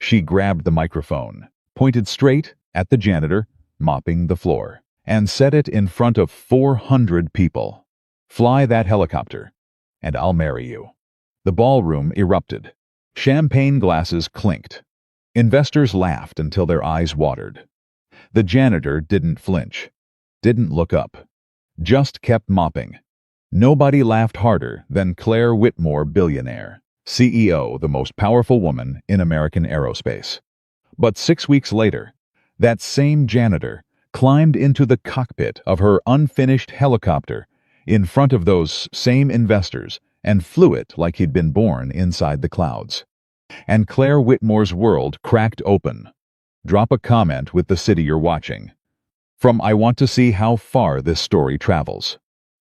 She grabbed the microphone, pointed straight at the janitor, mopping the floor, and said it in front of 400 people. "Fly that helicopter, and I'll marry you." The ballroom erupted. Champagne glasses clinked. Investors laughed until their eyes watered. The janitor didn't flinch, didn't look up, just kept mopping. Nobody laughed harder than Claire Whitmore, billionaire, CEO, the most powerful woman in American aerospace. But 6 weeks later, that same janitor climbed into the cockpit of her unfinished helicopter in front of those same investors and flew it like he'd been born inside the clouds. And Claire Whitmore's world cracked open. Drop a comment with the city you're watching. I want to see how far this story travels.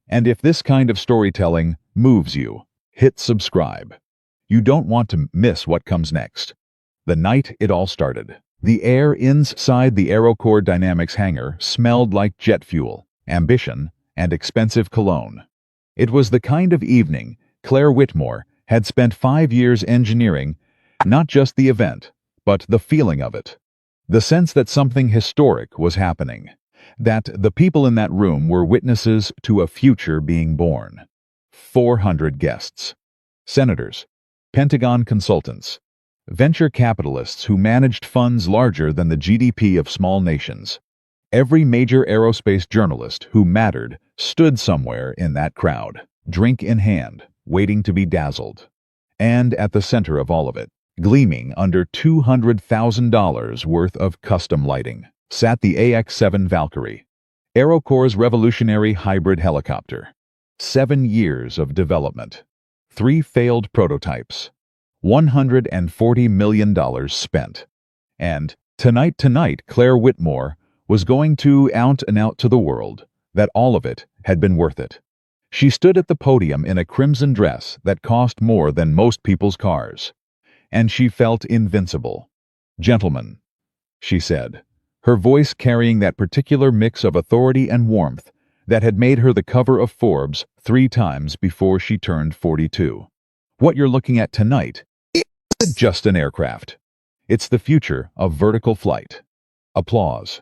And if this kind of storytelling moves you, hit subscribe. You don't want to miss what comes next. The night it all started, the air inside the Aerocore Dynamics hangar smelled like jet fuel, ambition, and expensive cologne. It was the kind of evening Claire Whitmore had spent 5 years engineering, not just the event, but the feeling of it. The sense that something historic was happening, that the people in that room were witnesses to a future being born. 400 guests. Senators, Pentagon consultants, venture capitalists who managed funds larger than the GDP of small nations. Every major aerospace journalist who mattered stood somewhere in that crowd, drink in hand, waiting to be dazzled. And at the center of all of it, gleaming under $200,000 worth of custom lighting, sat the AX-7 Valkyrie, Aerocore's revolutionary hybrid helicopter. 7 years of development, 3 failed prototypes, $140 million spent. And tonight, Claire Whitmore was going to out to the world that all of it had been worth it. She stood at the podium in a crimson dress that cost more than most people's cars. And she felt invincible. "Gentlemen," she said, her voice carrying that particular mix of authority and warmth that had made her the cover of Forbes 3 times before she turned 42. "What you're looking at tonight isn't just an aircraft. It's the future of vertical flight." Applause.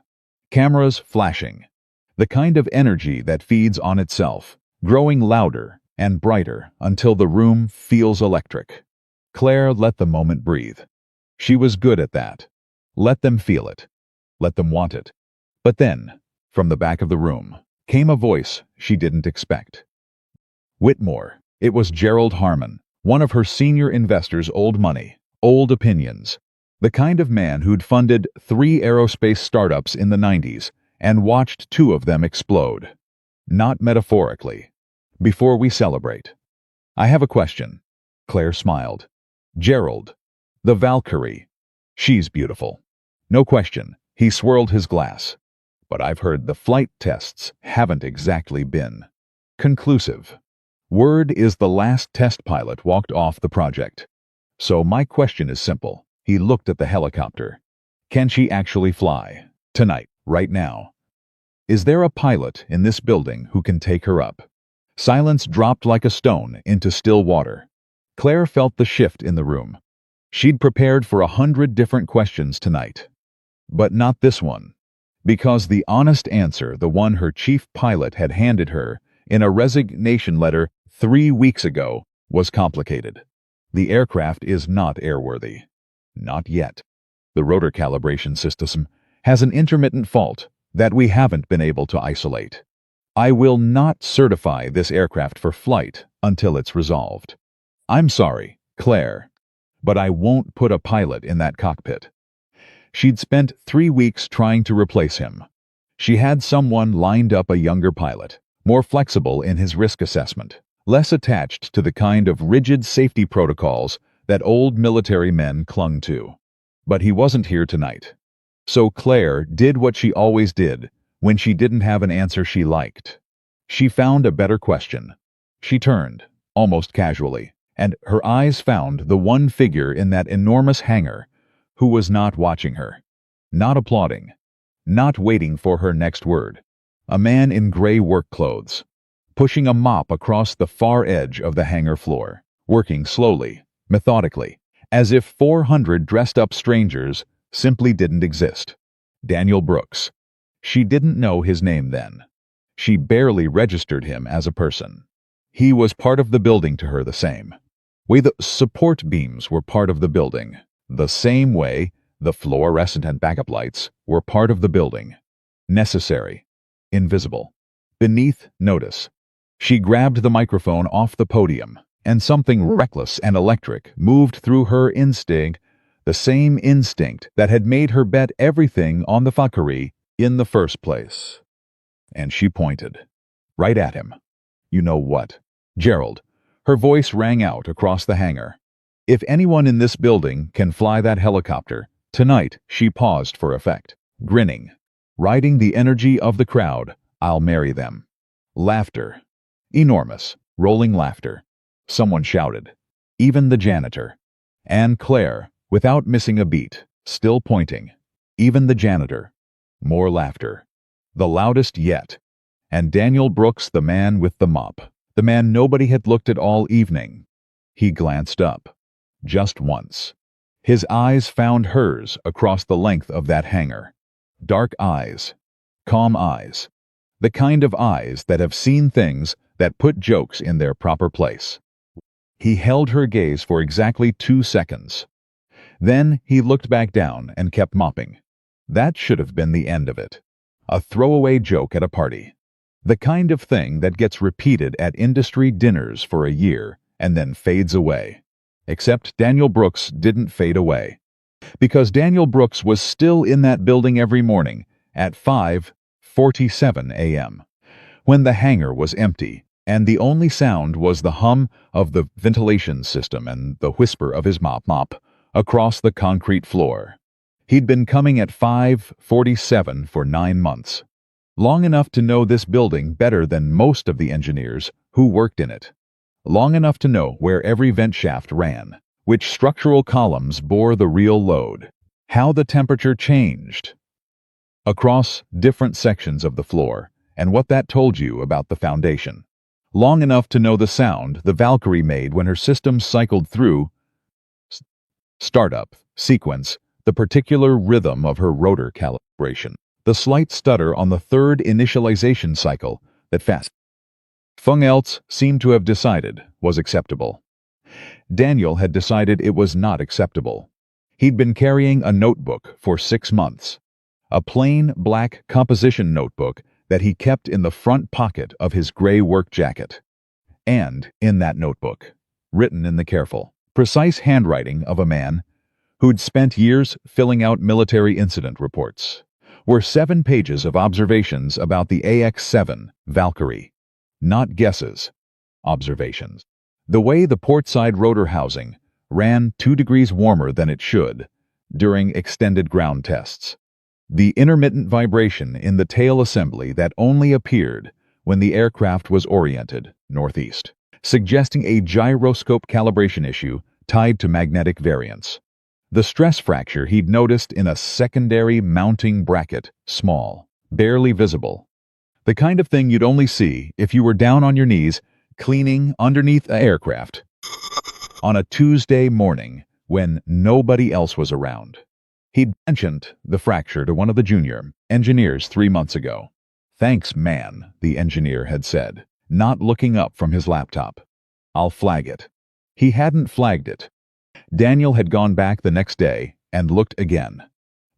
Cameras flashing. The kind of energy that feeds on itself, growing louder and brighter until the room feels electric. Claire let the moment breathe. She was good at that. Let them feel it. Let them want it. But then, from the back of the room, came a voice she didn't expect. Whitmore. It was Gerald Harmon, one of her senior investors' old money, old opinions. The kind of man who'd funded 3 aerospace startups in the 90s and watched 2 of them explode. Not metaphorically. "Before we celebrate, I have a question." Claire smiled. "Gerald, the Valkyrie, she's beautiful. No question." He swirled his glass. "But I've heard the flight tests haven't exactly been conclusive. Word is the last test pilot walked off the project. So my question is simple." He looked at the helicopter. "Can she actually fly? Tonight, right now? Is there a pilot in this building who can take her up?" Silence dropped like a stone into still water. Claire felt the shift in the room. She'd prepared for 100 different questions tonight. But not this one. Because the honest answer, the one her chief pilot had handed her in a resignation letter 3 weeks ago, was complicated. The aircraft is not airworthy. Not yet. The rotor calibration system has an intermittent fault that we haven't been able to isolate. I will not certify this aircraft for flight until it's resolved. I'm sorry, Claire, but I won't put a pilot in that cockpit. She'd spent 3 weeks trying to replace him. She had someone lined up, a younger pilot, more flexible in his risk assessment, less attached to the kind of rigid safety protocols that old military men clung to. But he wasn't here tonight. So Claire did what she always did when she didn't have an answer she liked. She found a better question. She turned, almost casually, and her eyes found the one figure in that enormous hangar who was not watching her, not applauding, not waiting for her next word. A man in gray work clothes, pushing a mop across the far edge of the hangar floor, working slowly, methodically, as if 400 dressed-up strangers simply didn't exist. Daniel Brooks. She didn't know his name then. She barely registered him as a person. He was part of the building to her the same way the support beams were part of the building, the same way the fluorescent and backup lights were part of the building. Necessary. Invisible. Beneath notice. She grabbed the microphone off the podium, and something reckless and electric moved through her instinct, the same instinct that had made her bet everything on the fuckery in the first place. And she pointed. Right at him. You know what? Gerald. Her voice rang out across the hangar. If anyone in this building can fly that helicopter, tonight she paused for effect, grinning. Riding the energy of the crowd, I'll marry them. Laughter. Enormous, rolling laughter. Someone shouted. Even the janitor. And Claire, without missing a beat, still pointing. Even the janitor. More laughter. The loudest yet. And Daniel Brooks, the man with the mop. The man nobody had looked at all evening. He glanced up. Just once. His eyes found hers across the length of that hangar. Dark eyes. Calm eyes. The kind of eyes that have seen things that put jokes in their proper place. He held her gaze for exactly 2 seconds. Then he looked back down and kept mopping. That should have been the end of it. A throwaway joke at a party. The kind of thing that gets repeated at industry dinners for a year and then fades away. Except Daniel Brooks didn't fade away. Because Daniel Brooks was still in that building every morning at 5:47 a.m. when the hangar was empty and the only sound was the hum of the ventilation system and the whisper of his mop across the concrete floor. He'd been coming at 5:47 for 9 months. Long enough to know this building better than most of the engineers who worked in it. Long enough to know where every vent shaft ran, which structural columns bore the real load, how the temperature changed across different sections of the floor, and what that told you about the foundation. Long enough to know the sound the Valkyrie made when her system cycled through startup sequence, the particular rhythm of her rotor calibration. The slight stutter on the third initialization cycle that Fung else seemed to have decided was acceptable. Daniel had decided it was not acceptable. He'd been carrying a notebook for 6 months. A plain black composition notebook that he kept in the front pocket of his gray work jacket. And in that notebook, written in the careful, precise handwriting of a man who'd spent years filling out military incident reports, were 7 pages of observations about the AX-7 Valkyrie. Not guesses, observations. The way the portside rotor housing ran 2 degrees warmer than it should during extended ground tests. The intermittent vibration in the tail assembly that only appeared when the aircraft was oriented northeast, suggesting a gyroscope calibration issue tied to magnetic variance. The stress fracture he'd noticed in a secondary mounting bracket, small, barely visible. The kind of thing you'd only see if you were down on your knees cleaning underneath an aircraft on a Tuesday morning when nobody else was around. He'd mentioned the fracture to one of the junior engineers 3 months ago. Thanks, man, the engineer had said, not looking up from his laptop. I'll flag it. He hadn't flagged it. Daniel had gone back the next day and looked again.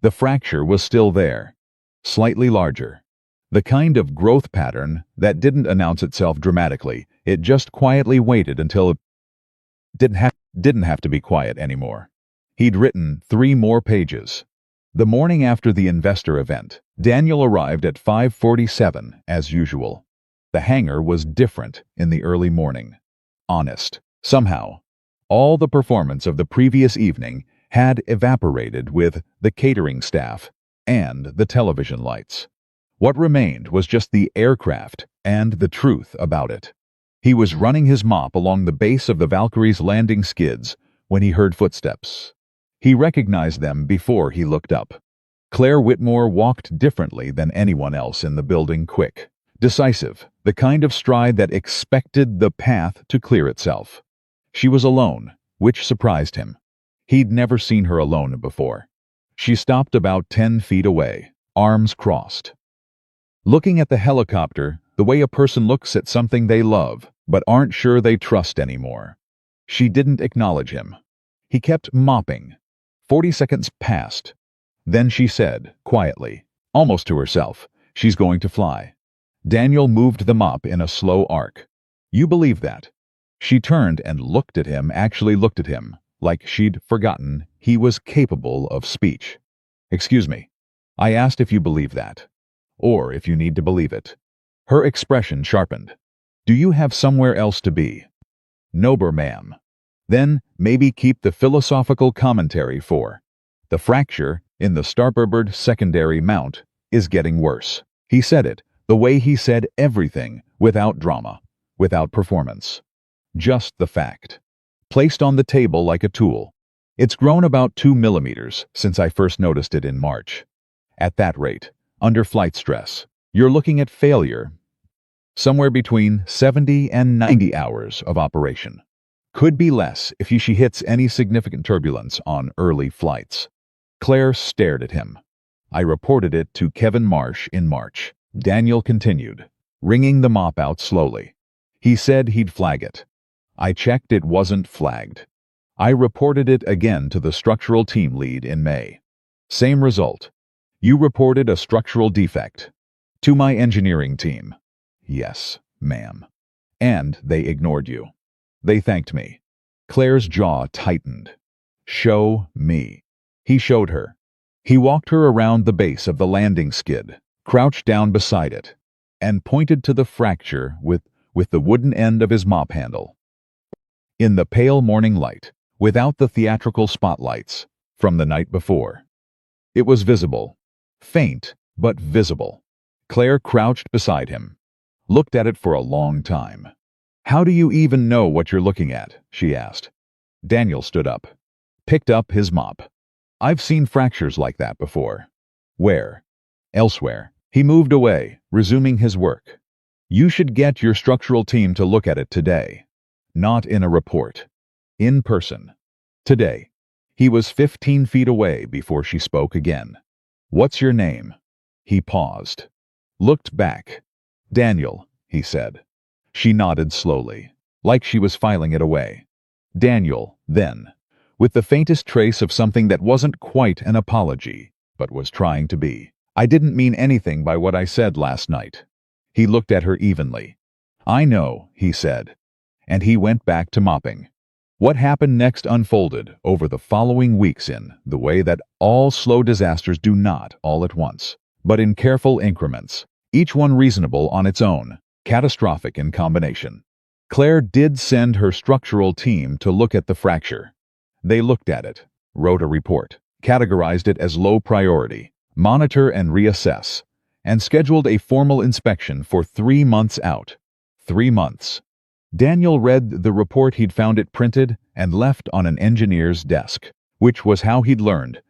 The fracture was still there, slightly larger. The kind of growth pattern that didn't announce itself dramatically. It just quietly waited until it didn't have to be quiet anymore. He'd written 3 more pages. The morning after the investor event, Daniel arrived at 5:47 as usual. The hangar was different in the early morning. Honest. Somehow, all the performance of the previous evening had evaporated with the catering staff and the television lights. What remained was just the aircraft and the truth about it. He was running his mop along the base of the Valkyrie's landing skids when he heard footsteps. He recognized them before he looked up. Claire Whitmore walked differently than anyone else in the building, quick, decisive, the kind of stride that expected the path to clear itself. She was alone, which surprised him. He'd never seen her alone before. She stopped about 10 feet away, arms crossed. Looking at the helicopter the way a person looks at something they love but aren't sure they trust anymore. She didn't acknowledge him. He kept mopping. 40 seconds passed. Then she said, quietly, almost to herself, "She's going to fly." Daniel moved the mop in a slow arc. "You believe that?" She turned and looked at him, actually looked at him, like she'd forgotten he was capable of speech. "Excuse me. I asked if you believe that. Or if you need to believe it." Her expression sharpened. "Do you have somewhere else to be?" "Nober, ma'am." "Then maybe keep the philosophical commentary for. The fracture in the starboard secondary mount is getting worse." He said it, the way he said everything, without drama, without performance. Just the fact. Placed on the table like a tool. "It's grown about 2 millimeters since I first noticed it in March. At that rate, under flight stress, you're looking at failure somewhere between 70 and 90 hours of operation. Could be less if she hits any significant turbulence on early flights." Claire stared at him. "I reported it to Kevin Marsh in March." Daniel continued, wringing the mop out slowly. "He said he'd flag it. I checked, it wasn't flagged. I reported it again to the structural team lead in May. Same result. You reported a structural defect. To my engineering team." "Yes, ma'am." "And they ignored you. They thanked me." Claire's jaw tightened. "Show me." He showed her. He walked her around the base of the landing skid, crouched down beside it, and pointed to the fracture with the wooden end of his mop handle. In the pale morning light, without the theatrical spotlights from the night before, it was visible. Faint, but visible. Claire crouched beside him, looked at it for a long time. "How do you even know what you're looking at?" she asked. Daniel stood up, picked up his mop. "I've seen fractures like that before." "Where?" "Elsewhere." He moved away, resuming his work. "You should get your structural team to look at it today. Not in a report. In person. Today." He was 15 feet away before she spoke again. "What's your name?" He paused. Looked back. "Daniel," he said. She nodded slowly, like she was filing it away. "Daniel, then," with the faintest trace of something that wasn't quite an apology, but was trying to be. "I didn't mean anything by what I said last night." He looked at her evenly. "I know," he said, and he went back to mopping. What happened next unfolded over the following weeks in the way that all slow disasters do, not all at once, but in careful increments, each one reasonable on its own, catastrophic in combination. Claire did send her structural team to look at the fracture. They looked at it, wrote a report, categorized it as low priority, monitor and reassess, and scheduled a formal inspection for 3 months out. 3 months. Daniel read the report. He'd found it printed and left on an engineer's desk, which was how he'd learned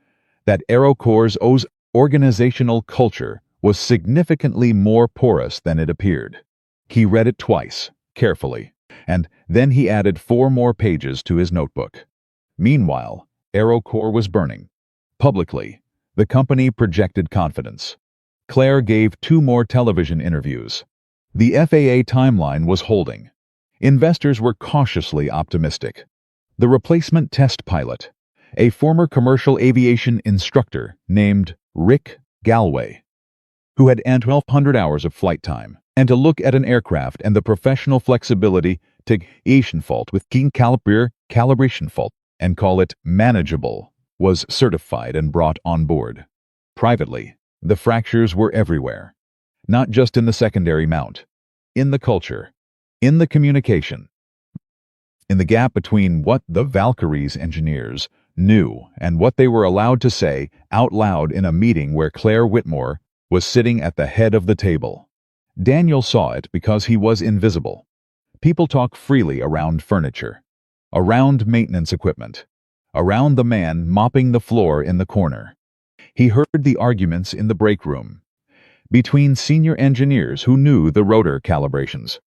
that AeroCorps' organizational culture was significantly more porous than it appeared. He read it twice, carefully, and then he added 4 more pages to his notebook. Meanwhile, AeroCorps was burning. Publicly, the company projected confidence. Claire gave 2 more television interviews. The FAA timeline was holding. Investors were cautiously optimistic. The replacement test pilot, a former commercial aviation instructor named Rick Galway, who had 1,200 hours of flight time, and to look at an aircraft and the professional flexibility to calibration fault with keen calibration fault and call it manageable, was certified and brought on board. Privately, the fractures were everywhere, not just in the secondary mount, in the culture, in the communication, in the gap between what the Valkyries engineers knew and what they were allowed to say out loud in a meeting where Claire Whitmore was sitting at the head of the table. Daniel saw it because he was invisible. People talk freely around furniture, around maintenance equipment, around the man mopping the floor in the corner. He heard the arguments in the break room between senior engineers who knew the rotor calibrations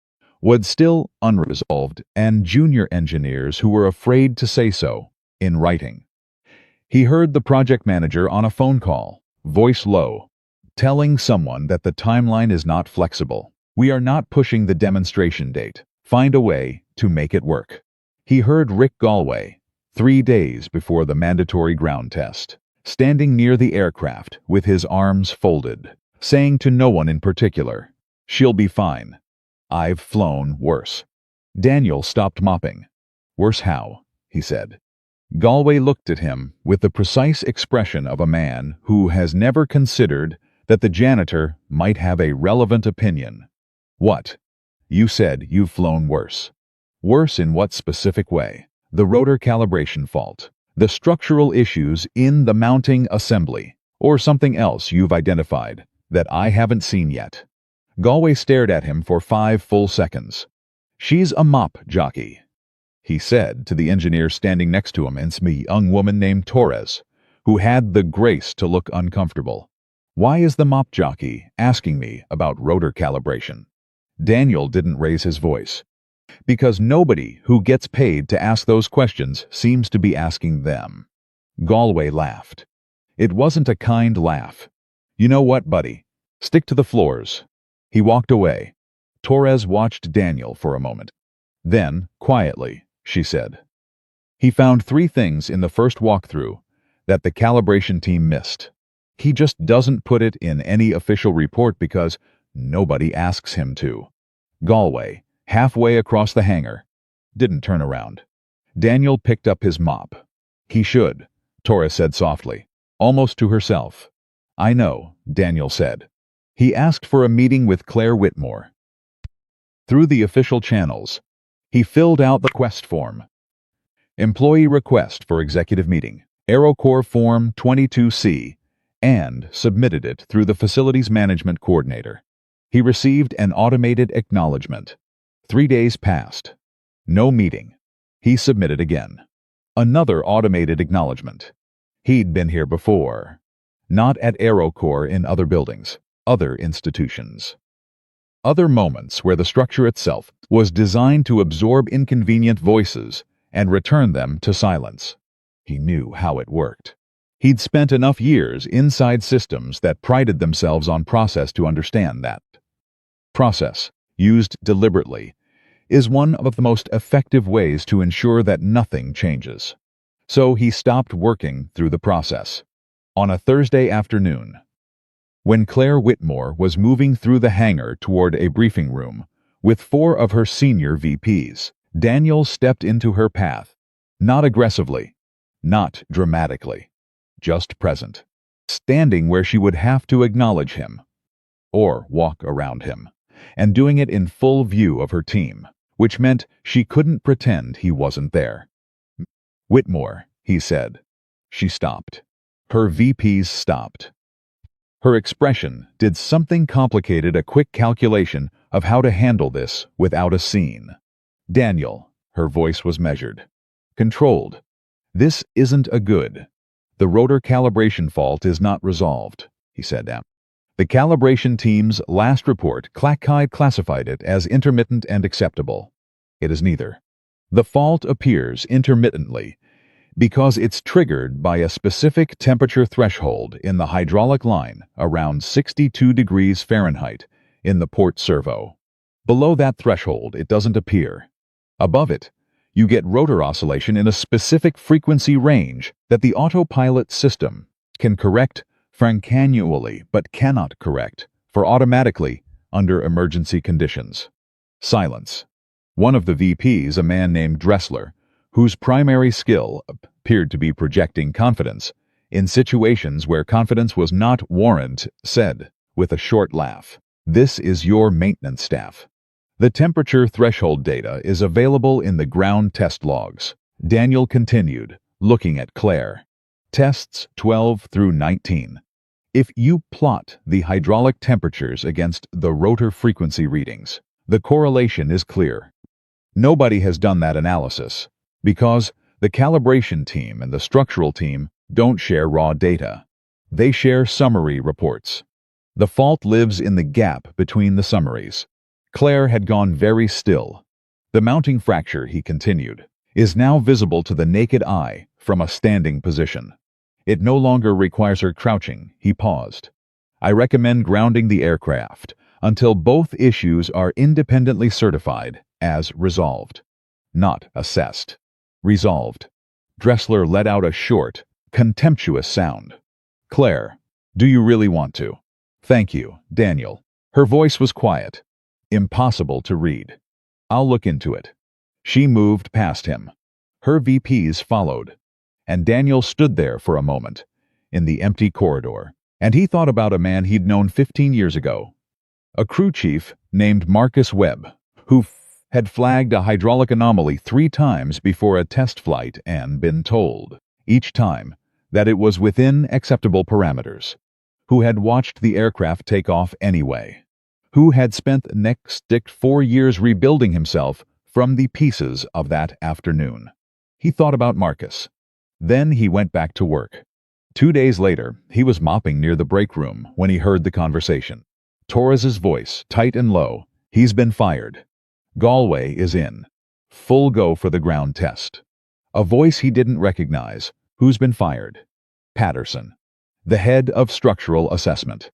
was still unresolved and junior engineers who were afraid to say so in writing. He heard the project manager on a phone call, voice low, telling someone that the timeline is not flexible. We are not pushing the demonstration date. Find a way to make it work. He heard Rick Galway, 3 days before the mandatory ground test, standing near the aircraft with his arms folded, saying to no one in particular, "She'll be fine. I've flown worse." Daniel stopped mopping. "Worse how?" he said. Galway looked at him with the precise expression of a man who has never considered that the janitor might have a relevant opinion. "What? You said you've flown worse. Worse in what specific way? The rotor calibration fault, the structural issues in the mounting assembly, or something else you've identified that I haven't seen yet?" Galway stared at him for 5 full seconds. "She's a mop jockey," he said to the engineer standing next to him, and a young woman named Torres, who had the grace to look uncomfortable. "Why is the mop jockey asking me about rotor calibration?" Daniel didn't raise his voice. "Because nobody who gets paid to ask those questions seems to be asking them." Galway laughed. It wasn't a kind laugh. "You know what, buddy? Stick to the floors." He walked away. Torres watched Daniel for a moment. Then, quietly, she said, "He found 3 things in the first walkthrough that the calibration team missed. He just doesn't put it in any official report because nobody asks him to." Galway, halfway across the hangar, didn't turn around. Daniel picked up his mop. "He should," Torres said softly, almost to herself. "I know," Daniel said. He asked for a meeting with Claire Whitmore. Through the official channels, he filled out the request form. Employee request for executive meeting, AeroCorps Form 22C, and submitted it through the Facilities Management Coordinator. He received an automated acknowledgement. 3 days passed. No meeting. He submitted again. Another automated acknowledgement. He'd been here before. Not at AeroCorps, in other buildings, other institutions. Other moments where the structure itself was designed to absorb inconvenient voices and return them to silence. He knew how it worked. He'd spent enough years inside systems that prided themselves on process to understand that. Process, used deliberately, is one of the most effective ways to ensure that nothing changes. So he stopped working through the process. On a Thursday afternoon, when Claire Whitmore was moving through the hangar toward a briefing room with 4 of her senior VPs, Daniel stepped into her path, not aggressively, not dramatically, just present, standing where she would have to acknowledge him, or walk around him, and doing it in full view of her team, which meant she couldn't pretend he wasn't there. "Whitmore," he said. She stopped. Her VPs stopped. Her expression did something complicated, a quick calculation of how to handle this without a scene. "Daniel," her voice was measured, controlled. "This isn't a good. The rotor calibration fault is not resolved," he said. "The calibration team's last report classified it as intermittent and acceptable. It is neither. The fault appears intermittently because it's triggered by a specific temperature threshold in the hydraulic line around 62 degrees Fahrenheit in the port servo. Below that threshold, it doesn't appear. Above it, you get rotor oscillation in a specific frequency range that the autopilot system can correct annually but cannot correct for automatically under emergency conditions." Silence. One of the VPs, a man named Dressler, whose primary skill appeared to be projecting confidence in situations where confidence was not warranted, said, with a short laugh, "This is your maintenance staff. The temperature threshold data is available in the ground test logs." Daniel continued, looking at Claire. "Tests 12 through 19. If you plot the hydraulic temperatures against the rotor frequency readings, the correlation is clear. Nobody has done that analysis because the calibration team and the structural team don't share raw data. They share summary reports. The fault lives in the gap between the summaries." Claire had gone very still. "The mounting fracture," he continued, "is now visible to the naked eye from a standing position. It no longer requires her crouching. He paused. I recommend grounding the aircraft until both issues are independently certified as resolved. Not assessed. Resolved. Dressler let out a short, contemptuous sound. Claire, do you really want to? Thank you, Daniel. Her voice was quiet. Impossible to read. I'll look into it. She moved past him. Her VPs followed. And Daniel stood there for a moment, in the empty corridor, and he thought about a man he'd known 15 years ago. A crew chief named Marcus Webb, who had flagged a hydraulic anomaly 3 times before a test flight and been told, each time, that it was within acceptable parameters, who had watched the aircraft take off anyway, who had spent the next 4 years rebuilding himself from the pieces of that afternoon. He thought about Marcus. Then he went back to work. 2 days later, he was mopping near the break room when he heard the conversation. Torres's voice, tight and low. He's been fired. Galway is in. Full go for the ground test. A voice he didn't recognize. Who's been fired? Patterson, the head of structural assessment.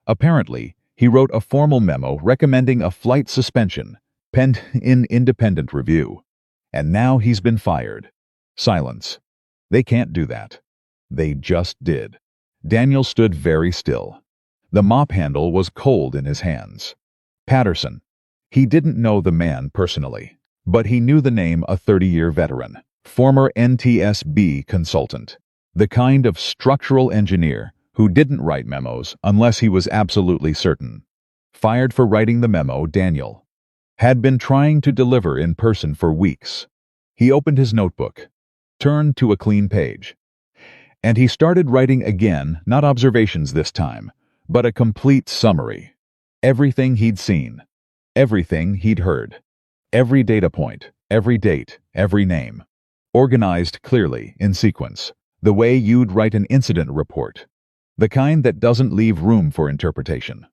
Apparently, he wrote a formal memo recommending a flight suspension, penned in independent review. And now he's been fired. Silence. They can't do that. They just did. Daniel stood very still. The mop handle was cold in his hands. Patterson. He didn't know the man personally, but he knew the name, a 30-year veteran, former NTSB consultant, the kind of structural engineer who didn't write memos unless he was absolutely certain. Fired for writing the memo, Daniel had been trying to deliver in person for weeks. He opened his notebook, turned to a clean page, and he started writing again, not observations this time, but a complete summary. Everything he'd seen, everything he'd heard, every data point, every date, every name, organized clearly in sequence, the way you'd write an incident report, the kind that doesn't leave room for interpretation.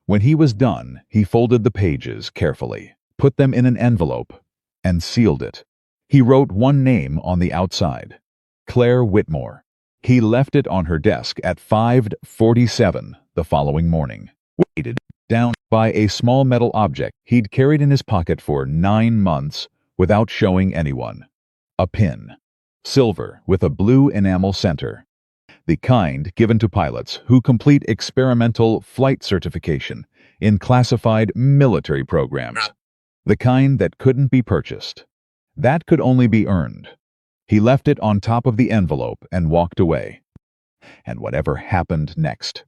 When he was done, he folded the pages carefully, put them in an envelope, and sealed it. He wrote one name on the outside, Claire Whitmore. He left it on her desk at 5:47 the following morning, weighted down by a small metal object he'd carried in his pocket for 9 months without showing anyone. A pin, silver with a blue enamel center, the kind given to pilots who complete experimental flight certification in classified military programs, the kind that couldn't be purchased. That could only be earned. He left it on top of the envelope and walked away. And whatever happened next,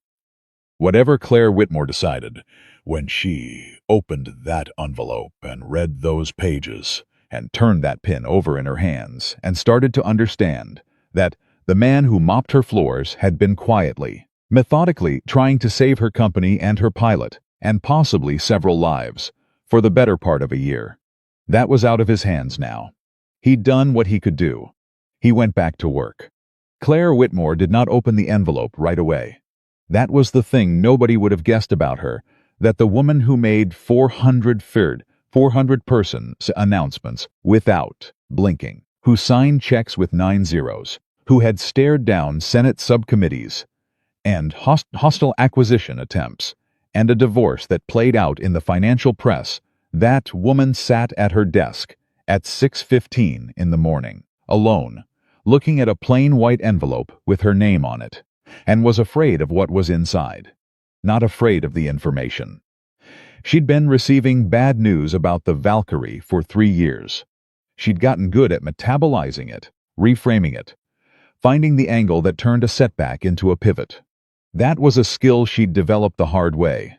whatever Claire Whitmore decided when she opened that envelope and read those pages and turned that pin over in her hands and started to understand that the man who mopped her floors had been quietly, methodically trying to save her company and her pilot, and possibly several lives, for the better part of a year. That was out of his hands now. He'd done what he could do. He went back to work. Claire Whitmore did not open the envelope right away. That was the thing nobody would have guessed about her, that the woman who made 400-person announcements without blinking, who signed checks with 9 zeros, who had stared down Senate subcommittees and hostile acquisition attempts, and a divorce that played out in the financial press, that woman sat at her desk at 6:15 in the morning, alone, looking at a plain white envelope with her name on it, and was afraid of what was inside, not afraid of the information. She'd been receiving bad news about the Valkyrie for 3 years. She'd gotten good at metabolizing it, reframing it, finding the angle that turned a setback into a pivot. That was a skill she'd developed the hard way.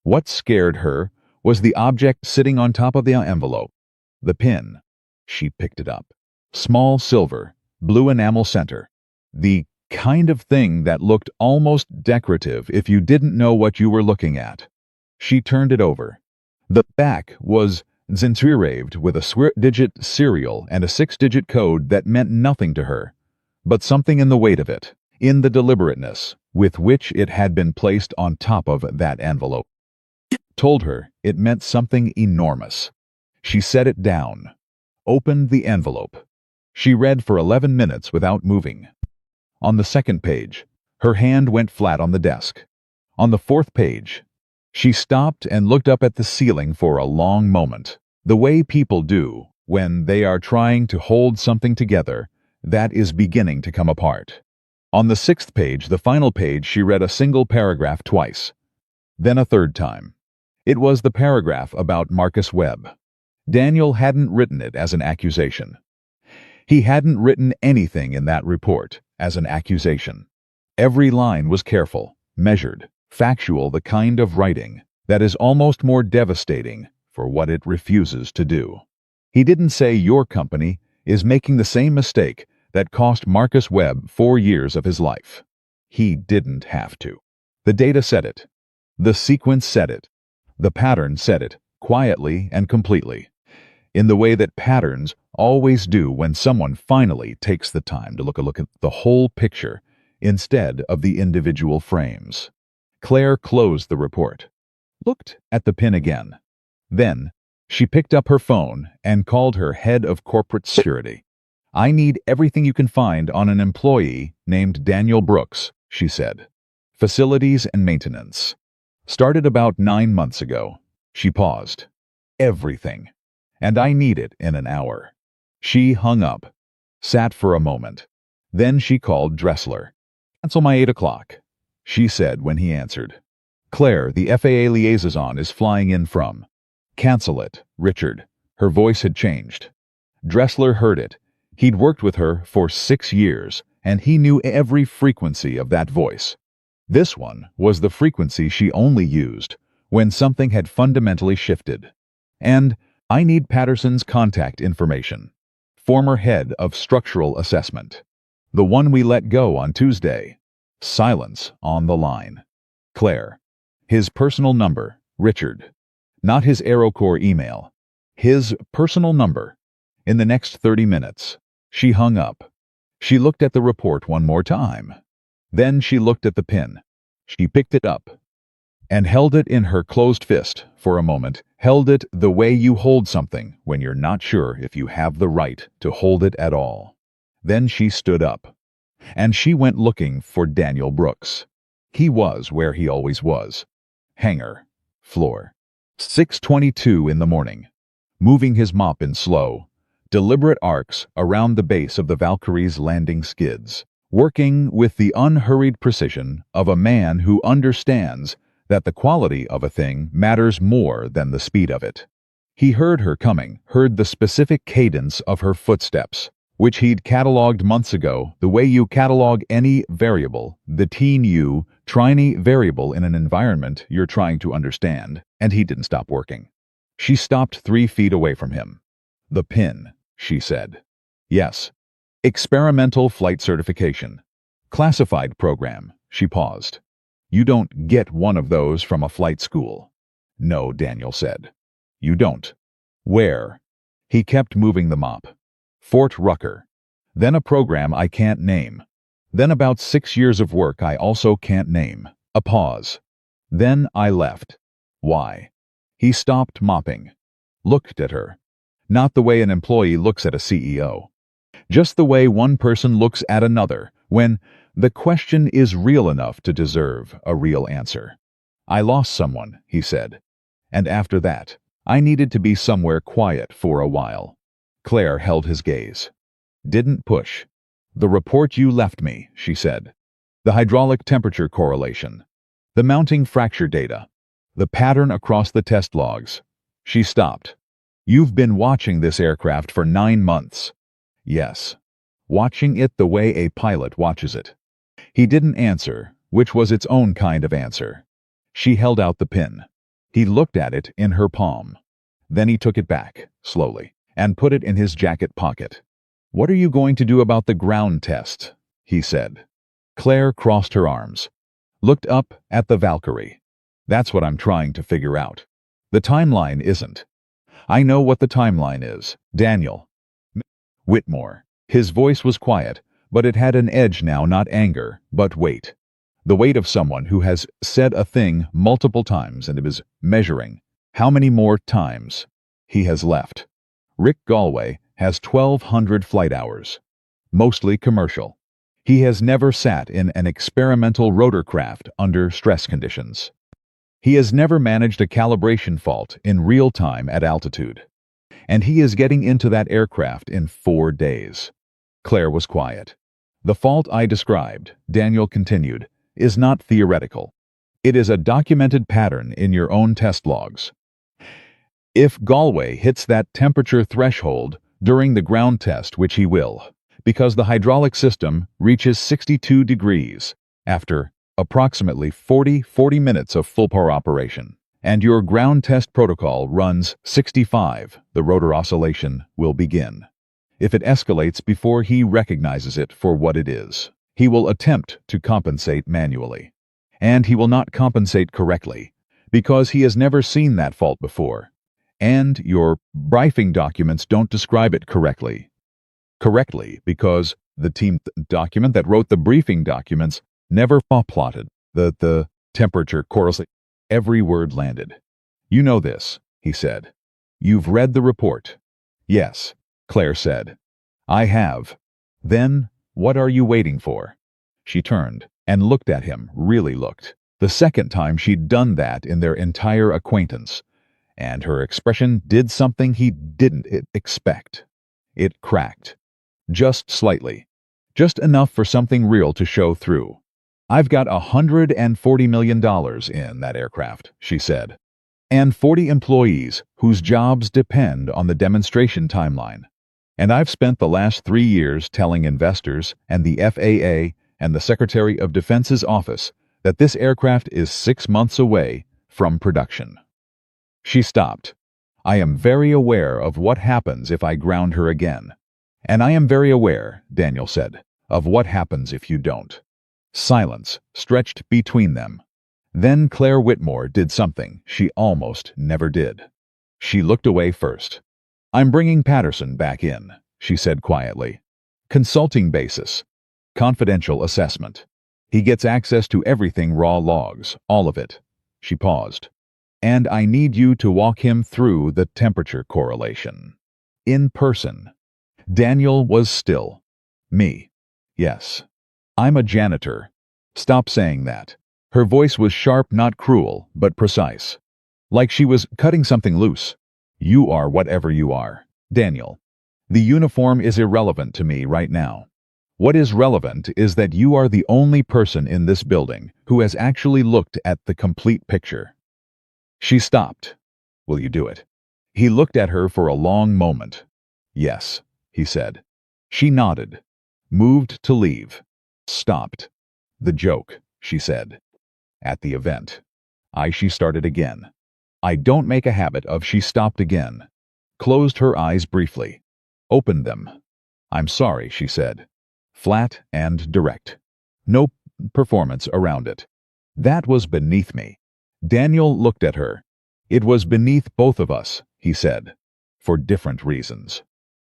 What scared her was the object sitting on top of the envelope, the pin. She picked it up. Small silver, blue enamel center. The kind of thing that looked almost decorative if you didn't know what you were looking at. She turned it over. The back was engraved with a 6-digit serial and a 6-digit code that meant nothing to her, but something in the weight of it, in the deliberateness with which it had been placed on top of that envelope, told her it meant something enormous. She set it down, opened the envelope. She read for 11 minutes without moving. On the second page, her hand went flat on the desk. On the fourth page, she stopped and looked up at the ceiling for a long moment, the way people do when they are trying to hold something together that is beginning to come apart. On the sixth page, the final page, she read a single paragraph twice, then a third time. It was the paragraph about Marcus Webb. Daniel hadn't written it as an accusation. He hadn't written anything in that report as an accusation. Every line was careful, measured, factual, the kind of writing that is almost more devastating for what it refuses to do. He didn't say your company is making the same mistake that cost Marcus Webb 4 years of his life. He didn't have to. The data said it. The sequence said it. The pattern said it, quietly and completely, in the way that patterns always do when someone finally takes the time to look at the whole picture instead of the individual frames. Claire closed the report, looked at the pin again. Then, she picked up her phone and called her head of corporate security. "I need everything you can find on an employee named Daniel Brooks," she said. "Facilities and maintenance. Started about 9 months ago." She paused. "Everything. And I need it in an hour." She hung up, sat for a moment. Then she called Dressler. "Cancel my 8 o'clock," she said when he answered. "Claire, the FAA liaison, is flying in from." "Cancel it, Richard." Her voice had changed. Dressler heard it. He'd worked with her for 6 years, and he knew every frequency of that voice. This one was the frequency she only used when something had fundamentally shifted. "And I need Patterson's contact information. Former head of structural assessment. The one we let go on Tuesday." Silence on the line. Claire. "His personal number, Richard." Not his AeroCorps email. His personal number. In the next 30 minutes. She hung up. She looked at the report one more time. Then she looked at the pin. She picked it up and held it in her closed fist for a moment, held it the way you hold something when you're not sure if you have the right to hold it at all. Then she stood up, and she went looking for Daniel Brooks. He was where he always was. Hangar. Floor. 6:22 in the morning. Moving his mop in slow, deliberate arcs around the base of the Valkyrie's landing skids, working with the unhurried precision of a man who understands that the quality of a thing matters more than the speed of it. He heard her coming, heard the specific cadence of her footsteps, which he'd cataloged months ago the way you catalog any variable, the teeny variable in an environment you're trying to understand, and he didn't stop working. She stopped 3 feet away from him. "The pin," she said. "Yes. Experimental flight certification. Classified program." She paused. "You don't get one of those from a flight school." "No," Daniel said. "You don't." "Where?" He kept moving the mop. "Fort Rucker. Then a program I can't name. Then about 6 years of work I also can't name." A pause. "Then I left." "Why?" He stopped mopping. Looked at her. Not the way an employee looks at a CEO. Just the way one person looks at another when the question is real enough to deserve a real answer. "I lost someone," he said. "And after that, I needed to be somewhere quiet for a while." Claire held his gaze. "Didn't push." "The report you left me," she said. "The hydraulic temperature correlation. The mounting fracture data. The pattern across the test logs." She stopped. "You've been watching this aircraft for 9 months." "Yes." "Watching it the way a pilot watches it." He didn't answer, which was its own kind of answer. She held out the pin. He looked at it in her palm. Then he took it back, slowly, and put it in his jacket pocket. "What are you going to do about the ground test?" he said. Claire crossed her arms, looked up at the Valkyrie. "That's what I'm trying to figure out. The timeline isn't." "I know what the timeline is, Daniel." "Whitmore." His voice was quiet, but it had an edge now, not anger, but weight. The weight of someone who has said a thing multiple times and is measuring how many more times he has left. Rick Galway has 1,200 flight hours, mostly commercial. He has never sat in an experimental rotorcraft under stress conditions. He has never managed a calibration fault in real time at altitude. And he is getting into that aircraft in 4 days. Claire was quiet. The fault I described, Daniel continued, is not theoretical. It is a documented pattern in your own test logs. If Galway hits that temperature threshold during the ground test, which he will, because the hydraulic system reaches 62 degrees after approximately 40 minutes of full power operation, and your ground test protocol runs 65, the rotor oscillation will begin. If it escalates before he recognizes it for what it is, he will attempt to compensate manually. And he will not compensate correctly, because he has never seen that fault before. And your briefing documents don't describe it correctly. Correctly, because the team document that wrote the briefing documents never plotted the temperature correlation. Every word landed. You know this, he said. You've read the report. Yes, Claire said. I have. Then, what are you waiting for? She turned and looked at him, really looked. The second time she'd done that in their entire acquaintance, and her expression did something he didn't expect. It cracked. Just slightly. Just enough for something real to show through. I've got $140 million in that aircraft, she said, and 40 employees whose jobs depend on the demonstration timeline. And I've spent the last 3 years telling investors and the FAA and the Secretary of Defense's office that this aircraft is 6 months away from production. She stopped. I am very aware of what happens if I ground her again. And I am very aware, Daniel said, of what happens if you don't. Silence stretched between them. Then Claire Whitmore did something she almost never did. She looked away first. I'm bringing Patterson back in, she said quietly. Consulting basis. Confidential assessment. He gets access to everything raw logs, all of it. She paused. And I need you to walk him through the temperature correlation. In person. Daniel was still. Me. Yes. I'm a janitor. Stop saying that. Her voice was sharp, not cruel, but precise. Like she was cutting something loose. You are whatever you are, Daniel. The uniform is irrelevant to me right now. What is relevant is that you are the only person in this building who has actually looked at the complete picture. She stopped. Will you do it? He looked at her for a long moment. Yes, he said. She nodded. Moved to leave. Stopped. The joke, she said. At the event. She started again. I don't make a habit of she stopped again. Closed her eyes briefly. Opened them. I'm sorry, she said. Flat and direct. No performance around it. That was beneath me. Daniel looked at her. It was beneath both of us, he said. For different reasons.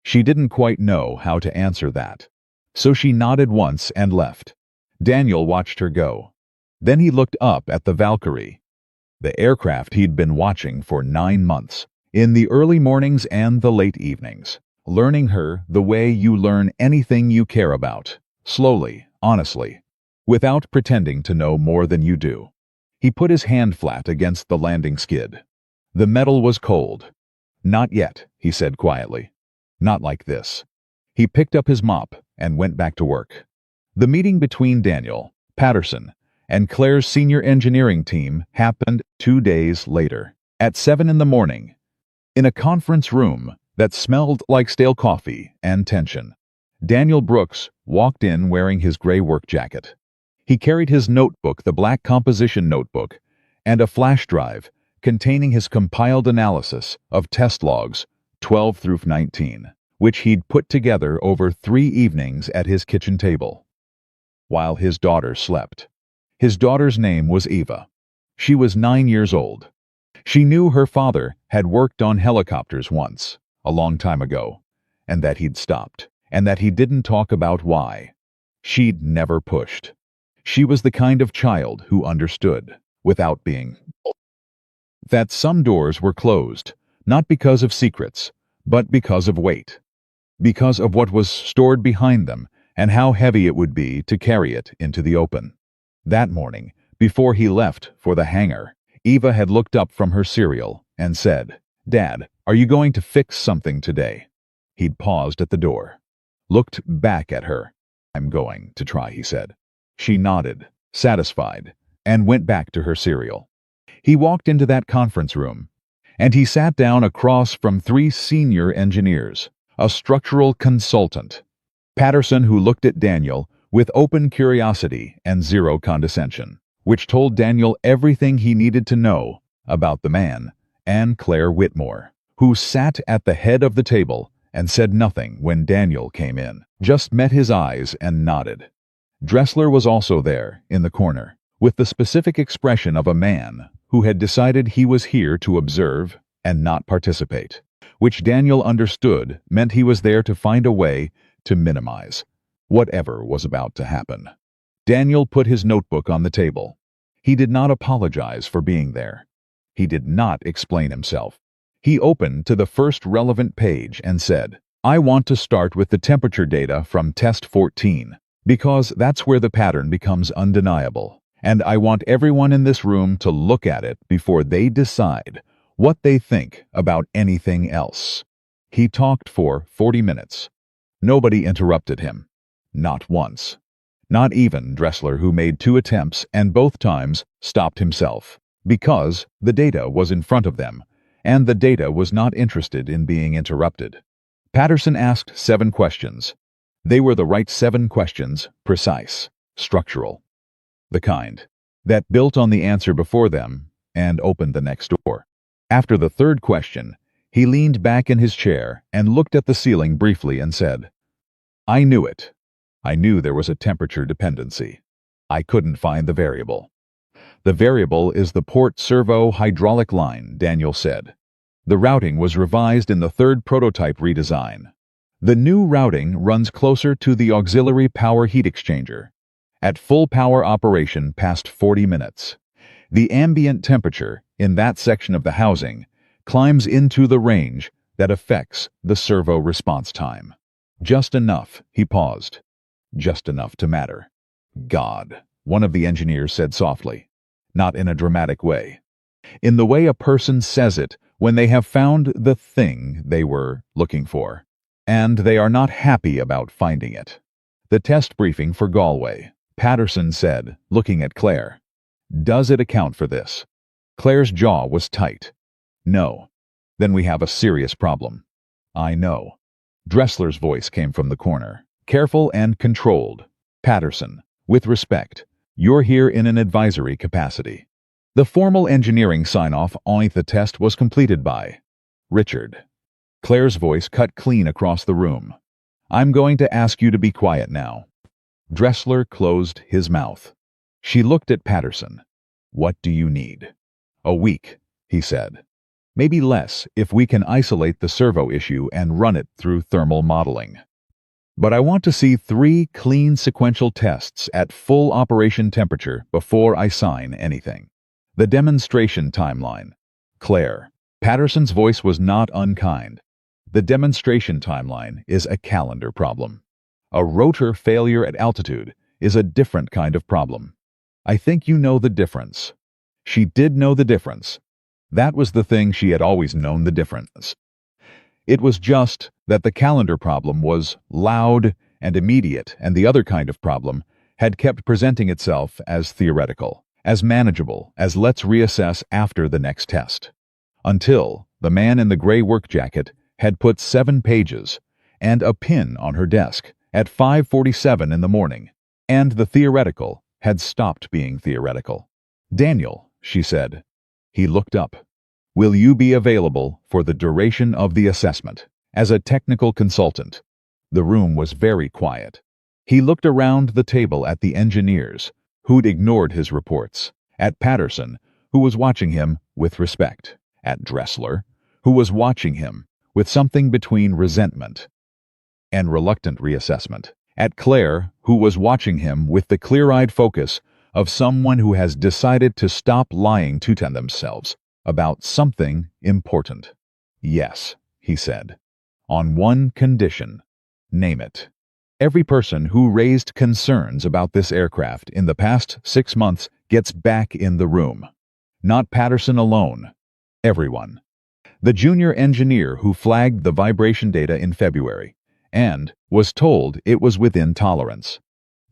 She didn't quite know how to answer that. So she nodded once and left. Daniel watched her go. Then he looked up at the Valkyrie. The aircraft he'd been watching for 9 months, in the early mornings and the late evenings, learning her the way you learn anything you care about, slowly, honestly, without pretending to know more than you do. He put his hand flat against the landing skid. The metal was cold. Not yet, he said quietly. Not like this. He picked up his mop and went back to work. The meeting between Daniel, Patterson, and Claire's senior engineering team happened 2 days later, at 7 in the morning, in a conference room that smelled like stale coffee and tension. Daniel Brooks walked in wearing his gray work jacket. He carried his notebook, the black composition notebook, and a flash drive containing his compiled analysis of test logs 12 through 19, which he'd put together over 3 evenings at his kitchen table, while his daughter slept. His daughter's name was Eva. She was 9 years old. She knew her father had worked on helicopters once, a long time ago, and that he'd stopped, and that he didn't talk about why. She'd never pushed. She was the kind of child who understood, without being, that some doors were closed, not because of secrets, but because of weight, because of what was stored behind them and how heavy it would be to carry it into the open. That morning, before he left for the hangar, Eva had looked up from her cereal and said, "Dad, are you going to fix something today?" He'd paused at the door, looked back at her. "I'm going to try," he said. She nodded, satisfied, and went back to her cereal. He walked into that conference room, and he sat down across from 3 senior engineers, a structural consultant, Patterson, who looked at Daniel with open curiosity and zero condescension, which told Daniel everything he needed to know about the man, and Claire Whitmore, who sat at the head of the table and said nothing when Daniel came in, just met his eyes and nodded. Dressler was also there, in the corner, with the specific expression of a man who had decided he was here to observe and not participate, which Daniel understood meant he was there to find a way to minimize whatever was about to happen. Daniel put his notebook on the table. He did not apologize for being there. He did not explain himself. He opened to the first relevant page and said, "I want to start with the temperature data from test 14, because that's where the pattern becomes undeniable, and I want everyone in this room to look at it before they decide what they think about anything else." He talked for 40 minutes. Nobody interrupted him. Not once. Not even Dressler, who made 2 attempts and both times stopped himself, because the data was in front of them, and the data was not interested in being interrupted. Patterson asked 7 questions. They were the right 7 questions, precise, structural, the kind that built on the answer before them and opened the next door. After the 3rd question, he leaned back in his chair and looked at the ceiling briefly and said, "I knew it. I knew there was a temperature dependency. I couldn't find the variable." "The variable is the port servo hydraulic line," Daniel said. "The routing was revised in the 3rd prototype redesign. The new routing runs closer to the auxiliary power heat exchanger. At full power operation past 40 minutes, the ambient temperature in that section of the housing climbs into the range that affects the servo response time. Just enough," he paused. "Just enough to matter." "God," one of the engineers said softly, not in a dramatic way. In the way a person says it when they have found the thing they were looking for, and they are not happy about finding it. "The test briefing for Galway," Patterson said, looking at Claire. "Does it account for this?" Claire's jaw was tight. "No." "Then we have a serious problem." "I know." Dressler's voice came from the corner, careful and controlled. "Patterson, with respect, you're here in an advisory capacity. The formal engineering sign-off on the test was completed by Richard." Claire's voice cut clean across the room. "I'm going to ask you to be quiet now." Dressler closed his mouth. She looked at Patterson. "What do you need?" "A week," he said. "Maybe less if we can isolate the servo issue and run it through thermal modeling. But I want to see 3 clean sequential tests at full operation temperature before I sign anything." "The demonstration timeline." "Claire." Patterson's voice was not unkind. "The demonstration timeline is a calendar problem. A rotor failure at altitude is a different kind of problem. I think you know the difference." She did know the difference. That was the thing she had always known the difference. It was just that the calendar problem was loud and immediate, and the other kind of problem had kept presenting itself as theoretical, as manageable, as let's reassess after the next test. Until the man in the gray work jacket had put 7 pages and a pin on her desk at 5:47 in the morning, and the theoretical had stopped being theoretical. "Daniel," she said. He looked up. "Will you be available for the duration of the assessment as a technical consultant?" The room was very quiet. He looked around the table at the engineers, who'd ignored his reports, at Patterson, who was watching him with respect, at Dressler, who was watching him with something between resentment and reluctant reassessment, at Claire, who was watching him with the clear-eyed focus of someone who has decided to stop lying to themselves about something important. "Yes," he said. "On one condition." "Name it." Every person who raised concerns about this aircraft in the past 6 months gets back in the room. Not Patterson alone. Everyone. The junior engineer who flagged the vibration data in February and was told it was within tolerance.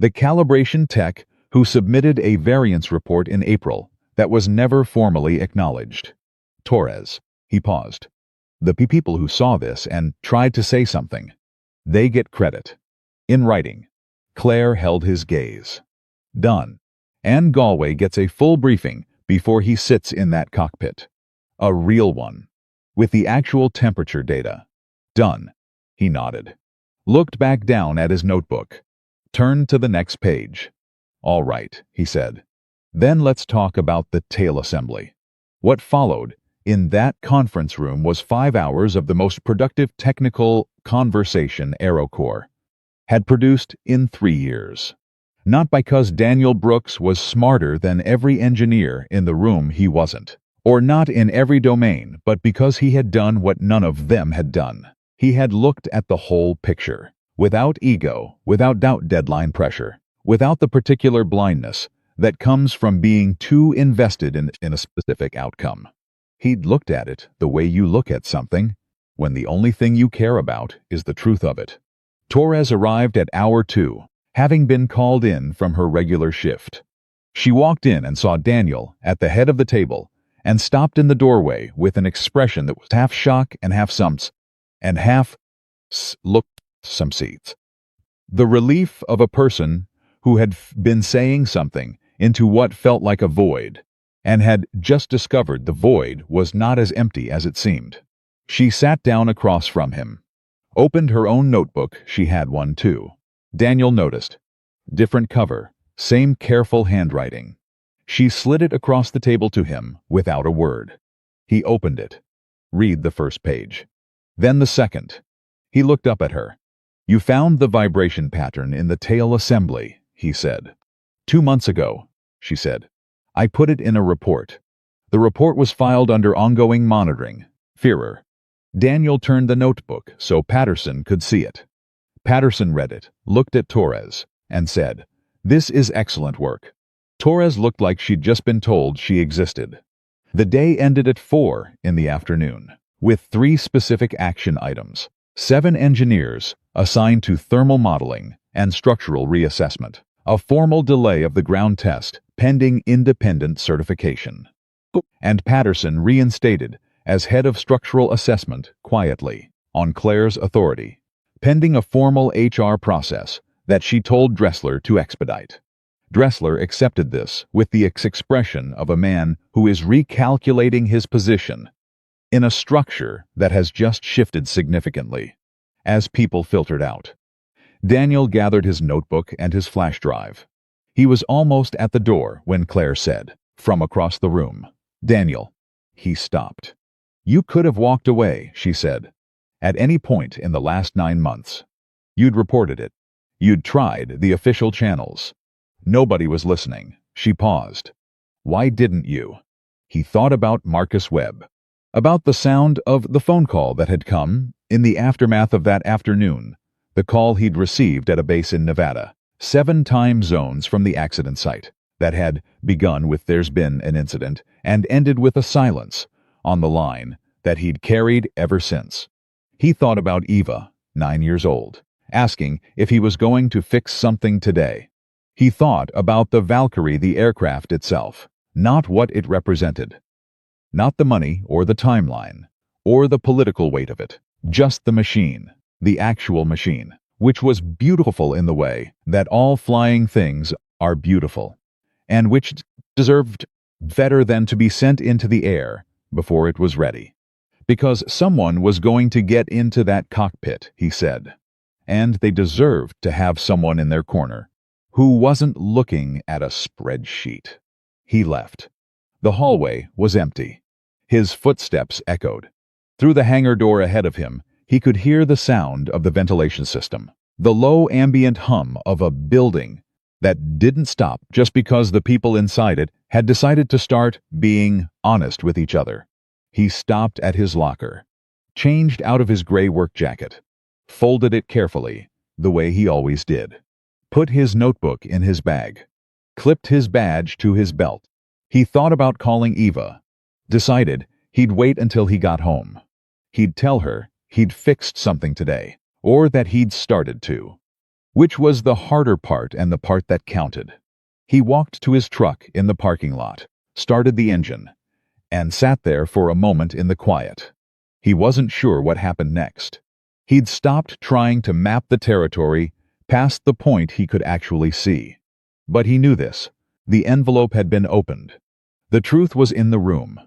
The calibration tech who submitted a variance report in April that was never formally acknowledged. Torres. He paused. The people who saw this and tried to say something. They get credit. In writing. Claire held his gaze. Done. And Galway gets a full briefing before he sits in that cockpit. A real one. With the actual temperature data. Done. He nodded. Looked back down at his notebook. Turned to the next page. All right, he said. Then let's talk about the tail assembly. What followed in that conference room was 5 hours of the most productive technical conversation AeroCorps had produced in 3 years. Not because Daniel Brooks was smarter than every engineer in the room he wasn't, or not in every domain, but because he had done what none of them had done. He had looked at the whole picture, without ego, without doubt deadline pressure, without the particular blindness that comes from being too invested in a specific outcome. He'd looked at it the way you look at something, when the only thing you care about is the truth of it. Torres arrived at hour 2, having been called in from her regular shift. She walked in and saw Daniel at the head of the table and stopped in the doorway with an expression that was half shock and half sumps, and half looked some seats. The relief of a person who had been saying something into what felt like a void, and had just discovered the void was not as empty as it seemed. She sat down across from him. Opened her own notebook, she had one too. Daniel noticed. Different cover, same careful handwriting. She slid it across the table to him without a word. He opened it. Read the first page. Then the second. He looked up at her. You found the vibration pattern in the tail assembly, he said. 2 months ago, she said. I put it in a report. The report was filed under ongoing monitoring. Führer. Daniel turned the notebook so Patterson could see it. Patterson read it, looked at Torres, and said, This is excellent work. Torres looked like she'd just been told she existed. The day ended at 4 in the afternoon, with 3 specific action items, 7 engineers assigned to thermal modeling and structural reassessment, a formal delay of the ground test pending independent certification, and Patterson reinstated as head of structural assessment quietly, on Claire's authority, pending a formal HR process that she told Dressler to expedite. Dressler accepted this with the expression of a man who is recalculating his position in a structure that has just shifted significantly, as people filtered out. Daniel gathered his notebook and his flash drive. He was almost at the door when Claire said, from across the room, Daniel. He stopped. You could have walked away, she said, at any point in the last 9 months. You'd reported it. You'd tried the official channels. Nobody was listening. She paused. Why didn't you? He thought about Marcus Webb, about the sound of the phone call that had come in the aftermath of that afternoon, the call he'd received at a base in Nevada, 7 time zones from the accident site, that had begun with "There's been an incident" and ended with a silence on the line that he'd carried ever since. He thought about Eva, 9 years old, asking if he was going to fix something today. He thought about the Valkyrie, the aircraft itself, not what it represented. Not the money or the timeline, or the political weight of it, just the machine, the actual machine, which was beautiful in the way that all flying things are beautiful, and which deserved better than to be sent into the air before it was ready. Because someone was going to get into that cockpit, he said, and they deserved to have someone in their corner who wasn't looking at a spreadsheet. He left. The hallway was empty. His footsteps echoed. Through the hangar door ahead of him, he could hear the sound of the ventilation system, the low ambient hum of a building that didn't stop just because the people inside it had decided to start being honest with each other. He stopped at his locker, changed out of his gray work jacket, folded it carefully, the way he always did. Put his notebook in his bag. Clipped his badge to his belt. He thought about calling Eva. Decided he'd wait until he got home. He'd tell her he'd fixed something today, or that he'd started to. Which was the harder part and the part that counted. He walked to his truck in the parking lot, started the engine, and sat there for a moment in the quiet. He wasn't sure what happened next. He'd stopped trying to map the territory past the point he could actually see. But he knew this. The envelope had been opened. The truth was in the room.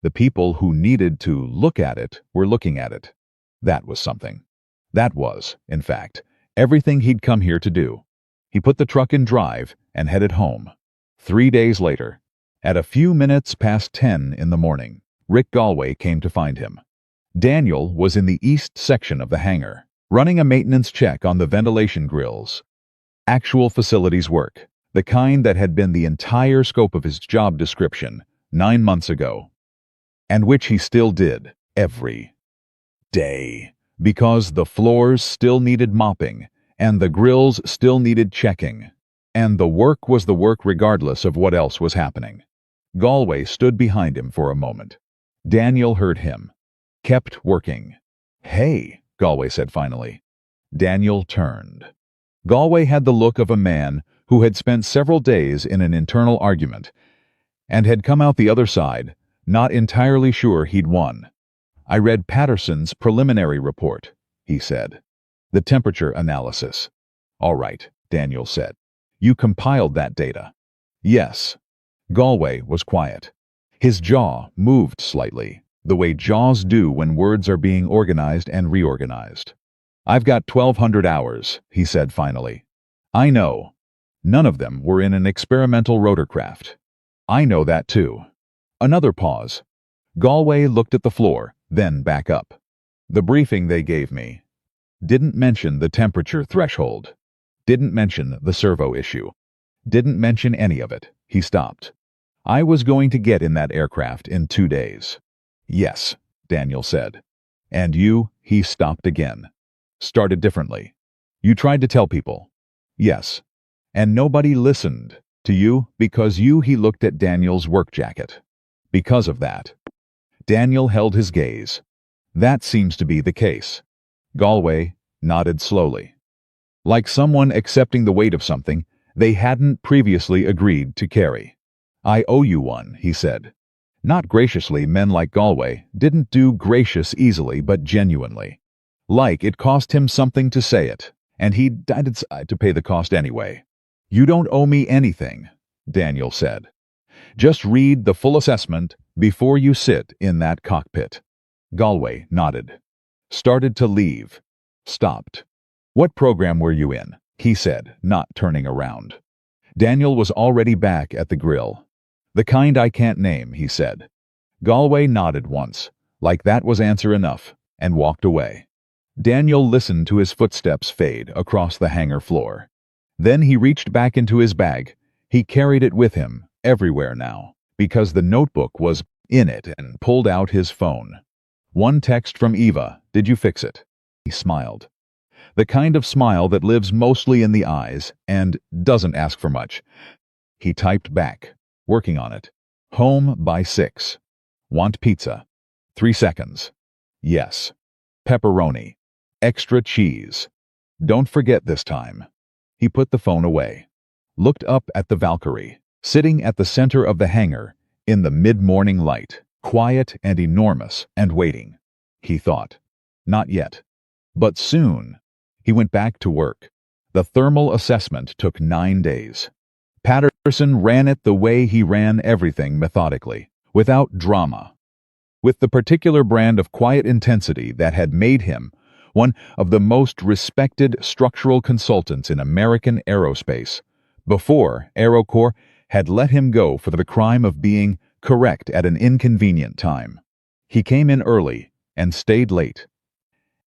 The people who needed to look at it were looking at it. That was something. That was, in fact, everything he'd come here to do. He put the truck in drive and headed home. 3 days later, at a few minutes past 10 in the morning, Rick Galway came to find him. Daniel was in the east section of the hangar, running a maintenance check on the ventilation grills. Actual facilities work, the kind that had been the entire scope of his job description 9 months ago, and which he still did every day, because the floors still needed mopping, and the grills still needed checking, and the work was the work regardless of what else was happening. Galway stood behind him for a moment. Daniel heard him. Kept working. "Hey," Galway said finally. Daniel turned. Galway had the look of a man who had spent several days in an internal argument and had come out the other side, not entirely sure he'd won. "I read Patterson's preliminary report," he said. "The temperature analysis." "All right," Daniel said. "You compiled that data." "Yes." Galway was quiet. His jaw moved slightly, the way jaws do when words are being organized and reorganized. "I've got 1,200 hours," he said finally. "I know. None of them were in an experimental rotorcraft. I know that too." Another pause. Galway looked at the floor, then back up. "The briefing they gave me didn't mention the temperature threshold. Didn't mention the servo issue. Didn't mention any of it." He stopped. "I was going to get in that aircraft in 2 days." "Yes," Daniel said. "And you," he stopped again. "Started differently. You tried to tell people." "Yes." "And nobody listened to you because he looked at Daniel's work jacket. Because of that." Daniel held his gaze. "That seems to be the case." Galway nodded slowly. Like someone accepting the weight of something they hadn't previously agreed to carry. "I owe you one," he said. Not graciously, men like Galway didn't do gracious easily, but genuinely. Like it cost him something to say it, and he'd decided to pay the cost anyway. "You don't owe me anything," Daniel said. "Just read the full assessment before you sit in that cockpit." Galway nodded. Started to leave. Stopped. "What program were you in?" he said, not turning around. Daniel was already back at the grill. "The kind I can't name," he said. Galway nodded once, like that was answer enough, and walked away. Daniel listened to his footsteps fade across the hangar floor. Then he reached back into his bag. He carried it with him, everywhere now, because the notebook was in it, and pulled out his phone. One text from Eva. "Did you fix it?" He smiled. The kind of smile that lives mostly in the eyes and doesn't ask for much. He typed back, working on it. "Home by 6. Want pizza. 3 seconds. Yes. Pepperoni. Extra cheese. Don't forget this time." He put the phone away. Looked up at the Valkyrie, sitting at the center of the hangar, in the mid-morning light, quiet and enormous, and waiting. He thought. Not yet. But soon. He went back to work. The thermal assessment took 9 days. Patterson ran it the way he ran everything, methodically, without drama, with the particular brand of quiet intensity that had made him one of the most respected structural consultants in American aerospace, before AeroCorps had let him go for the crime of being correct at an inconvenient time. He came in early and stayed late.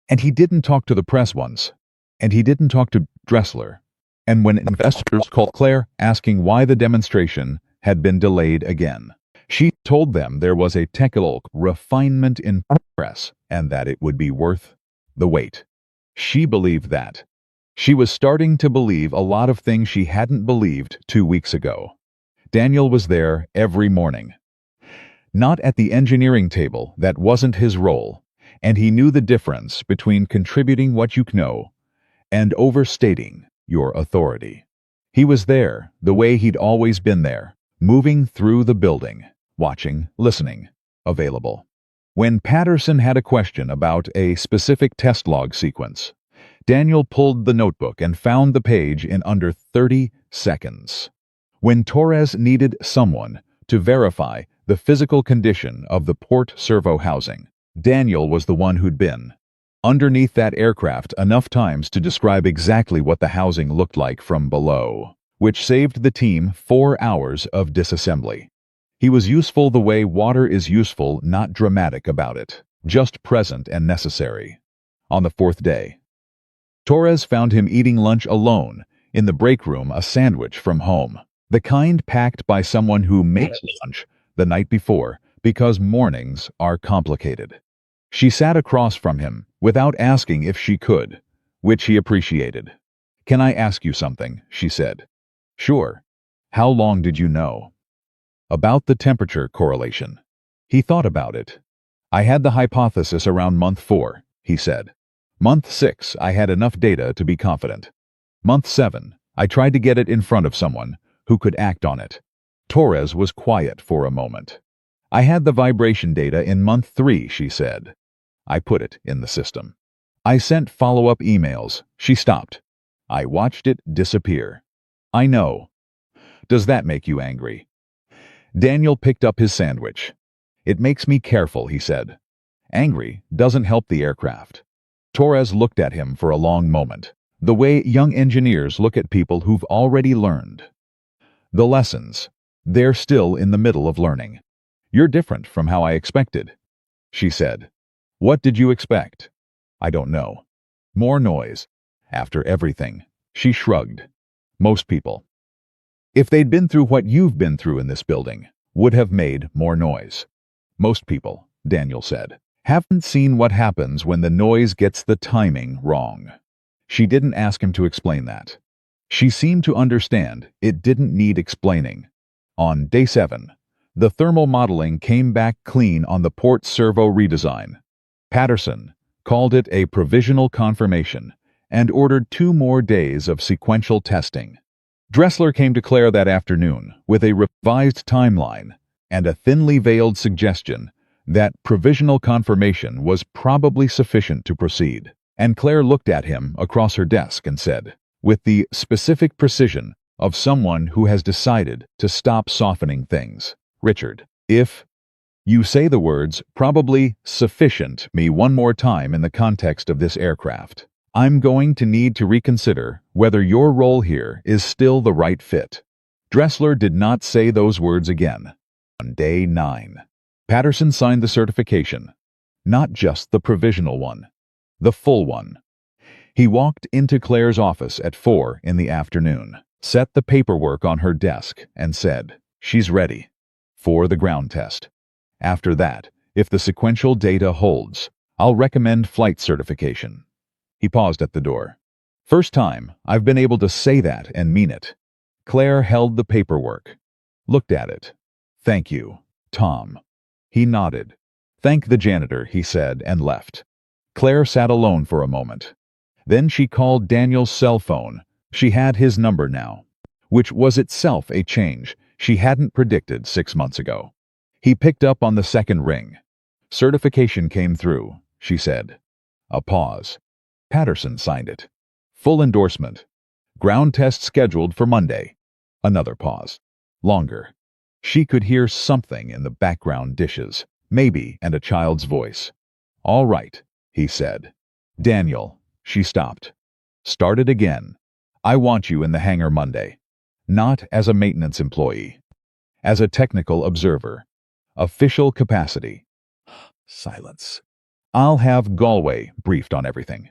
And he didn't talk to the press once. And he didn't talk to Dressler. And when investors called Claire asking why the demonstration had been delayed again, she told them there was a technical refinement in progress and that it would be worth the wait. She believed that. She was starting to believe a lot of things she hadn't believed 2 weeks ago. Daniel was there every morning. Not at the engineering table, that wasn't his role, and he knew the difference between contributing what you know and overstating your authority. He was there, the way he'd always been there, moving through the building, watching, listening, available. When Patterson had a question about a specific test log sequence, Daniel pulled the notebook and found the page in under 30 seconds. When Torres needed someone to verify the physical condition of the port servo housing, Daniel was the one who'd been underneath that aircraft enough times to describe exactly what the housing looked like from below, which saved the team 4 hours of disassembly. He was useful the way water is useful, not dramatic about it, just present and necessary. On the 4th day, Torres found him eating lunch alone in the break room, a sandwich from home, the kind packed by someone who makes lunch the night before because mornings are complicated. She sat across from him without asking if she could, which he appreciated. "Can I ask you something?" she said. "Sure. How long did you know?" "About the temperature correlation." He thought about it. "I had the hypothesis around month 4, he said. Month 6, I had enough data to be confident. Month 7, I tried to get it in front of someone who could act on it." Torres was quiet for a moment. "I had the vibration data in month 3, she said. I put it in the system. I sent follow-up emails." She stopped. "I watched it disappear." "I know. Does that make you angry?" Daniel picked up his sandwich. "It makes me careful," he said. "Angry doesn't help the aircraft." Torres looked at him for a long moment, the way young engineers look at people who've already learned the lessons. They're still in the middle of learning. "You're different from how I expected," she said. "What did you expect?" "I don't know." "More noise." "After everything." She shrugged. "Most people, if they'd been through what you've been through in this building, would have made more noise." "Most people," Daniel said, "haven't seen what happens when the noise gets the timing wrong." She didn't ask him to explain that. She seemed to understand it didn't need explaining. On day 7, the thermal modeling came back clean on the port servo redesign. Patterson called it a provisional confirmation and ordered 2 more days of sequential testing. Dressler came to Claire that afternoon with a revised timeline and a thinly veiled suggestion that provisional confirmation was probably sufficient to proceed. And Claire looked at him across her desk and said, with the specific precision of someone who has decided to stop softening things, "Richard, if you say the words probably sufficient me one more time in the context of this aircraft, I'm going to need to reconsider whether your role here is still the right fit." Dressler did not say those words again. On day 9, Patterson signed the certification, not just the provisional one, the full one. He walked into Claire's office at 4 in the afternoon, set the paperwork on her desk, and said, "She's ready for the ground test. After that, if the sequential data holds, I'll recommend flight certification." He paused at the door. "First time I've been able to say that and mean it." Claire held the paperwork, looked at it. "Thank you, Tom." He nodded. "Thank the janitor," he said, and left. Claire sat alone for a moment. Then she called Daniel's cell phone. She had his number now, which was itself a change she hadn't predicted 6 months ago. He picked up on the second ring. "Certification came through," she said. A pause. Patterson signed it. "Full endorsement. Ground test scheduled for Monday." Another pause. Longer. She could hear something in the background dishes, maybe, and a child's voice. "All right," he said. "Daniel." She stopped. Started again. "I want you in the hangar Monday. Not as a maintenance employee. As a technical observer. Official capacity." Silence. "I'll have Galway briefed on everything.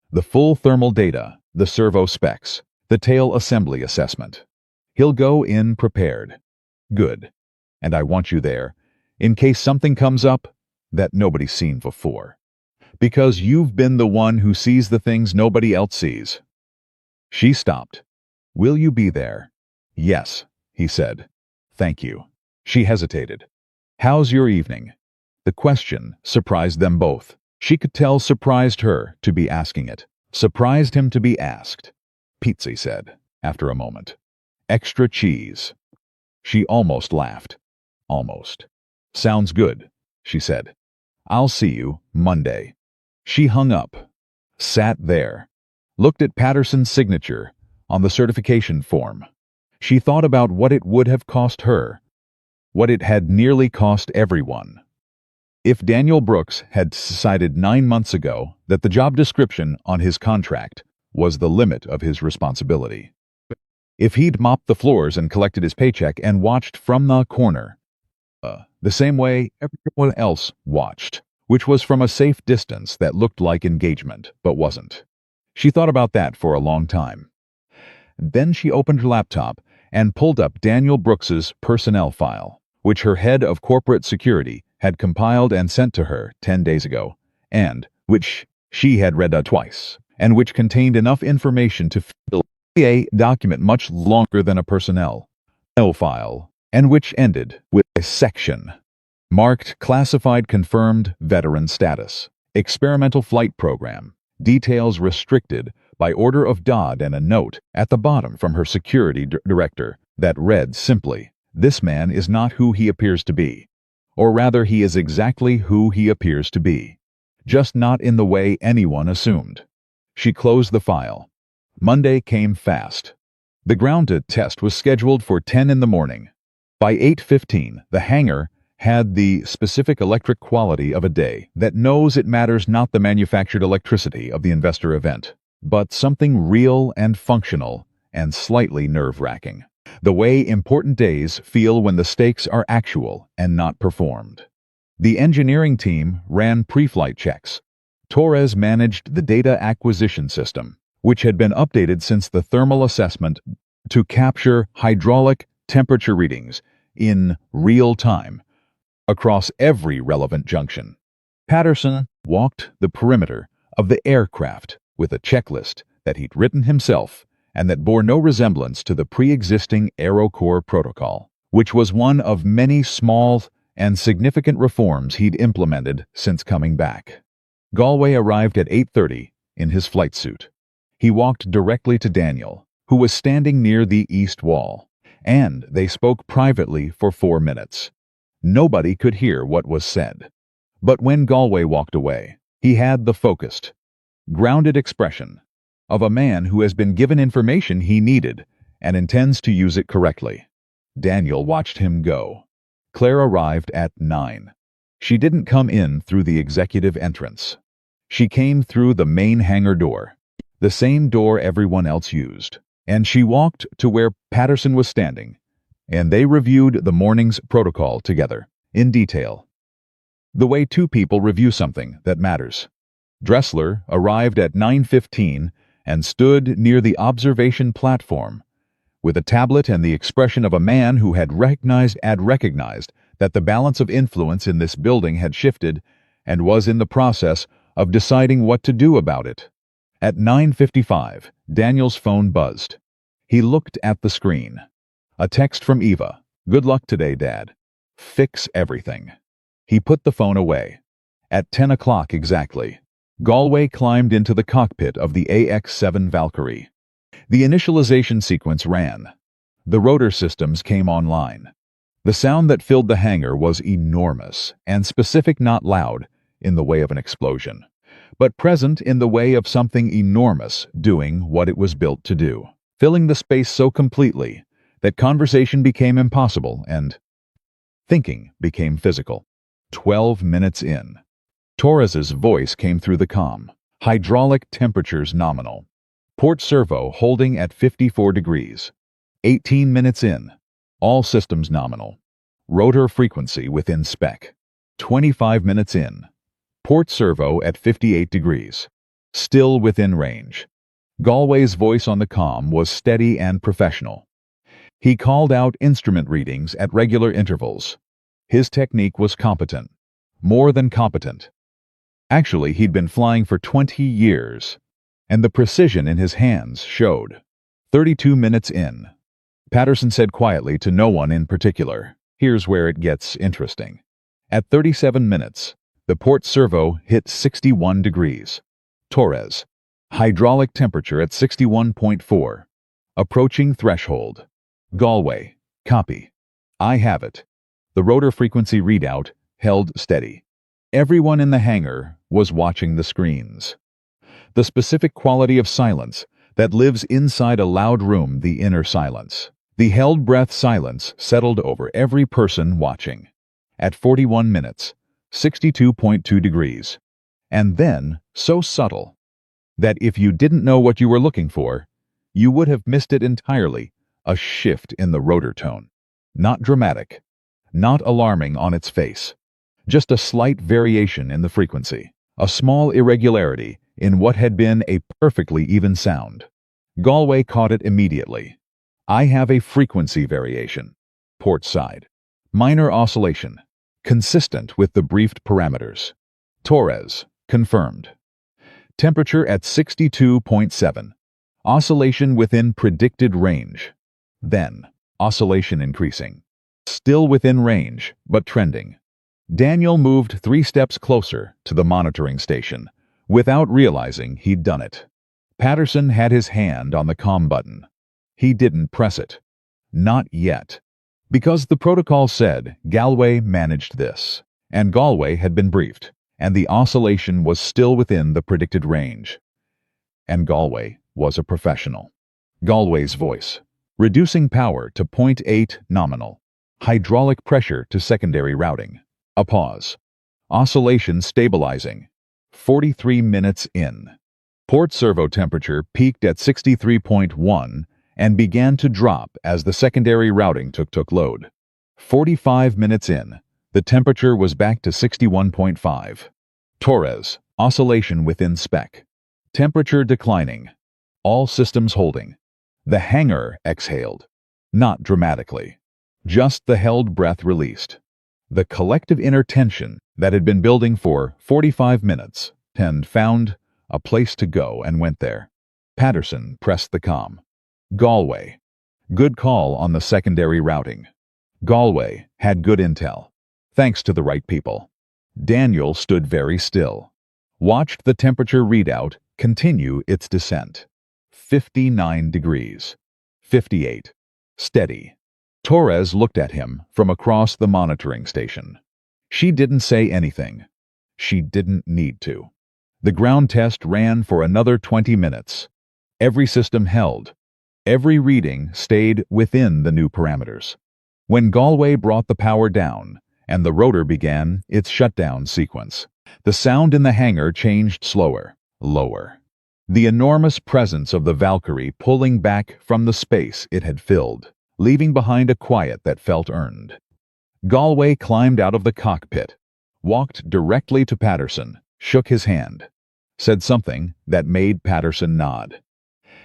The full thermal data, the servo specs, the tail assembly assessment. He'll go in prepared." "Good. And I want you there, in case something comes up that nobody's seen before. Because you've been the one who sees the things nobody else sees." She stopped. "Will you be there?" "Yes," he said. "Thank you." She hesitated. "How's your evening?" The question surprised them both. She could tell surprised her to be asking it. Surprised him to be asked. "Pizza," he said, after a moment. "Extra cheese." She almost laughed. Almost. "Sounds good," she said. "I'll see you Monday." She hung up, sat there, looked at Patterson's signature on the certification form. She thought about what it would have cost her, what it had nearly cost everyone. If Daniel Brooks had decided 9 months ago that the job description on his contract was the limit of his responsibility. If he'd mopped the floors and collected his paycheck and watched from the corner, the same way everyone else watched, which was from a safe distance that looked like engagement, but wasn't. She thought about that for a long time. Then she opened her laptop and pulled up Daniel Brooks's personnel file, which her head of corporate security had compiled and sent to her 10 days ago, and which she had read twice, and which contained enough information to fill a document much longer than a personnel file, and which ended with a section marked Classified Confirmed Veteran Status, Experimental Flight Program, Details Restricted by order of Dodd, and a note at the bottom from her security director that read simply, "This man is not who he appears to be. Or rather, he is exactly who he appears to be, just not in the way anyone assumed." She closed the file. Monday came fast. The ground test was scheduled for 10 in the morning. By 8:15, the hangar had the specific electric quality of a day that knows it matters not the manufactured electricity of the investor event, but something real and functional and slightly nerve-wracking. The way important days feel when the stakes are actual and not performed. The engineering team ran pre-flight checks. Torres managed the data acquisition system, which had been updated since the thermal assessment to capture hydraulic temperature readings in real time across every relevant junction. Patterson walked the perimeter of the aircraft with a checklist that he'd written himself and that bore no resemblance to the pre-existing AeroCorps protocol, which was one of many small and significant reforms he'd implemented since coming back. Galway arrived at 8:30 in his flight suit. He walked directly to Daniel, who was standing near the east wall, and they spoke privately for 4 minutes. Nobody could hear what was said. But when Galway walked away, he had the focused, grounded expression of a man who has been given information he needed and intends to use it correctly. Daniel watched him go. Claire arrived at 9. She didn't come in through the executive entrance. She came through the main hangar door, the same door everyone else used, and she walked to where Patterson was standing, and they reviewed the morning's protocol together, in detail. The way two people review something that matters. Dressler arrived at 9:15 and stood near the observation platform, with a tablet and the expression of a man who had recognized that the balance of influence in this building had shifted and was in the process of deciding what to do about it. At 9:55, Daniel's phone buzzed. He looked at the screen. A text from Eva. "Good luck today, Dad. Fix everything." He put the phone away. At 10 o'clock exactly, Galway climbed into the cockpit of the AX-7 Valkyrie. The initialization sequence ran. The rotor systems came online. The sound that filled the hangar was enormous and specific, not loud in the way of an explosion, but present in the way of something enormous doing what it was built to do, filling the space so completely that conversation became impossible and thinking became physical. 12 minutes in, Torres's voice came through the comm. Hydraulic temperatures nominal. Port servo holding at 54 degrees. 18 minutes in, all systems nominal. Rotor frequency within spec. 25 minutes in, port servo at 58 degrees. Still within range. Galway's voice on the comm was steady and professional. He called out instrument readings at regular intervals. His technique was competent. More than competent. Actually, he'd been flying for 20 years. and the precision in his hands showed. 32 minutes in. Patterson said quietly to no one in particular, "Here's where it gets interesting." At 37 minutes, the port servo hit 61 degrees. Torres. Hydraulic temperature at 61.4. Approaching threshold. Galway. Copy. I have it. The rotor frequency readout held steady. Everyone in the hangar was watching the screens. The specific quality of silence that lives inside a loud room, the inner silence. The held breath silence settled over every person watching. At 41 minutes, 62.2 degrees. And then, so subtle, that if you didn't know what you were looking for, you would have missed it entirely, a shift in the rotor tone. Not dramatic, not alarming on its face, just a slight variation in the frequency, a small irregularity in what had been a perfectly even sound. Galway caught it immediately. I have a frequency variation. Port side. Minor oscillation. Consistent with the briefed parameters. Torres. Confirmed. Temperature at 62.7. Oscillation within predicted range. Then, oscillation increasing. Still within range, but trending. Daniel moved 3 steps closer to the monitoring station, without realizing he'd done it. Patterson had his hand on the comm button. He didn't press it. Not yet. Because the protocol said Galway managed this, and Galway had been briefed, and the oscillation was still within the predicted range. And Galway was a professional. Galway's voice. Reducing power to 0.8 nominal. Hydraulic pressure to secondary routing. A pause. Oscillation stabilizing. 43 minutes in. Port servo temperature peaked at 63.1 and began to drop as the secondary routing took load. 45 minutes in, the temperature was back to 61.5. Torres, oscillation within spec. Temperature declining. All systems holding. The hangar exhaled. Not dramatically. Just the held breath released. The collective inner tension that had been building for 45 minutes found a place to go and went there. Patterson pressed the comm. Galway. Good call on the secondary routing. Galway had good intel. Thanks to the right people. Daniel stood very still. Watched the temperature readout continue its descent. 59 degrees. 58. Steady. Torres looked at him from across the monitoring station. She didn't say anything. She didn't need to. The ground test ran for another 20 minutes. Every system held. Every reading stayed within the new parameters. When Galway brought the power down and the rotor began its shutdown sequence, the sound in the hangar changed slower, lower. The enormous presence of the Valkyrie pulling back from the space it had filled, leaving behind a quiet that felt earned. Galway climbed out of the cockpit, walked directly to Patterson, shook his hand, said something that made Patterson nod.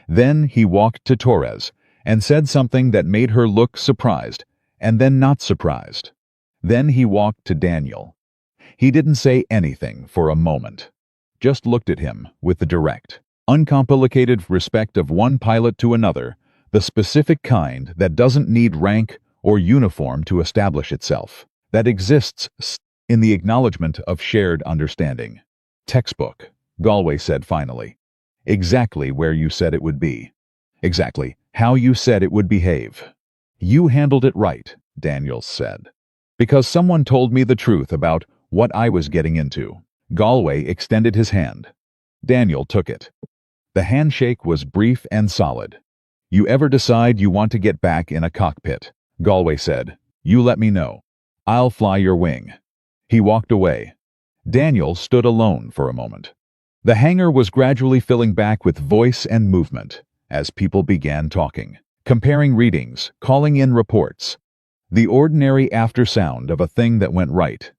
Then he walked to Torres and said something that made her look surprised, and then not surprised. Then he walked to Daniel. He didn't say anything for a moment, just looked at him with the direct, uncomplicated respect of one pilot to another, the specific kind that doesn't need rank or uniform to establish itself, that exists in the acknowledgement of shared understanding. Textbook, Galway said finally. Exactly where you said it would be. Exactly how you said it would behave. You handled it right, Daniel said. Because someone told me the truth about what I was getting into. Galway extended his hand. Daniel took it. The handshake was brief and solid. You ever decide you want to get back in a cockpit, Galway said, you let me know. I'll fly your wing. He walked away. Daniel stood alone for a moment. The hangar was gradually filling back with voice and movement as people began talking, comparing readings, calling in reports. The ordinary after-sound of a thing that went right.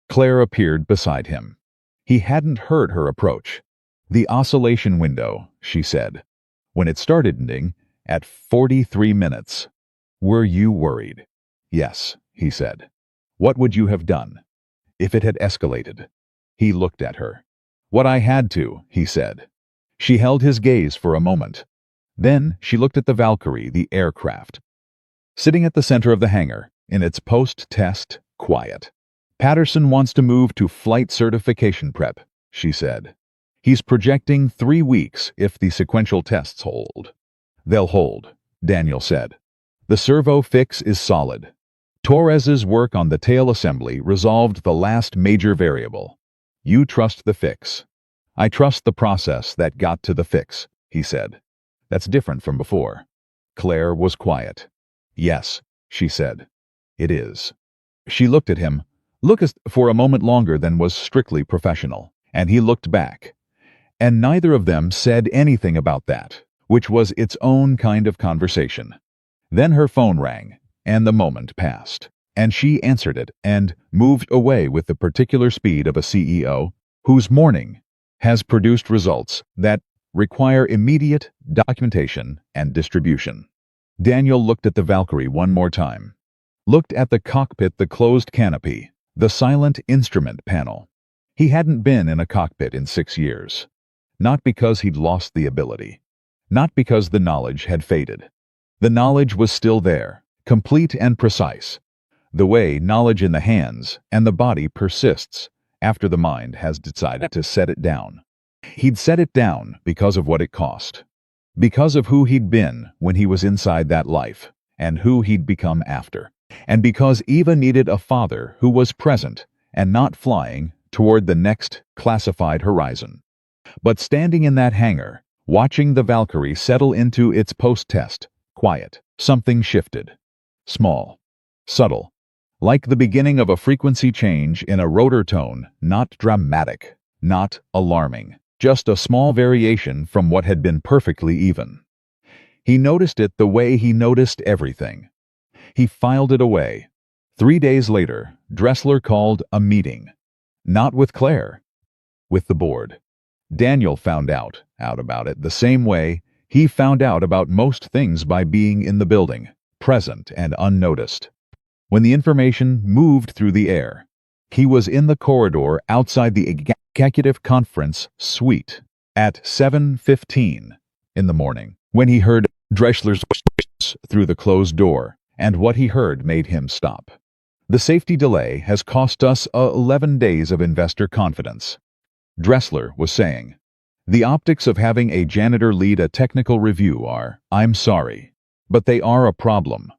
Claire appeared beside him. He hadn't heard her approach. The oscillation window, she said. When it started ending, at 43 minutes. Were you worried? Yes, he said. What would you have done? If it had escalated? He looked at her. What I had to, he said. She held his gaze for a moment. Then she looked at the Valkyrie, the aircraft, sitting at the center of the hangar, in its post-test quiet. Patterson wants to move to flight certification prep, she said. He's projecting 3 weeks if the sequential tests hold. They'll hold, Daniel said. The servo fix is solid. Torres's work on the tail assembly resolved the last major variable. You trust the fix. I trust the process that got to the fix, he said. That's different from before. Claire was quiet. Yes, she said. It is. She looked at him, for a moment longer than was strictly professional, and he looked back. And neither of them said anything about that, which was its own kind of conversation. Then her phone rang, and the moment passed, and she answered it and moved away with the particular speed of a CEO whose morning has produced results that require immediate documentation and distribution. Daniel looked at the Valkyrie one more time. Looked at the cockpit, the closed canopy, the silent instrument panel. He hadn't been in a cockpit in 6 years. Not because he'd lost the ability. Not because the knowledge had faded. The knowledge was still there, complete and precise. The way knowledge in the hands and the body persists after the mind has decided to set it down. He'd set it down because of what it cost. Because of who he'd been when he was inside that life, and who he'd become after. And because Eva needed a father who was present and not flying toward the next classified horizon. But standing in that hangar, watching the Valkyrie settle into its post-test, quiet, something shifted. Small, subtle, like the beginning of a frequency change in a rotor tone, not dramatic, not alarming. Just a small variation from what had been perfectly even. He noticed it the way he noticed everything. He filed it away. 3 days later, Dressler called a meeting. Not with Claire. With the board. Daniel found out about it the same way he found out about most things, by being in the building, present and unnoticed. When the information moved through the air, he was in the corridor outside the executive conference suite at 7:15 in the morning, when he heard Dressler's voice through the closed door, and what he heard made him stop. The safety delay has cost us 11 days of investor confidence, Dressler was saying. The optics of having a janitor lead a technical review are, I'm sorry, but they are a problem.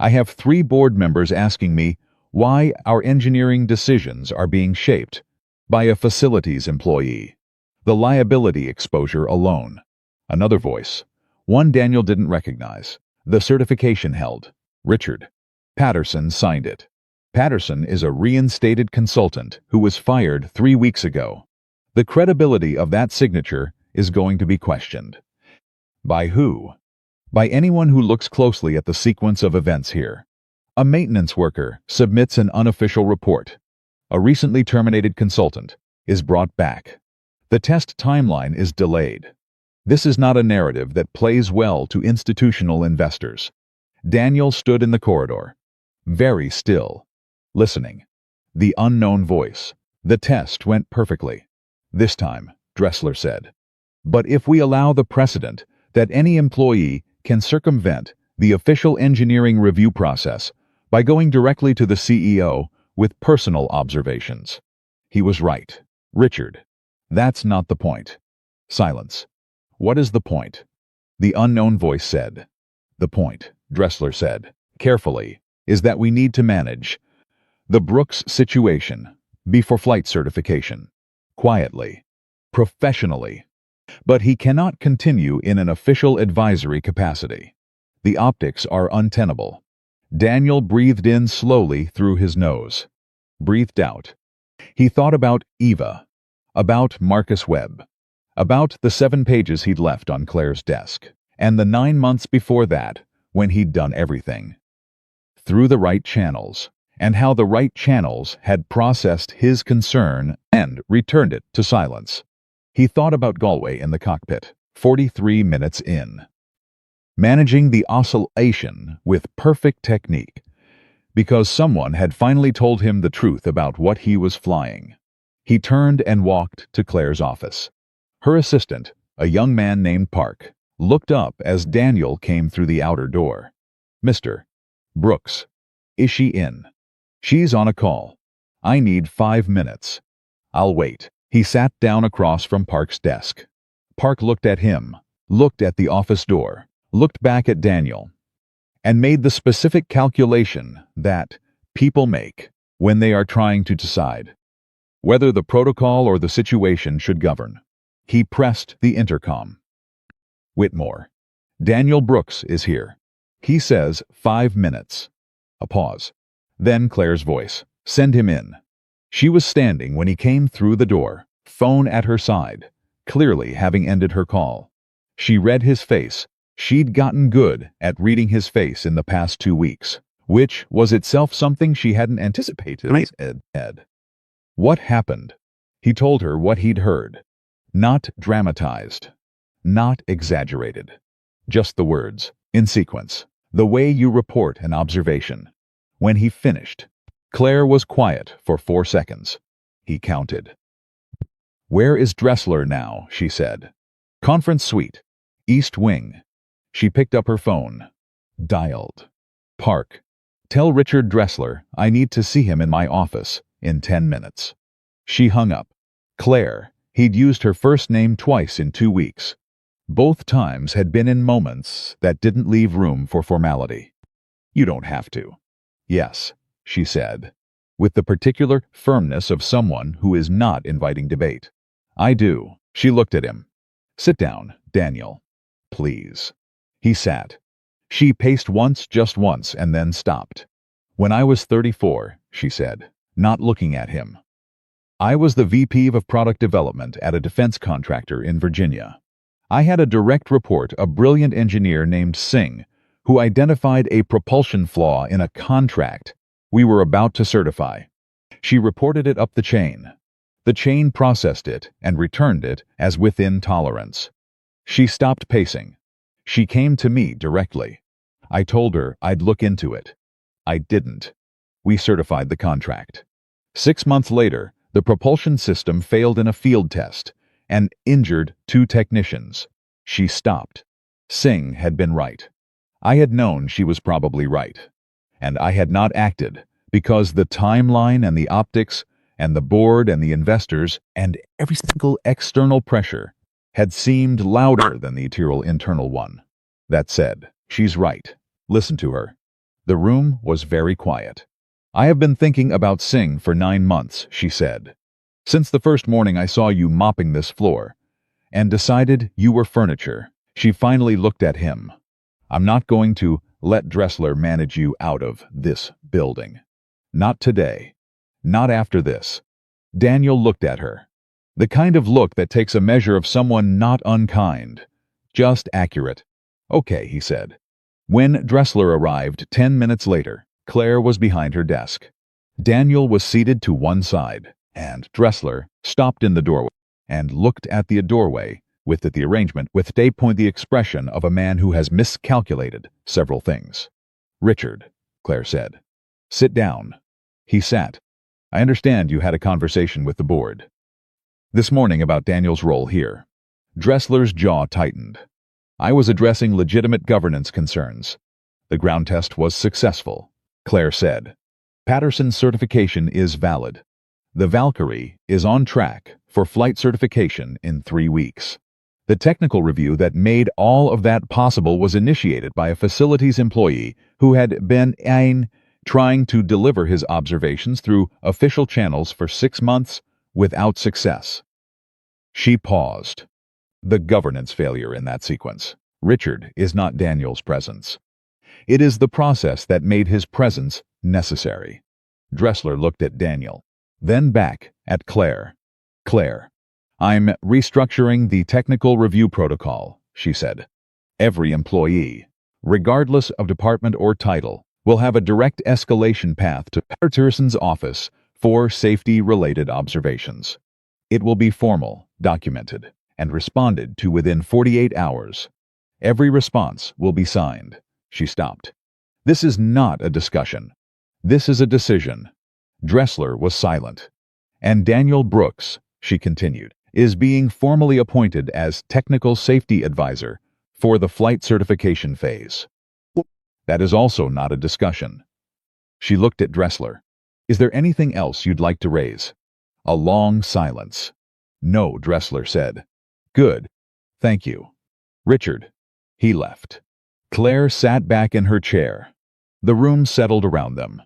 I have 3 board members asking me why our engineering decisions are being shaped by a facilities employee. The liability exposure alone. Another voice. One Daniel didn't recognize. The certification held. Richard. Patterson signed it. Patterson is a reinstated consultant who was fired 3 weeks ago. The credibility of that signature is going to be questioned. By who? By anyone who looks closely at the sequence of events here. A maintenance worker submits an unofficial report. A recently terminated consultant is brought back. The test timeline is delayed. This is not a narrative that plays well to institutional investors. Daniel stood in the corridor, very still, listening. The unknown voice. The test went perfectly. This time, Dressler said. But if we allow the precedent that any employee can circumvent the official engineering review process by going directly to the CEO with personal observations. He was right. Richard. That's not the point. Silence. What is the point? The unknown voice said. The point, Dressler said, carefully, is that we need to manage the Brooks situation before flight certification. Quietly. Professionally. But he cannot continue in an official advisory capacity. The optics are untenable. Daniel breathed in slowly through his nose. Breathed out. He thought about Eva. About Marcus Webb. About the 7 pages he'd left on Claire's desk. And the 9 months before that, when he'd done everything. Through the right channels. And how the right channels had processed his concern and returned it to silence. He thought about Galway in the cockpit, 43 minutes in. Managing the oscillation with perfect technique, because someone had finally told him the truth about what he was flying. He turned and walked to Claire's office. Her assistant, A young man named Park looked up as Daniel came through the outer door. "Mr. Brooks, is she in?" "She's on a call. I need 5 minutes." "I'll wait." He sat down across from Park's desk. Park looked at him, looked at the office door, looked back at Daniel, and made the specific calculation that people make when they are trying to decide whether the protocol or the situation should govern. He pressed the intercom. "Whitmore, Daniel Brooks is here. He says 5 minutes." A pause. Then Claire's voice. "Send him in." She was standing when he came through the door, phone at her side, clearly having ended her call. She read his face. She'd gotten good at reading his face in the past 2 weeks, which was itself something she hadn't anticipated. Ed. What happened? He told her what he'd heard. Not dramatized. Not exaggerated. Just the words, in sequence. The way you report an observation. When he finished, Claire was quiet for 4 seconds. He counted. "Where is Dressler now?" she said. "Conference suite. East Wing." She picked up her phone. Dialed. "Park. Tell Richard Dressler I need to see him in my office in 10 minutes. She hung up. Claire. He'd used her first name twice in 2 weeks. Both times had been in moments that didn't leave room for formality. "You don't have to." "Yes," she said, with the particular firmness of someone who is not inviting debate. "I do." She looked at him. "Sit down, Daniel. Please." He sat. She paced once, just once, and then stopped. "When I was 34, she said, not looking at him. "I was the VP of Product Development at a defense contractor in Virginia. I had a direct report, a brilliant engineer named Singh, who identified a propulsion flaw in a contract we were about to certify. She reported it up the chain. The chain processed it and returned it as within tolerance. She stopped pacing. She came to me directly. I told her I'd look into it. I didn't. We certified the contract. 6 months later, the propulsion system failed in a field test and injured 2 technicians. She stopped. Singh had been right. I had known she was probably right. And I had not acted because the timeline and the optics and the board and the investors and every single external pressure had seemed louder than the internal one. That said, she's right. Listen to her. The room was very quiet. "I have been thinking about Singh for 9 months, she said. "Since the first morning I saw you mopping this floor, and decided you were furniture." She finally looked at him. "I'm not going to let Dressler manage you out of this building. Not today. Not after this." Daniel looked at her. The kind of look that takes a measure of someone not unkind, just accurate. "Okay," he said. When Dressler arrived 10 minutes later, Claire was behind her desk. Daniel was seated to one side, and Dressler stopped in the doorway and looked at the doorway with the arrangement with the expression of a man who has miscalculated several things. "Richard," Claire said. "Sit down." He sat. "I understand you had a conversation with the board this morning about Daniel's role here." Dressler's jaw tightened. "I was addressing legitimate governance concerns. The ground test was successful," Claire said. "Patterson's certification is valid. The Valkyrie is on track for flight certification in 3 weeks. The technical review that made all of that possible was initiated by a facilities employee who had been trying to deliver his observations through official channels for 6 months without success." She paused. The governance failure in that sequence. Richard is not Daniel's presence. It is the process that made his presence necessary. Dressler looked at Daniel, then back at Claire. "Claire, I'm restructuring the technical review protocol," she said. "Every employee, regardless of department or title, will have a direct escalation path to Patterson's office for safety-related observations. It will be formal, documented, and responded to within 48 hours. Every response will be signed." She stopped. "This is not a discussion. This is a decision." Dressler was silent. "And Daniel Brooks," she continued, is being formally appointed as Technical Safety Advisor for the flight certification phase. That is also not a discussion. She looked at Dressler. Is there anything else you'd like to raise? A long silence. No, Dressler said. Good. Thank you. Richard. He left. Claire sat back in her chair. The room settled around them.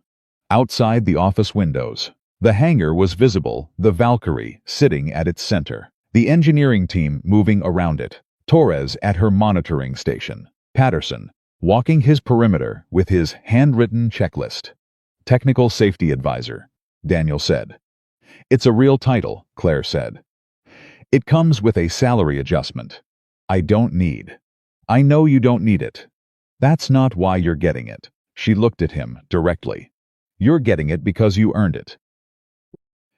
Outside the office windows, the hangar was visible, the Valkyrie sitting at its center, the engineering team moving around it, Torres at her monitoring station, Patterson walking his perimeter with his handwritten checklist. Technical Safety Advisor, Daniel said. It's a real title, Claire said. It comes with a salary adjustment. I don't need. I know you don't need it. That's not why you're getting it. She looked at him directly. You're getting it because you earned it.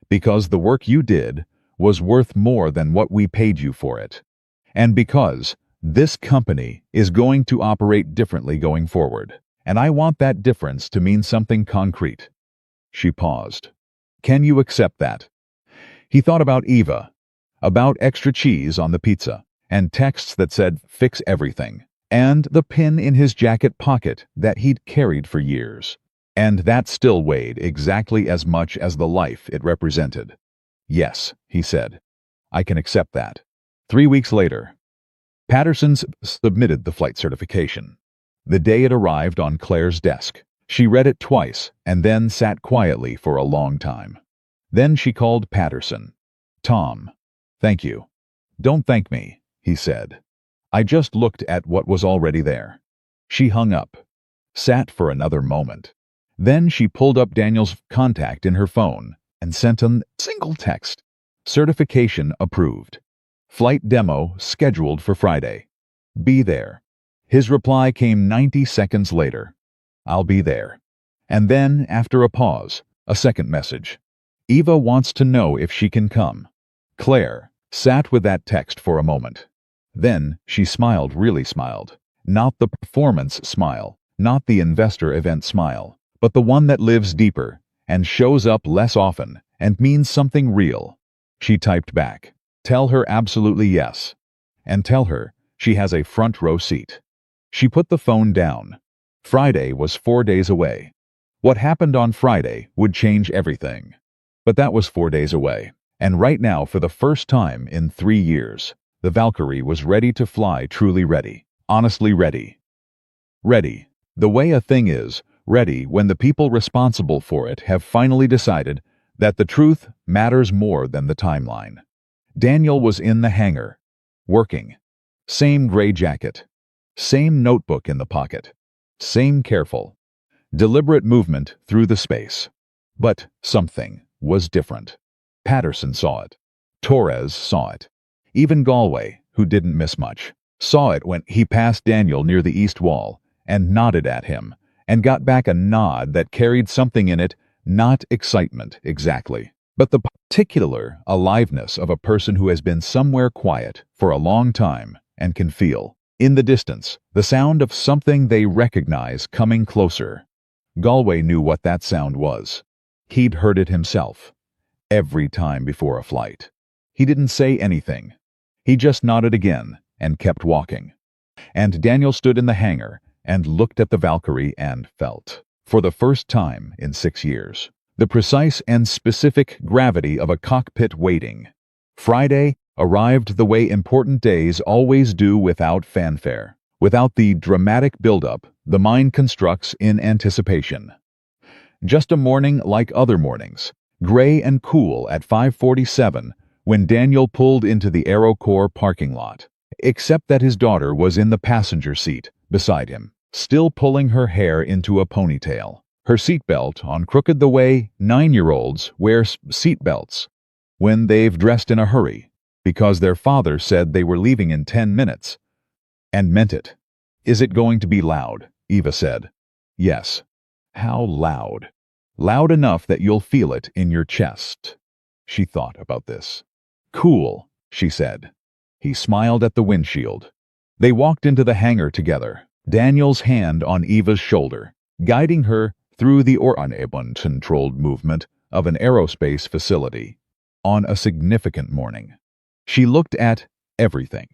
Because the work you did was worth more than what we paid you for it. And because this company is going to operate differently going forward. And I want that difference to mean something concrete. She paused. Can you accept that? He thought about Eva, about extra cheese on the pizza, and texts that said, fix everything, and the pin in his jacket pocket that he'd carried for years. And that still weighed exactly as much as the life it represented. Yes, he said. I can accept that. 3 weeks later, Patterson's submitted the flight certification. The day it arrived on Claire's desk, she read it twice and then sat quietly for a long time. Then she called Patterson. Tom, thank you. Don't thank me, he said. I just looked at what was already there. She hung up, sat for another moment. Then she pulled up Daniel's contact in her phone and sent a single text. Certification approved. Flight demo scheduled for Friday. Be there. His reply came 90 seconds later. I'll be there. And then, after a pause, a second message. Eva wants to know if she can come. Claire sat with that text for a moment. Then she smiled, really smiled. Not the performance smile, not the investor event smile, but the one that lives deeper and shows up less often and means something real. She typed back. Tell her absolutely yes. And tell her she has a front row seat. She put the phone down. Friday was 4 days away. What happened on Friday would change everything. But that was 4 days away. And right now, for the first time in 3 years, the Valkyrie was ready to fly, truly ready. Honestly ready. Ready. The way a thing is, ready when the people responsible for it have finally decided that the truth matters more than the timeline. Daniel was in the hangar, working. Same gray jacket. Same notebook in the pocket. Same careful, deliberate movement through the space. But something was different. Patterson saw it. Torres saw it. Even Galway, who didn't miss much, saw it when he passed Daniel near the east wall and nodded at him, and got back a nod that carried something in it, not excitement exactly, but the particular aliveness of a person who has been somewhere quiet for a long time and can feel, in the distance, the sound of something they recognize coming closer. Galway knew what that sound was. He'd heard it himself. Every time before a flight. He didn't say anything. He just nodded again and kept walking. And Daniel stood in the hangar and looked at the Valkyrie and felt, for the first time in 6 years, the precise and specific gravity of a cockpit waiting. Friday arrived the way important days always do, without fanfare, without the dramatic buildup the mind constructs in anticipation. Just a morning like other mornings, gray and cool at 5:47 when Daniel pulled into the AeroCorps parking lot, except that his daughter was in the passenger seat beside him, still pulling her hair into a ponytail, her seatbelt on crooked the way 9-year-olds wear seatbelts when they've dressed in a hurry because their father said they were leaving in 10 minutes, and meant it. Is it going to be loud? Eva said. Yes. How loud? Loud enough that you'll feel it in your chest. She thought about this. Cool, she said. He smiled at the windshield. They walked into the hangar together, Daniel's hand on Eva's shoulder, guiding her through the controlled movement of an aerospace facility. On a significant morning. She looked at everything,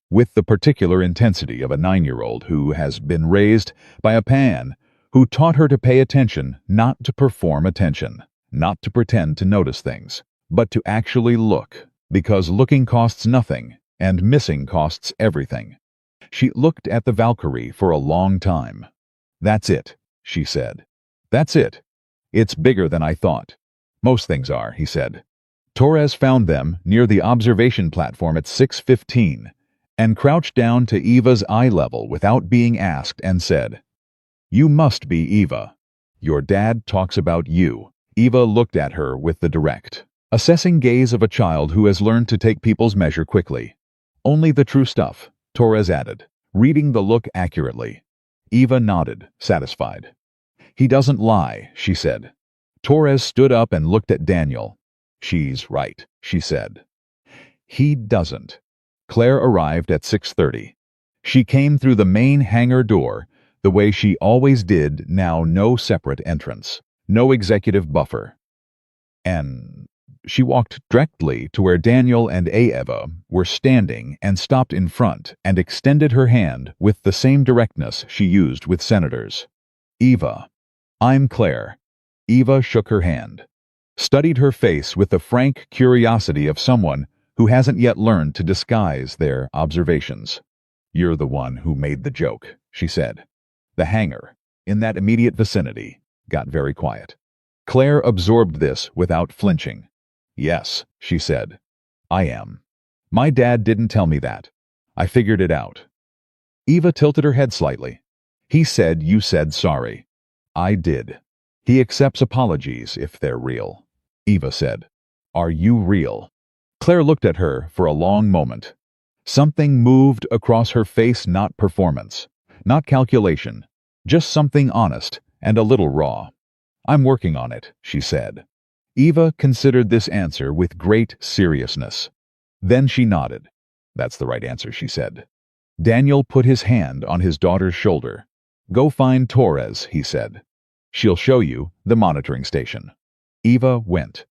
with the particular intensity of a 9-year-old who has been raised by a pan who taught her to pay attention, not to perform attention, not to pretend to notice things, but to actually look, because looking costs nothing, and missing costs everything. She looked at the Valkyrie for a long time. "That's it," she said. "That's it. It's bigger than I thought." "Most things are," he said. Torres found them near the observation platform at 6:15 and crouched down to Eva's eye level without being asked and said, "You must be Eva. Your dad talks about you." Eva looked at her with the direct, assessing gaze of a child who has learned to take people's measure quickly. "Only the true stuff," Torres added, reading the look accurately. Eva nodded, satisfied. "He doesn't lie," she said. Torres stood up and looked at Daniel. "She's right," she said. "He doesn't." Claire arrived at 6:30. She came through the main hangar door, the way she always did, now no separate entrance, no executive buffer. And she walked directly to where Daniel and Eva were standing and stopped in front and extended her hand with the same directness she used with senators. "Eva." "I'm Claire." Eva shook her hand, studied her face with the frank curiosity of someone who hasn't yet learned to disguise their observations. "You're the one who made the joke," she said. The hangar, in that immediate vicinity, got very quiet. Claire absorbed this without flinching. "Yes," she said. "I am. My dad didn't tell me that. I figured it out." Eva tilted her head slightly. "He said you said sorry." "I did. He accepts apologies if they're real." Eva said, "Are you real?" Claire looked at her for a long moment. Something moved across her face, not performance, not calculation, just something honest and a little raw. "I'm working on it," she said. Eva considered this answer with great seriousness. Then she nodded. "That's the right answer," she said. Daniel put his hand on his daughter's shoulder. "Go find Torres," he said. "She'll show you the monitoring station." Eva went.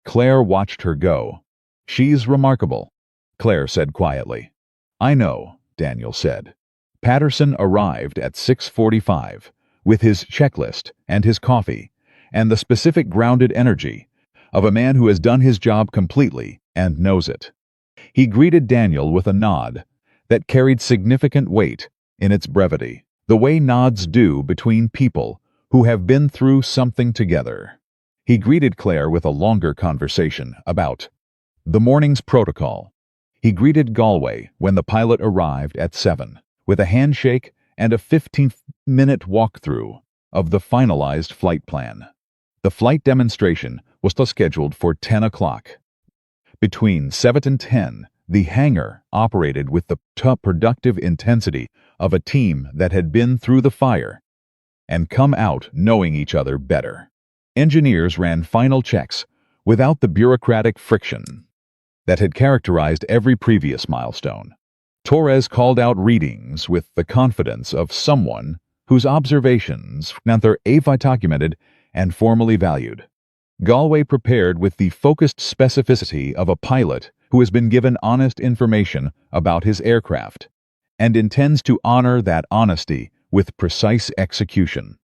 Claire watched her go. "She's remarkable," Claire said quietly. "I know," Daniel said. Patterson arrived at 6:45 with his checklist and his coffee and the specific grounded energy of a man who has done his job completely and knows it. He greeted Daniel with a nod that carried significant weight in its brevity, the way nods do between people who have been through something together. He greeted Claire with a longer conversation about the morning's protocol. He greeted Galway when the pilot arrived at 7, with a handshake and a 15-minute walkthrough of the finalized flight plan. The flight demonstration was scheduled for 10 o'clock. Between 7 and 10, the hangar operated with the productive intensity of a team that had been through the fire and come out knowing each other better. Engineers ran final checks without the bureaucratic friction that had characterized every previous milestone. Torres called out readings with the confidence of someone whose observations were documented and formally valued. Galway prepared with the focused specificity of a pilot who has been given honest information about his aircraft and intends to honor that honesty with precise execution.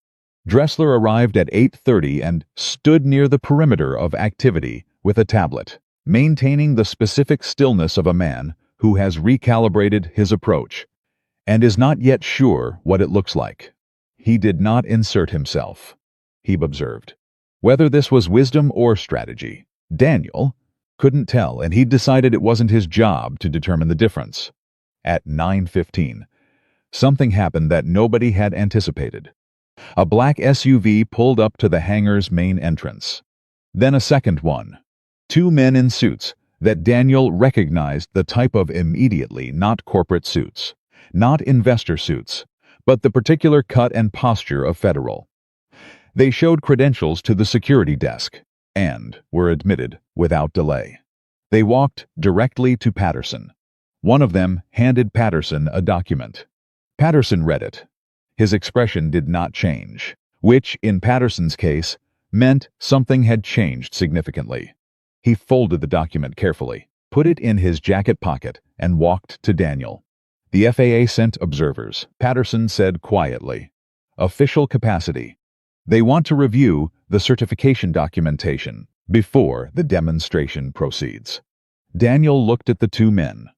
Dressler arrived at 8:30 and stood near the perimeter of activity with a tablet, maintaining the specific stillness of a man who has recalibrated his approach and is not yet sure what it looks like. He did not insert himself, Heeb observed. Whether this was wisdom or strategy, Daniel couldn't tell, and he'd decided it wasn't his job to determine the difference. At 9:15, something happened that nobody had anticipated. A black SUV pulled up to the hangar's main entrance. Then a second one. 2 men in suits that Daniel recognized the type of immediately, not corporate suits, not investor suits, but the particular cut and posture of Federal. They showed credentials to the security desk and were admitted without delay. They walked directly to Patterson. One of them handed Patterson a document. Patterson read it. His expression did not change, which, in Patterson's case, meant something had changed significantly. He folded the document carefully, put it in his jacket pocket and walked to Daniel. The FAA sent observers, Patterson said quietly. Official capacity. They want to review the certification documentation before the demonstration proceeds. Daniel looked at the two men.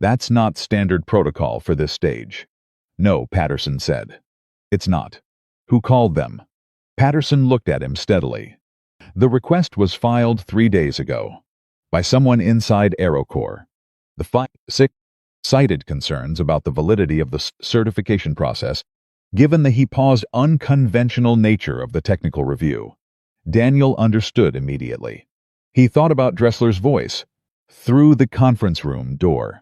That's not standard protocol for this stage. No, Patterson said. It's not. Who called them? Patterson looked at him steadily. The request was filed 3 days ago by someone inside AeroCorps. The FAA cited concerns about the validity of the certification process, given the he paused unconventional nature of the technical review. Daniel understood immediately. He thought about Dressler's voice through the conference room door,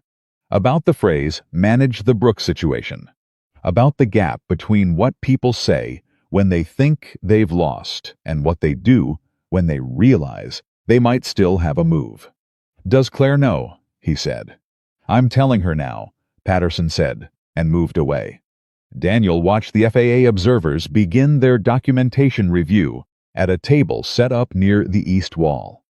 about the phrase, manage the Brooks situation, about the gap between what people say when they think they've lost and what they do when they realize they might still have a move. Does Claire know? He said. I'm telling her now, Patterson said, and moved away. Daniel watched the FAA observers begin their documentation review at a table set up near the east wall.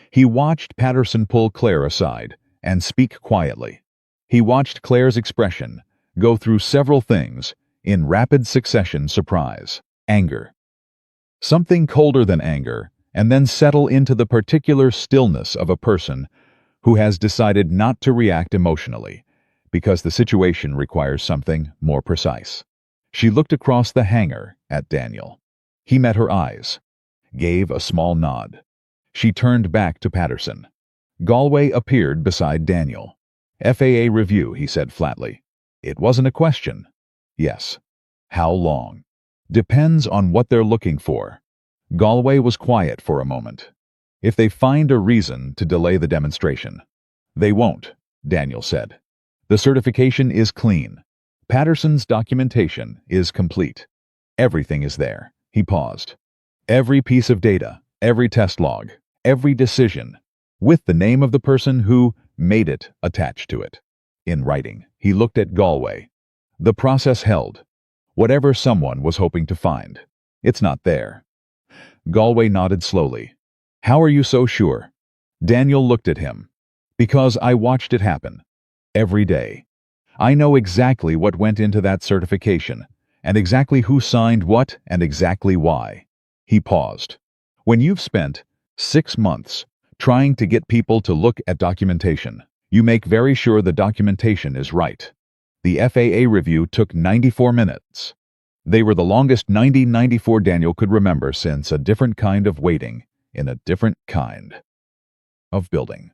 He watched Patterson pull Claire aside and speak quietly. He watched Claire's expression go through several things in rapid succession: surprise, anger, something colder than anger, and then settle into the particular stillness of a person who has decided not to react emotionally because the situation requires something more precise. She looked across the hangar at Daniel. He met her eyes, gave a small nod. She turned back to Patterson. Galway appeared beside Daniel. FAA review, he said flatly. It wasn't a question. Yes. How long? Depends on what they're looking for. Galway was quiet for a moment. If they find a reason to delay the demonstration. They won't, Daniel said. The certification is clean. Patterson's documentation is complete. Everything is there. He paused. Every piece of data, every test log, every decision, with the name of the person who made it attached to it. In writing, he looked at Galway. The process held. Whatever someone was hoping to find. It's not there. Galway nodded slowly. How are you so sure? Daniel looked at him. Because I watched it happen. Every day. I know exactly what went into that certification, and exactly who signed what and exactly why. He paused. When you've spent 6 months trying to get people to look at documentation, you make very sure the documentation is right. The FAA review took 94 minutes. They were the longest 94 Daniel could remember since a different kind of waiting in a different kind of building.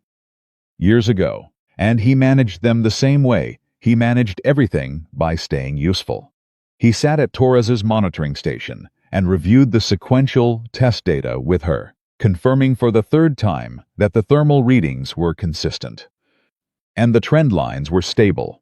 Years ago, and he managed them the same way he managed everything, by staying useful. He sat at Torres's monitoring station and reviewed the sequential test data with her, confirming for the 3rd time that the thermal readings were consistent and the trend lines were stable.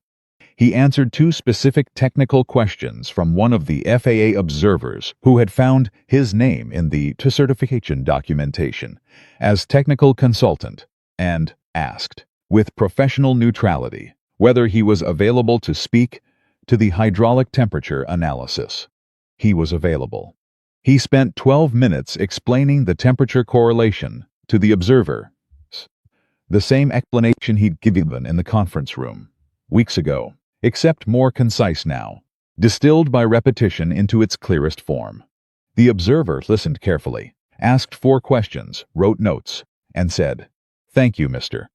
He answered 2 specific technical questions from one of the FAA observers who had found his name in the certification documentation as technical consultant, and asked, with professional neutrality, whether he was available to speak to the hydraulic temperature analysis. He was available. He spent 12 minutes explaining the temperature correlation to the observer, the same explanation he'd given in the conference room weeks ago, except more concise now, distilled by repetition into its clearest form. The observer listened carefully, asked 4 questions, wrote notes, and said, "Thank you, Mr.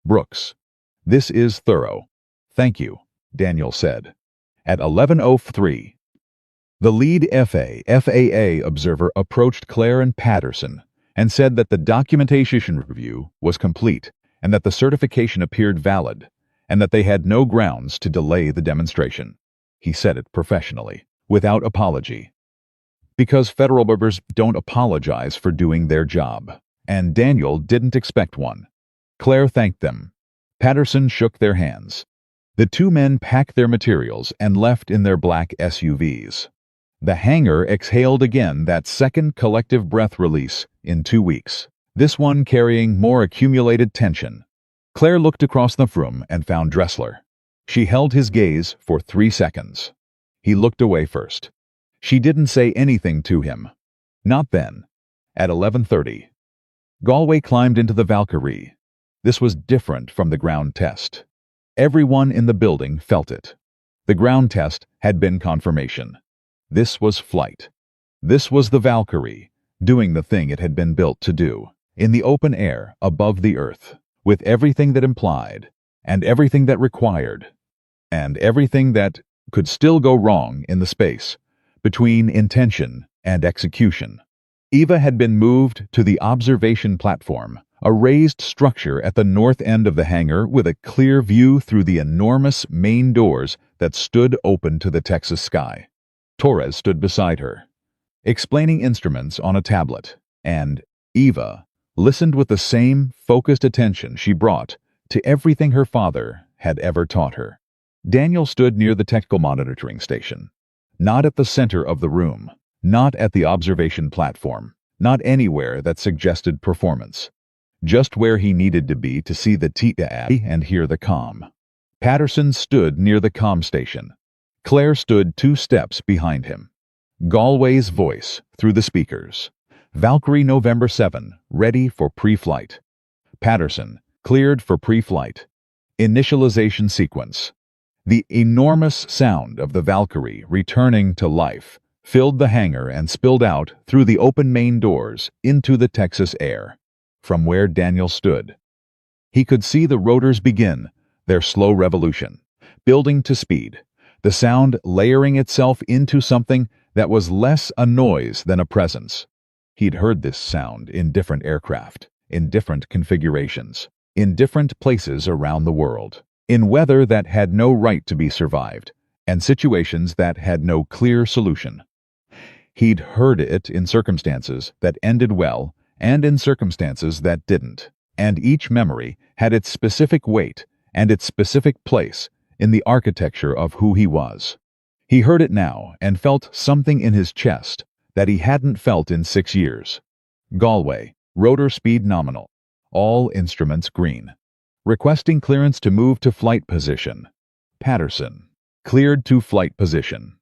Brooks. This is thorough." "Thank you," Daniel said. At 11:03, the lead FAA observer approached Claire and Patterson and said that the documentation review was complete and that the certification appeared valid and that they had no grounds to delay the demonstration. He said it professionally, without apology. Because federal observers don't apologize for doing their job, and Daniel didn't expect one. Claire thanked them. Patterson shook their hands. The 2 men packed their materials and left in their black SUVs. The hangar exhaled again, that second collective breath release in 2 weeks, this one carrying more accumulated tension. Claire looked across the room and found Dressler. She held his gaze for 3 seconds. He looked away first. She didn't say anything to him. Not then. At 11:30. Galway climbed into the Valkyrie. This was different from the ground test. Everyone in the building felt it. The ground test had been confirmation. This was flight. This was the Valkyrie, doing the thing it had been built to do, in the open air, above the earth, with everything that implied, and everything that required, and everything that could still go wrong in the space between intention and execution. Eva had been moved to the observation platform, a raised structure at the north end of the hangar with a clear view through the enormous main doors that stood open to the Texas sky. Torres stood beside her, explaining instruments on a tablet, and Eva listened with the same focused attention she brought to everything her father had ever taught her. Daniel stood near the technical monitoring station, not at the center of the room, not at the observation platform, not anywhere that suggested performance, just where he needed to be to see the TIA and hear the comm. Patterson stood near the comm station. Claire stood 2 steps behind him. Galway's voice through the speakers. Valkyrie November 7, ready for pre-flight. Patterson, cleared for pre-flight. Initialization sequence. The enormous sound of the Valkyrie returning to life filled the hangar and spilled out through the open main doors into the Texas air. From where Daniel stood, he could see the rotors begin their slow revolution, building to speed, the sound layering itself into something that was less a noise than a presence. He'd heard this sound in different aircraft, in different configurations, in different places around the world, in weather that had no right to be survived, and situations that had no clear solution. He'd heard it in circumstances that ended well and in circumstances that didn't, and each memory had its specific weight and its specific place in the architecture of who he was. He heard it now and felt something in his chest that he hadn't felt in 6 years. Galway, rotor speed nominal. All instruments green. Requesting clearance to move to flight position. Patterson, cleared to flight position.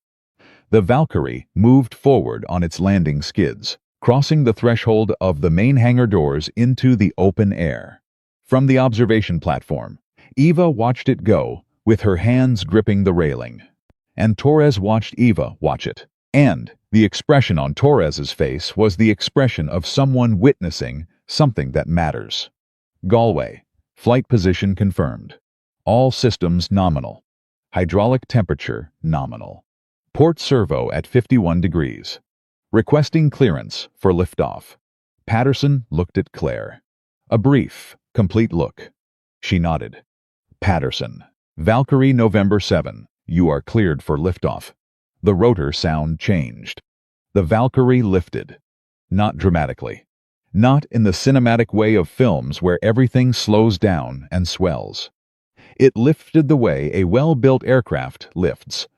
The Valkyrie moved forward on its landing skids, crossing the threshold of the main hangar doors into the open air. From the observation platform, Eva watched it go, with her hands gripping the railing. And Torres watched Eva watch it. And the expression on Torres's face was the expression of someone witnessing something that matters. Galway, flight position confirmed. All systems nominal. Hydraulic temperature nominal. Port servo at 51 degrees. Requesting clearance for liftoff. Patterson looked at Claire. A brief, complete look. She nodded. Patterson, Valkyrie November 7, you are cleared for liftoff. The rotor sound changed. The Valkyrie lifted. Not dramatically. Not in the cinematic way of films where everything slows down and swells. It lifted the way a well-built aircraft lifts,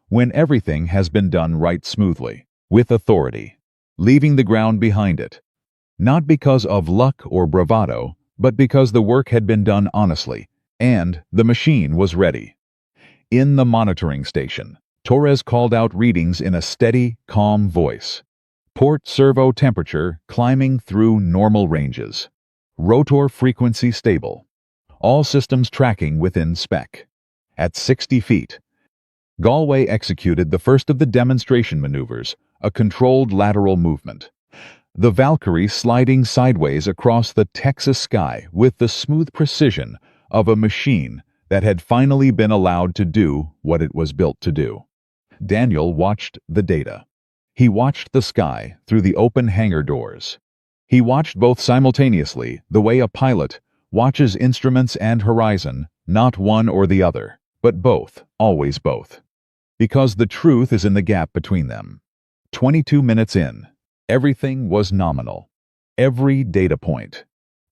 when everything has been done right smoothly, with authority, leaving the ground behind it. Not because of luck or bravado, but because the work had been done honestly, and the machine was ready. In the monitoring station, Torres called out readings in a steady, calm voice. Port servo temperature climbing through normal ranges. Rotor frequency stable. All systems tracking within spec. At 60 feet, Galway executed the first of the demonstration maneuvers, a controlled lateral movement. The Valkyrie sliding sideways across the Texas sky with the smooth precision of a machine that had finally been allowed to do what it was built to do. Daniel watched the data. He watched the sky through the open hangar doors. He watched both simultaneously, the way a pilot watches instruments and horizon, not one or the other, but both, always both. Because the truth is in the gap between them. 22 minutes in, everything was nominal. Every data point,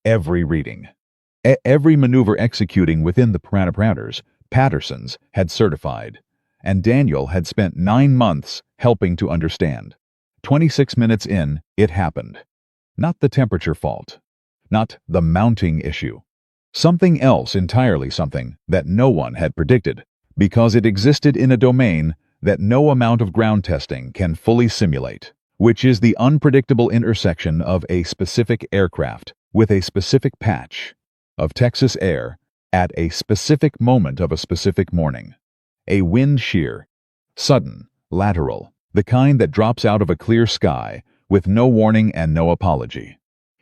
every reading, every maneuver executing within the parameters Patterson's had certified, and Daniel had spent 9 months helping to understand. 26 minutes in, it happened. Not the temperature fault. Not the mounting issue. Something else entirely, something that no one had predicted, because it existed in a domain that no amount of ground testing can fully simulate, which is the unpredictable intersection of a specific aircraft with a specific patch, of Texas air at a specific moment of a specific morning. A wind shear, sudden, lateral, the kind that drops out of a clear sky with no warning and no apology.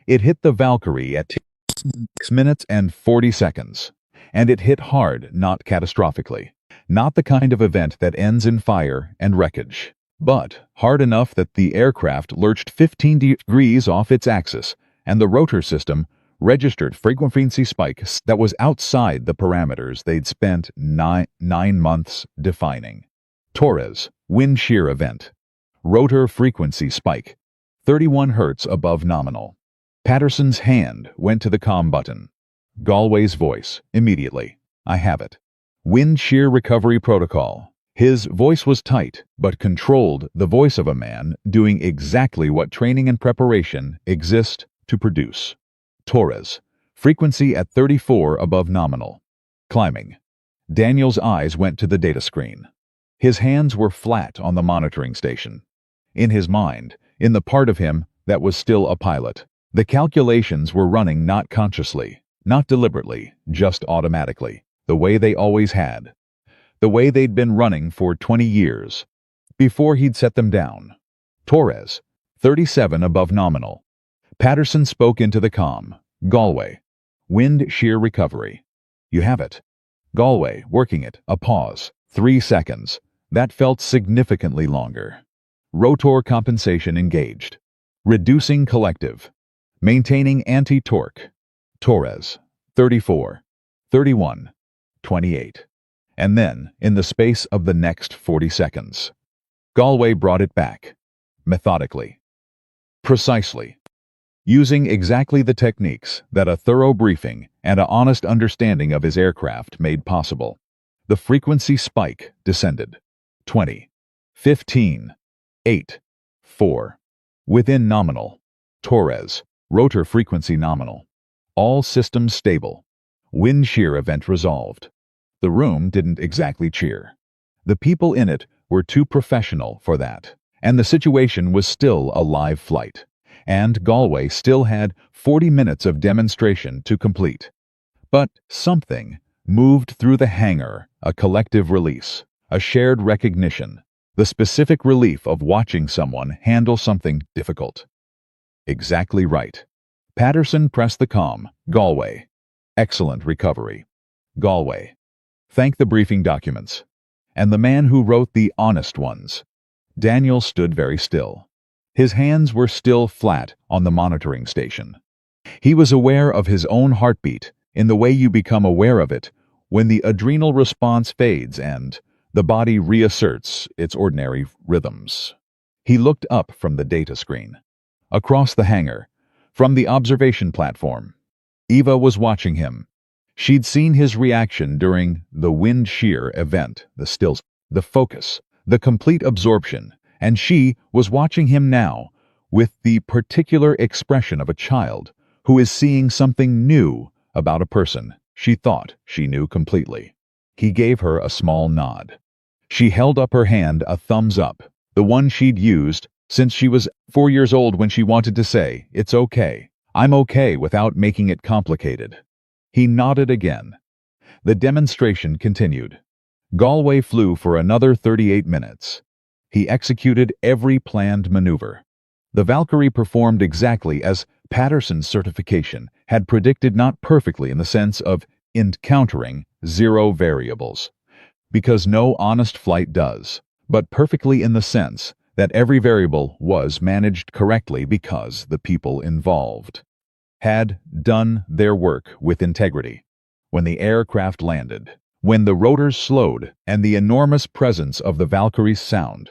It hit the Valkyrie at 6 minutes and 40 seconds, and it hit hard, not catastrophically. Not the kind of event that ends in fire and wreckage, but hard enough that the aircraft lurched 15 degrees off its axis, and the rotor system registered frequency spikes that was outside the parameters they'd spent nine months defining. Torres, wind shear event. Rotor frequency spike, 31 Hz above nominal. Patterson's hand went to the comm button. Galway's voice, immediately. I have it. Wind shear recovery protocol. His voice was tight, but controlled, the voice of a man doing exactly what training and preparation exist to produce. Torres, frequency at 34 above nominal. Climbing. Daniel's eyes went to the data screen. His hands were flat on the monitoring station. In his mind, in the part of him that was still a pilot, the calculations were running not consciously, not deliberately, just automatically, the way they always had. The way they'd been running for 20 years, before he'd set them down. Torres, 37 above nominal. Patterson spoke into the comm. Galway, wind shear recovery. You have it. Galway, working it, a pause, 3 seconds. That felt significantly longer. Rotor compensation engaged. Reducing collective. Maintaining anti-torque. Torres, 34, 31, 28. And then, in the space of the next 40 seconds, Galway brought it back. Methodically. Precisely. Using exactly the techniques that a thorough briefing and an honest understanding of his aircraft made possible. The frequency spike descended. 20, 15, 8, 4. Within nominal. Torres, rotor frequency nominal. All systems stable. Wind shear event resolved. The room didn't exactly cheer. The people in it were too professional for that, and the situation was still a live flight, and Galway still had 40 minutes of demonstration to complete. But something moved through the hangar, a collective release, a shared recognition, the specific relief of watching someone handle something difficult. Exactly right. Patterson pressed the comm. Galway. Excellent recovery. Galway. Thank the briefing documents. And the man who wrote the honest ones. Daniel stood very still. His hands were still flat on the monitoring station. He was aware of his own heartbeat in the way you become aware of it when the adrenal response fades and the body reasserts its ordinary rhythms. He looked up from the data screen. Across the hangar, from the observation platform, Eva was watching him. She'd seen his reaction during the wind shear event, the stills, the focus, the complete absorption, and she was watching him now with the particular expression of a child who is seeing something new about a person she thought she knew completely. He gave her a small nod. She held up her hand, a thumbs up, the one she'd used since she was 4 years old when she wanted to say, "It's okay. I'm okay," without making it complicated. He nodded again. The demonstration continued. Galway flew for another 38 minutes. He executed every planned maneuver. The Valkyrie performed exactly as Patterson's certification had predicted, not perfectly in the sense of encountering 0 variables, because no honest flight does, but perfectly in the sense that every variable was managed correctly because the people involved had done their work with integrity. When the aircraft landed, when the rotors slowed and the enormous presence of the Valkyrie's sound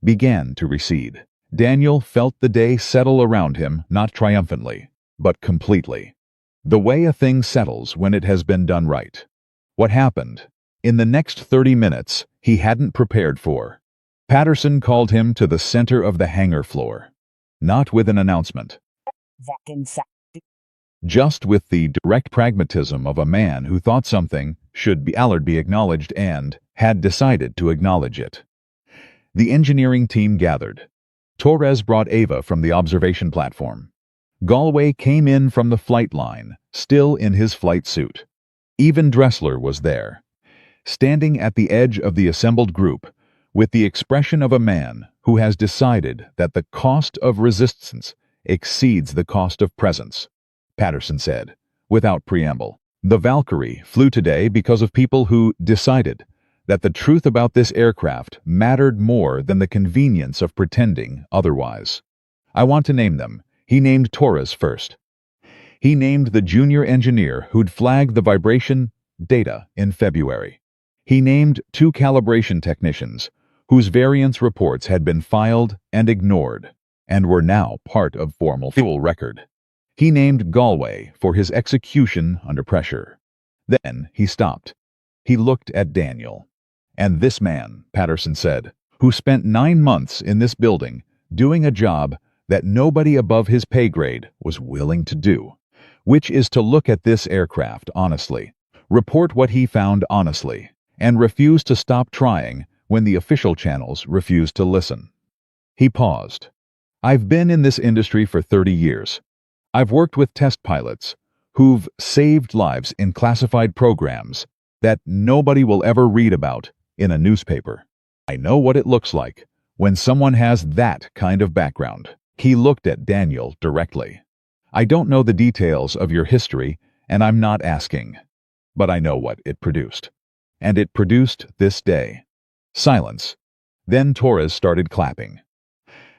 began to recede, Daniel felt the day settle around him, not triumphantly, but completely. The way a thing settles when it has been done right. What happened in the next 30 minutes he hadn't prepared for. Patterson called him to the center of the hangar floor, not with an announcement, just with the direct pragmatism of a man who thought something should be acknowledged and had decided to acknowledge it. The engineering team gathered. Torres brought Ava from the observation platform. Galway came in from the flight line, still in his flight suit. Even Dressler was there, standing at the edge of the assembled group, with the expression of a man who has decided that the cost of resistance exceeds the cost of presence. Patterson said, without preamble. The Valkyrie flew today because of people who decided that the truth about this aircraft mattered more than the convenience of pretending otherwise. I want to name them. He named Torres first. He named the junior engineer who'd flagged the vibration data in February. He named 2 calibration technicians whose variance reports had been filed and ignored and were now part of formal fuel record. He named Galway for his execution under pressure. Then he stopped. He looked at Daniel. And this man, Patterson said, who spent 9 months in this building doing a job that nobody above his pay grade was willing to do, which is to look at this aircraft honestly, report what he found honestly, and refuse to stop trying when the official channels refused to listen. He paused. I've been in this industry for 30 years. I've worked with test pilots who've saved lives in classified programs that nobody will ever read about in a newspaper. I know what it looks like when someone has that kind of background. He looked at Daniel directly. I don't know the details of your history, and I'm not asking. But I know what it produced. And it produced this day. Silence. Then Torres started clapping.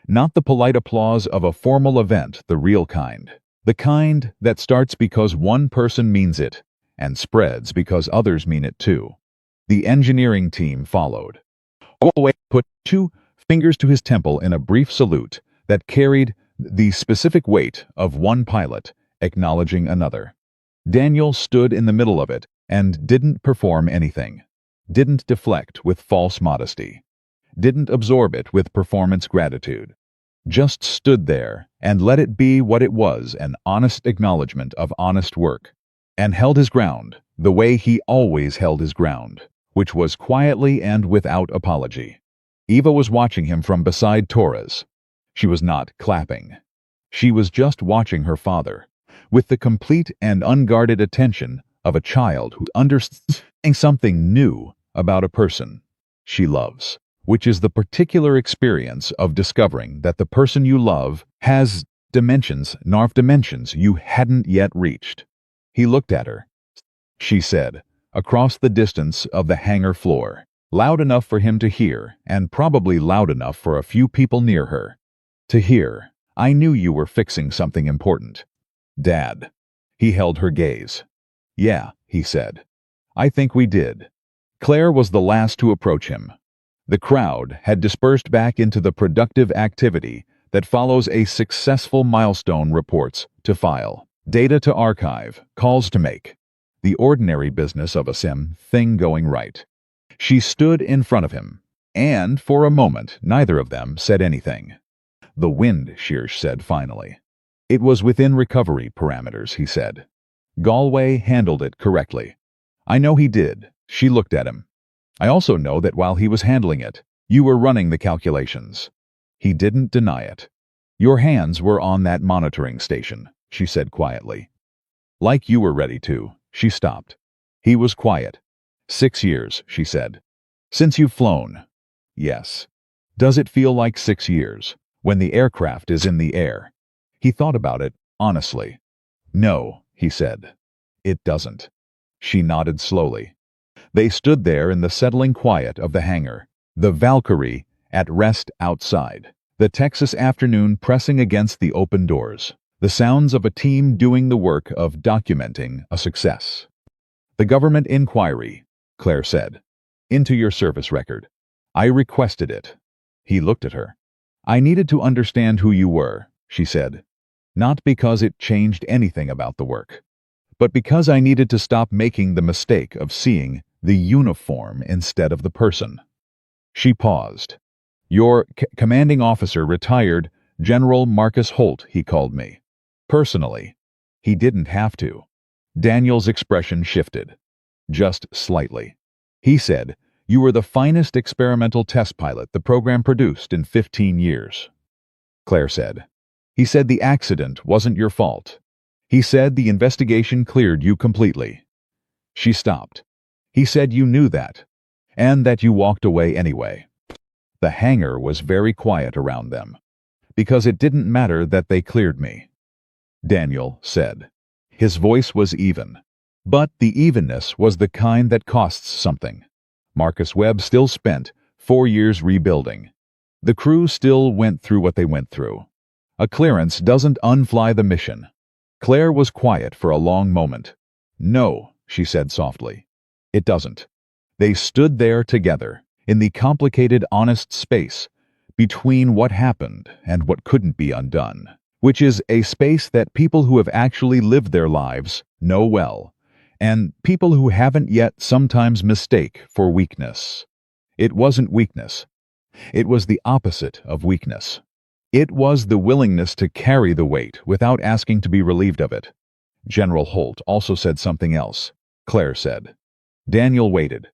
Not the polite applause of a formal event, the real kind. The kind that starts because one person means it, and spreads because others mean it too. The engineering team followed. Galway put 2 fingers to his temple in a brief salute that carried the specific weight of one pilot acknowledging another. Daniel stood in the middle of it and didn't perform anything, didn't deflect with false modesty, didn't absorb it with performance gratitude, just stood there and let it be what it was, an honest acknowledgement of honest work, and held his ground the way he always held his ground, which was quietly and without apology. Eva was watching him from beside Torres. She was not clapping. She was just watching her father, with the complete and unguarded attention of a child who understands something new about a person she loves, which is the particular experience of discovering that the person you love has dimensions you hadn't yet reached. He looked at her. She said, across the distance of the hangar floor, loud enough for him to hear, and probably loud enough for a few people near her to hear, I knew you were fixing something important. Dad. He held her gaze. Yeah, he said. I think we did. Claire was the last to approach him. The crowd had dispersed back into the productive activity that follows a successful milestone: reports to file, data to archive, calls to make. The ordinary business of a thing going right. She stood in front of him, and for a moment neither of them said anything. The wind, Shearsh said finally. It was within recovery parameters, he said. Galway handled it correctly. I know he did. She looked at him. I also know that while he was handling it, you were running the calculations. He didn't deny it. Your hands were on that monitoring station, she said quietly. Like you were ready to. She stopped. He was quiet. 6 years, she said. Since you've flown? Yes. Does it feel like 6 years, when the aircraft is in the air? He thought about it, honestly. No, he said. It doesn't. She nodded slowly. They stood there in the settling quiet of the hangar, the Valkyrie at rest outside, the Texas afternoon pressing against the open doors, the sounds of a team doing the work of documenting a success. The government inquiry, Claire said, into your service record. I requested it. He looked at her. I needed to understand who you were, she said, not because it changed anything about the work, but because I needed to stop making the mistake of seeing the uniform instead of the person. She paused. Your commanding officer retired, General Marcus Holt, he called me. Personally. He didn't have to. Daniel's expression shifted. Just slightly. He said, you were the finest experimental test pilot the program produced in 15 years. Claire said. He said the accident wasn't your fault. He said the investigation cleared you completely. She stopped. He said you knew that, and that you walked away anyway. The hangar was very quiet around them, because it didn't matter that they cleared me, Daniel said. His voice was even, but the evenness was the kind that costs something. Marcus Webb still spent 4 years rebuilding. The crew still went through what they went through. A clearance doesn't unfly the mission. Claire was quiet for a long moment. No, she said softly. It doesn't. They stood there together, in the complicated, honest space between what happened and what couldn't be undone, which is a space that people who have actually lived their lives know well, and people who haven't yet sometimes mistake for weakness. It wasn't weakness. It was the opposite of weakness. It was the willingness to carry the weight without asking to be relieved of it. General Holt also said something else, Claire said. Daniel waited.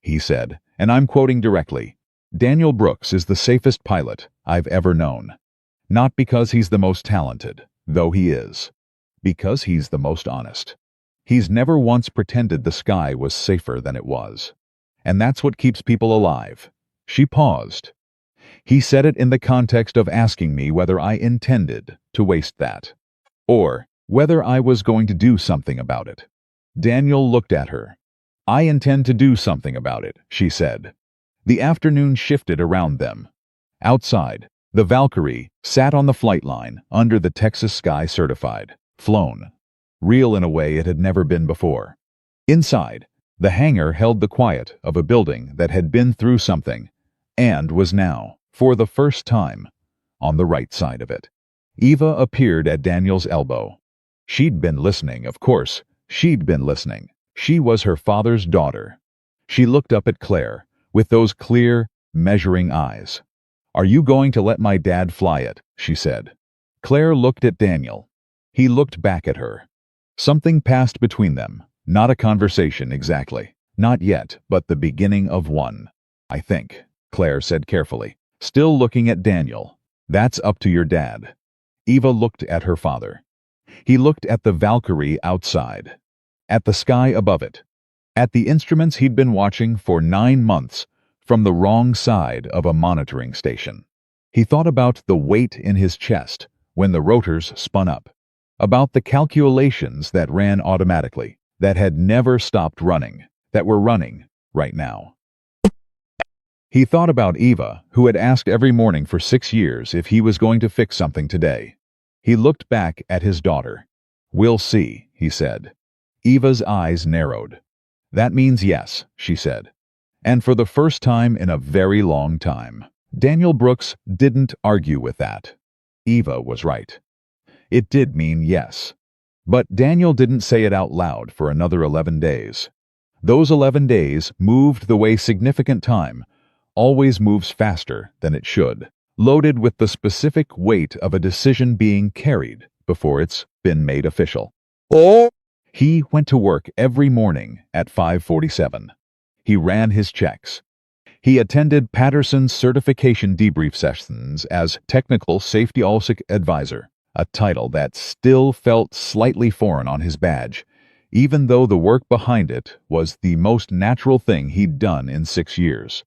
He said, and I'm quoting directly, Daniel Brooks is the safest pilot I've ever known. Not because he's the most talented, though he is. Because he's the most honest. He's never once pretended the sky was safer than it was. And that's what keeps people alive. She paused. He said it in the context of asking me whether I intended to waste that, or whether I was going to do something about it. Daniel looked at her. I intend to do something about it, she said. The afternoon shifted around them. Outside, the Valkyrie sat on the flight line under the Texas sky certified, flown, real in a way it had never been before. Inside, the hangar held the quiet of a building that had been through something and was now, for the first time, on the right side of it. Eva appeared at Daniel's elbow. She'd been listening, of course. She'd been listening. She was her father's daughter. She looked up at Claire with those clear, measuring eyes. Are you going to let my dad fly it? She said. Claire looked at Daniel. He looked back at her. Something passed between them. Not a conversation exactly. Not yet, but the beginning of one. I think, Claire said carefully, still looking at Daniel. That's up to your dad. Eva looked at her father. He looked at the Valkyrie outside, at the sky above it, at the instruments he'd been watching for 9 months from the wrong side of a monitoring station. He thought about the weight in his chest when the rotors spun up, about the calculations that ran automatically, that had never stopped running, that were running right now. He thought about Eva, who had asked every morning for 6 years if he was going to fix something today. He looked back at his daughter. We'll see, he said. Eva's eyes narrowed. That means yes, she said. And for the first time in a very long time, Daniel Brooks didn't argue with that. Eva was right. It did mean yes. But Daniel didn't say it out loud for another 11 days. Those 11 days moved the way significant time always moves faster than it should, loaded with the specific weight of a decision being carried before it's been made official. He went to work every morning at 5:47. He ran his checks. He attended Patterson's certification debrief sessions as Technical Safety OLSIC Advisor, a title that still felt slightly foreign on his badge, even though the work behind it was the most natural thing he'd done in 6 years.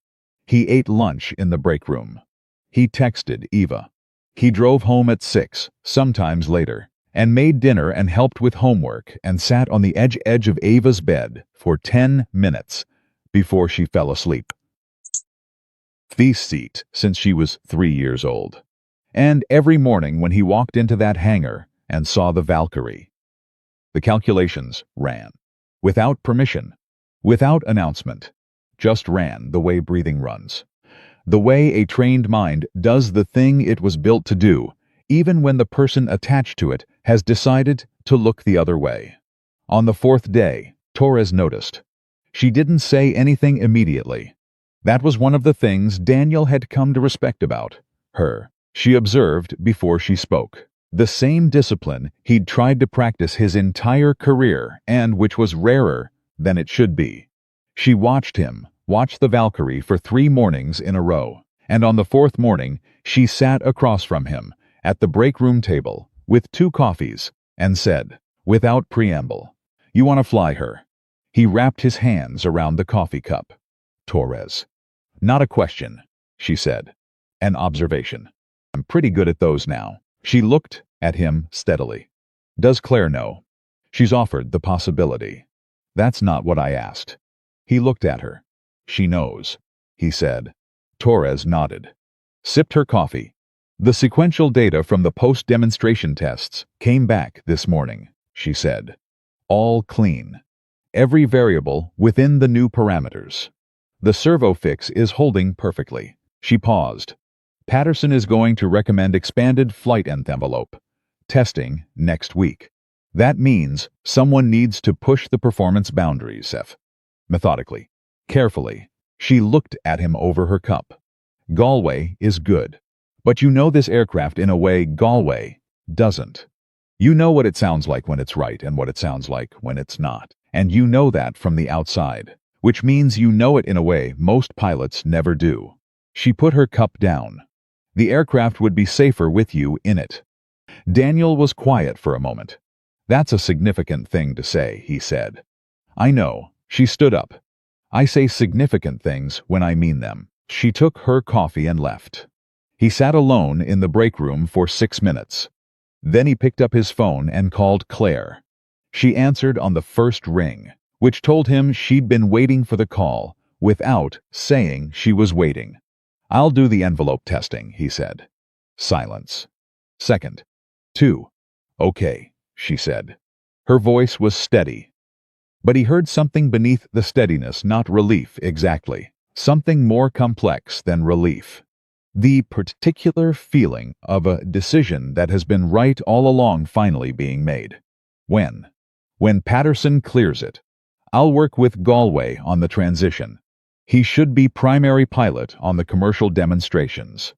He ate lunch in the break room. He texted Eva. He drove home at 6, sometimes later, and made dinner and helped with homework and sat on the edge of Eva's bed for 10 minutes before she fell asleep. The seat since she was 3 years old. And every morning when he walked into that hangar and saw the Valkyrie. The calculations ran. Without permission. Without announcement. Just ran the way breathing runs. The way a trained mind does the thing it was built to do, even when the person attached to it has decided to look the other way. On the 4th day, Torres noticed. She didn't say anything immediately. That was one of the things Daniel had come to respect about her. She observed before she spoke. The same discipline he'd tried to practice his entire career and which was rarer than it should be. She watched him watch the Valkyrie for 3 mornings in a row, and on the 4th morning she sat across from him at the break room table with 2 coffees and said, without preamble, "You want to fly her?" He wrapped his hands around the coffee cup. Torres. "Not a question," she said. "An observation. I'm pretty good at those now." She looked at him steadily. "Does Claire know?" "She's offered the possibility." "That's not what I asked." He looked at her. "She knows," he said. Torres nodded. Sipped her coffee. "The sequential data from the post-demonstration tests came back this morning," she said. "All clean. Every variable within the new parameters. The servo fix is holding perfectly." She paused. "Patterson is going to recommend expanded flight envelope testing next week. That means someone needs to push the performance boundaries, Seth." Methodically, carefully, she looked at him over her cup. "Galway is good. But you know this aircraft in a way Galway doesn't. You know what it sounds like when it's right and what it sounds like when it's not. And you know that from the outside, which means you know it in a way most pilots never do." She put her cup down. "The aircraft would be safer with you in it." Daniel was quiet for a moment. "That's a significant thing to say," he said. "I know." She stood up. "I say significant things when I mean them." She took her coffee and left. He sat alone in the break room for 6 minutes. Then he picked up his phone and called Claire. She answered on the first ring, which told him she'd been waiting for the call, without saying she was waiting. "I'll do the envelope testing," he said. Silence. "Second. 2. "Okay," she said. Her voice was steady. But he heard something beneath the steadiness, not relief exactly. Something more complex than relief. The particular feeling of a decision that has been right all along finally being made. When Patterson clears it, I'll work with Galway on the transition. He should be primary pilot on the commercial demonstrations.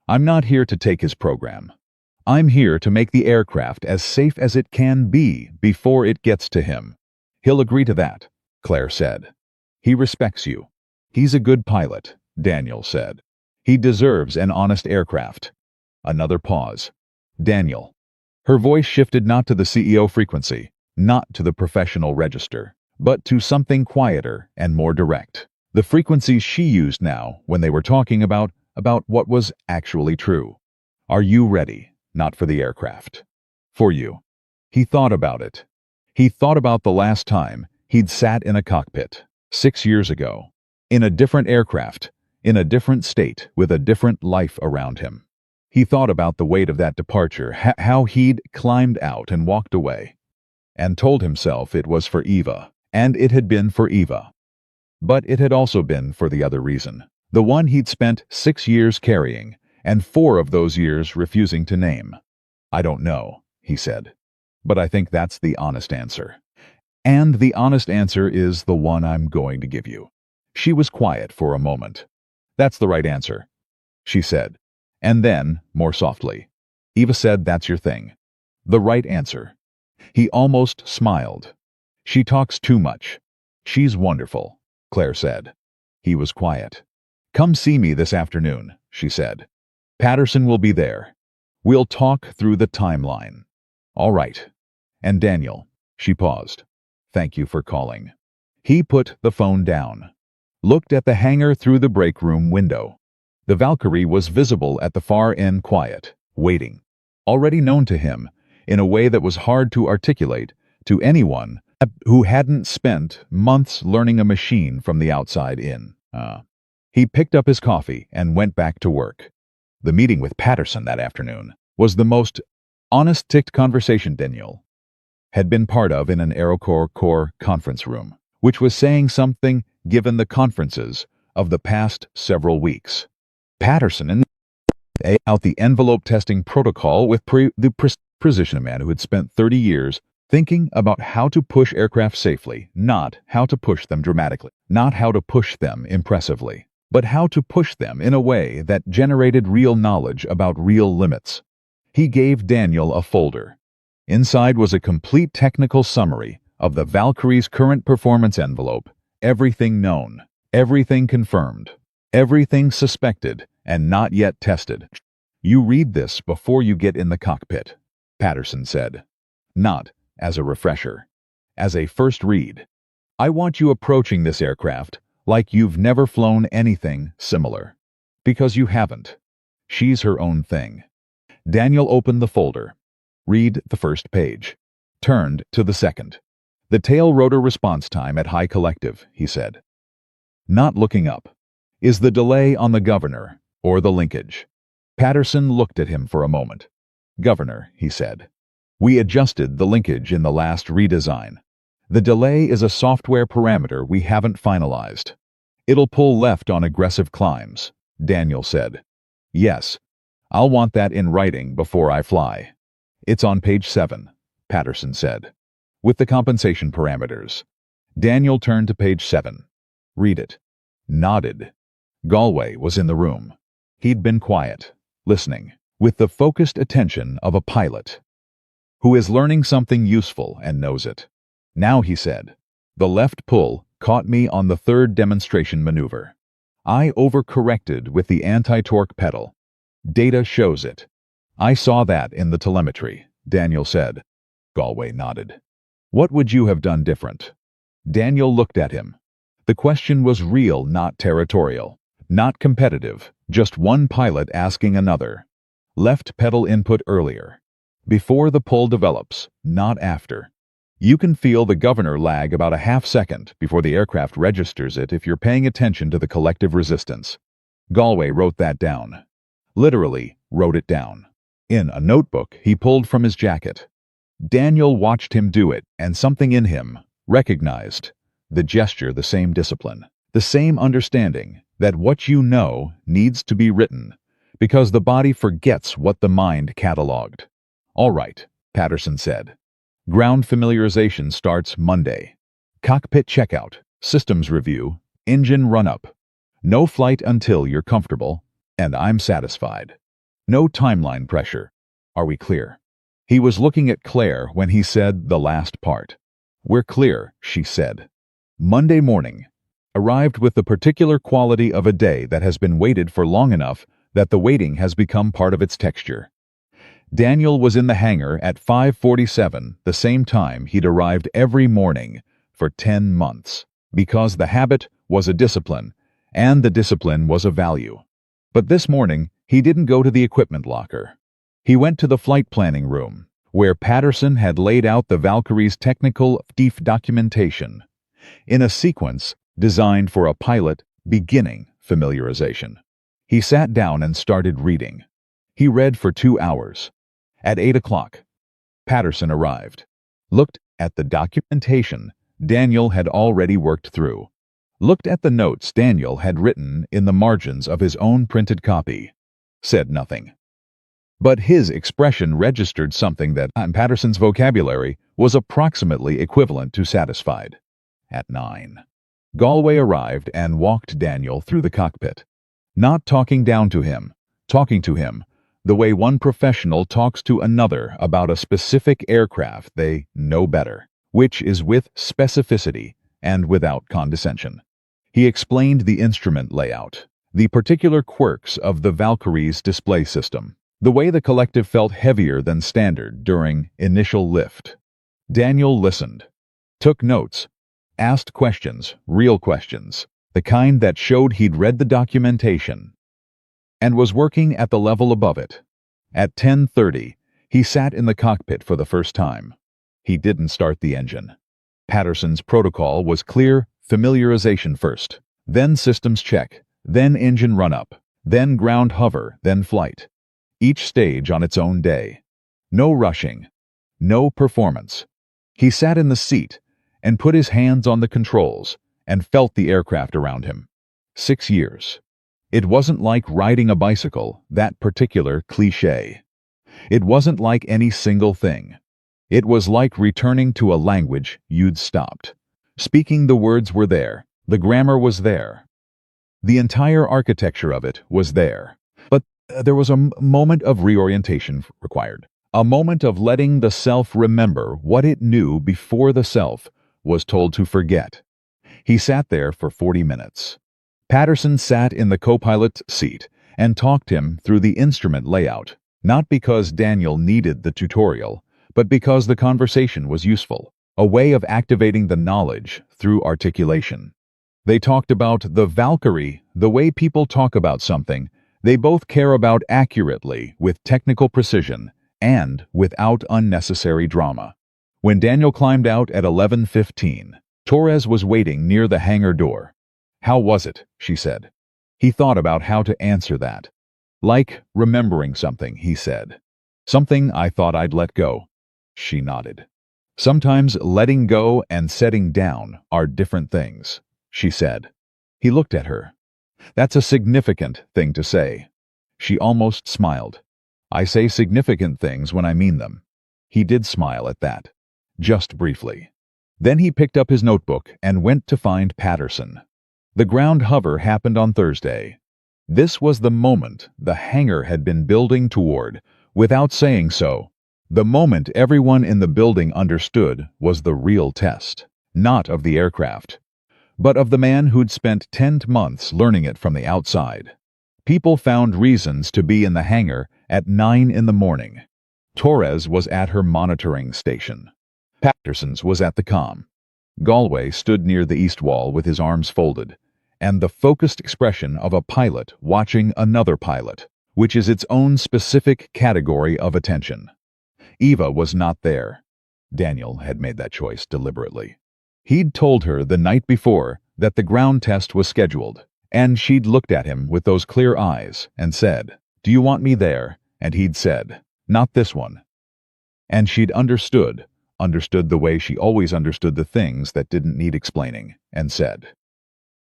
I'm not here to take his program. I'm here to make the aircraft as safe as it can be before it gets to him. He'll agree to that," Claire said. "He respects you. He's a good pilot," Daniel said. "He deserves an honest aircraft." Another pause. "Daniel." Her voice shifted not to the CEO frequency, not to the professional register, but to something quieter and more direct. The frequencies she used now when they were talking about what was actually true. "Are you ready? Not for the aircraft. For you." He thought about it. He thought about the last time he'd sat in a cockpit, 6 years ago, in a different aircraft, in a different state, with a different life around him. He thought about the weight of that departure, how he'd climbed out and walked away, and told himself it was for Eva, and it had been for Eva. But it had also been for the other reason, the one he'd spent 6 years carrying, and 4 of those years refusing to name. "I don't know," he said. "But I think that's the honest answer. And the honest answer is the one I'm going to give you." She was quiet for a moment. "That's the right answer," she said. And then, more softly, "Eva said that's your thing. The right answer." He almost smiled. "She talks too much. She's wonderful," Claire said. He was quiet. "Come see me this afternoon," she said. "Patterson will be there. We'll talk through the timeline." "All right. And Daniel," she paused. "Thank you for calling." He put the phone down, looked at the hangar through the break room window. The Valkyrie was visible at the far end, quiet, waiting, already known to him in a way that was hard to articulate to anyone who hadn't spent months learning a machine from the outside in. He picked up his coffee and went back to work. The meeting with Patterson that afternoon was the most honest-ticked conversation Daniel had been part of in an AeroCorps Corps conference room, which was saying something given the conferences of the past several weeks. Patterson out the envelope testing protocol with the precision man who had spent 30 years thinking about how to push aircraft safely, not how to push them dramatically, not how to push them impressively, but how to push them in a way that generated real knowledge about real limits. He gave Daniel a folder. Inside was a complete technical summary of the Valkyrie's current performance envelope, everything known, everything confirmed, everything suspected and not yet tested. You read this before you get in the cockpit, Patterson said. Not as a refresher, as a first read. I want you approaching this aircraft like you've never flown anything similar. Because you haven't. She's her own thing. Daniel opened the folder. Read the first page. Turned to the second. The tail rotor response time at high collective, he said. Not looking up. Is the delay on the governor or the linkage? Patterson looked at him for a moment. Governor, he said. We adjusted the linkage in the last redesign. The delay is a software parameter we haven't finalized. It'll pull left on aggressive climbs, Daniel said. Yes. I'll want that in writing before I fly. It's on page 7, Patterson said. With the compensation parameters. Daniel turned to page 7. Read it. Nodded. Galway was in the room. He'd been quiet, listening, with the focused attention of a pilot who is learning something useful and knows it. Now he said, the left pull caught me on the third demonstration maneuver. I overcorrected with the anti-torque pedal. Data shows it. I saw that in the telemetry, Daniel said. Galway nodded. What would you have done different? Daniel looked at him. The question was real, not territorial. Not competitive, just one pilot asking another. Left pedal input earlier. Before the pull develops, not after. You can feel the governor lag about a half second before the aircraft registers it if you're paying attention to the collective resistance. Galway wrote that down. Literally, wrote it down. In a notebook he pulled from his jacket. Daniel watched him do it, and something in him recognized the gesture, the same discipline, the same understanding that what you know needs to be written, because the body forgets what the mind cataloged. All right, Patterson said. Ground familiarization starts Monday. Cockpit checkout, systems review, engine run-up. No flight until you're comfortable, and I'm satisfied. No timeline pressure. Are we clear? He was looking at Claire when he said the last part. We're clear, she said. Monday morning. Arrived with the particular quality of a day that has been waited for long enough that the waiting has become part of its texture. Daniel was in the hangar at 5:47, the same time he'd arrived every morning for 10 months, because the habit was a discipline, and the discipline was a value. But this morning, he didn't go to the equipment locker. He went to the flight planning room, where Patterson had laid out the Valkyrie's technical documentation, in a sequence designed for a pilot beginning familiarization. He sat down and started reading. He read for 2 hours. At 8 o'clock, Patterson arrived, looked at the documentation Daniel had already worked through, looked at the notes Daniel had written in the margins of his own printed copy, said nothing. But his expression registered something that, in Patterson's vocabulary, was approximately equivalent to satisfied. At 9, Galway arrived and walked Daniel through the cockpit, not talking down to him, talking to him the way one professional talks to another about a specific aircraft they know better, which is with specificity and without condescension. He explained the instrument layout, the particular quirks of the Valkyrie's display system, the way the collective felt heavier than standard during initial lift. Daniel listened, took notes, asked questions, real questions, the kind that showed he'd read the documentation, and was working at the level above it. At 10:30, he sat in the cockpit for the first time. He didn't start the engine. Patterson's protocol was clear: familiarization first, then systems check, then engine run-up, then ground hover, then flight. Each stage on its own day. No rushing. No performance. He sat in the seat and put his hands on the controls and felt the aircraft around him. 6 years. It wasn't like riding a bicycle, that particular cliché. It wasn't like any single thing. It was like returning to a language you'd stopped. Speaking the words were there, the grammar was there. The entire architecture of it was there. But there was a moment of reorientation required. A moment of letting the self remember what it knew before the self was told to forget. He sat there for 40 minutes. Patterson sat in the co-pilot seat and talked him through the instrument layout, not because Daniel needed the tutorial, but because the conversation was useful, a way of activating the knowledge through articulation. They talked about the Valkyrie, the way people talk about something they both care about accurately, with technical precision, and without unnecessary drama. When Daniel climbed out at 11:15, Torres was waiting near the hangar door. "How was it?" she said. He thought about how to answer that. "Like remembering something," he said. "Something I thought I'd let go." She nodded. "Sometimes letting go and setting down are different things," she said. He looked at her. "That's a significant thing to say." She almost smiled. "I say significant things when I mean them." He did smile at that, just briefly. Then he picked up his notebook and went to find Patterson. The ground hover happened on Thursday. This was the moment the hangar had been building toward, without saying so. The moment everyone in the building understood was the real test, not of the aircraft, but of the man who'd spent 10 months learning it from the outside. People found reasons to be in the hangar at 9 in the morning. Torres was at her monitoring station. Patterson's was at the comm. Galway stood near the east wall with his arms folded, and the focused expression of a pilot watching another pilot, which is its own specific category of attention. Eva was not there. Daniel had made that choice deliberately. He'd told her the night before that the ground test was scheduled, and she'd looked at him with those clear eyes and said, "Do you want me there?" And he'd said, "Not this one." And she'd understood the way she always understood the things that didn't need explaining, and said,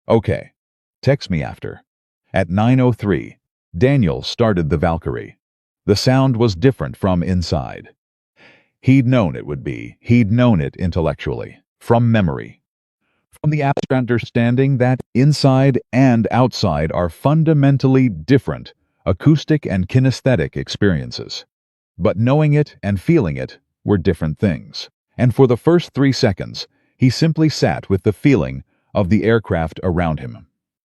"Okay, text me after." At 9:03, Daniel started the Valkyrie. The sound was different from inside. He'd known it would be. He'd known it intellectually, from memory, from the abstract understanding that inside and outside are fundamentally different acoustic and kinesthetic experiences. But knowing it and feeling it were different things. And for the first 3 seconds, he simply sat with the feeling of the aircraft around him,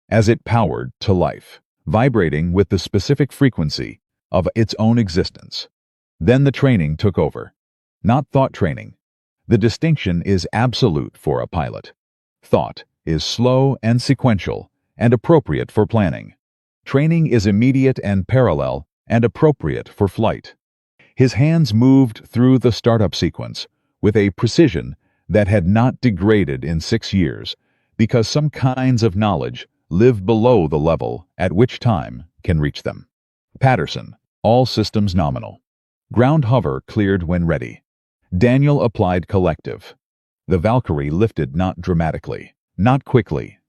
as it powered to life, vibrating with the specific frequency of its own existence. Then the training took over. Not thought training. The distinction is absolute for a pilot. Thought is slow and sequential and appropriate for planning. Training is immediate and parallel and appropriate for flight. His hands moved through the startup sequence with a precision that had not degraded in 6 years, because some kinds of knowledge live below the level at which time can reach them. Patterson, all systems nominal. Ground hover cleared when ready. Daniel applied collective. The Valkyrie lifted not dramatically, not quickly,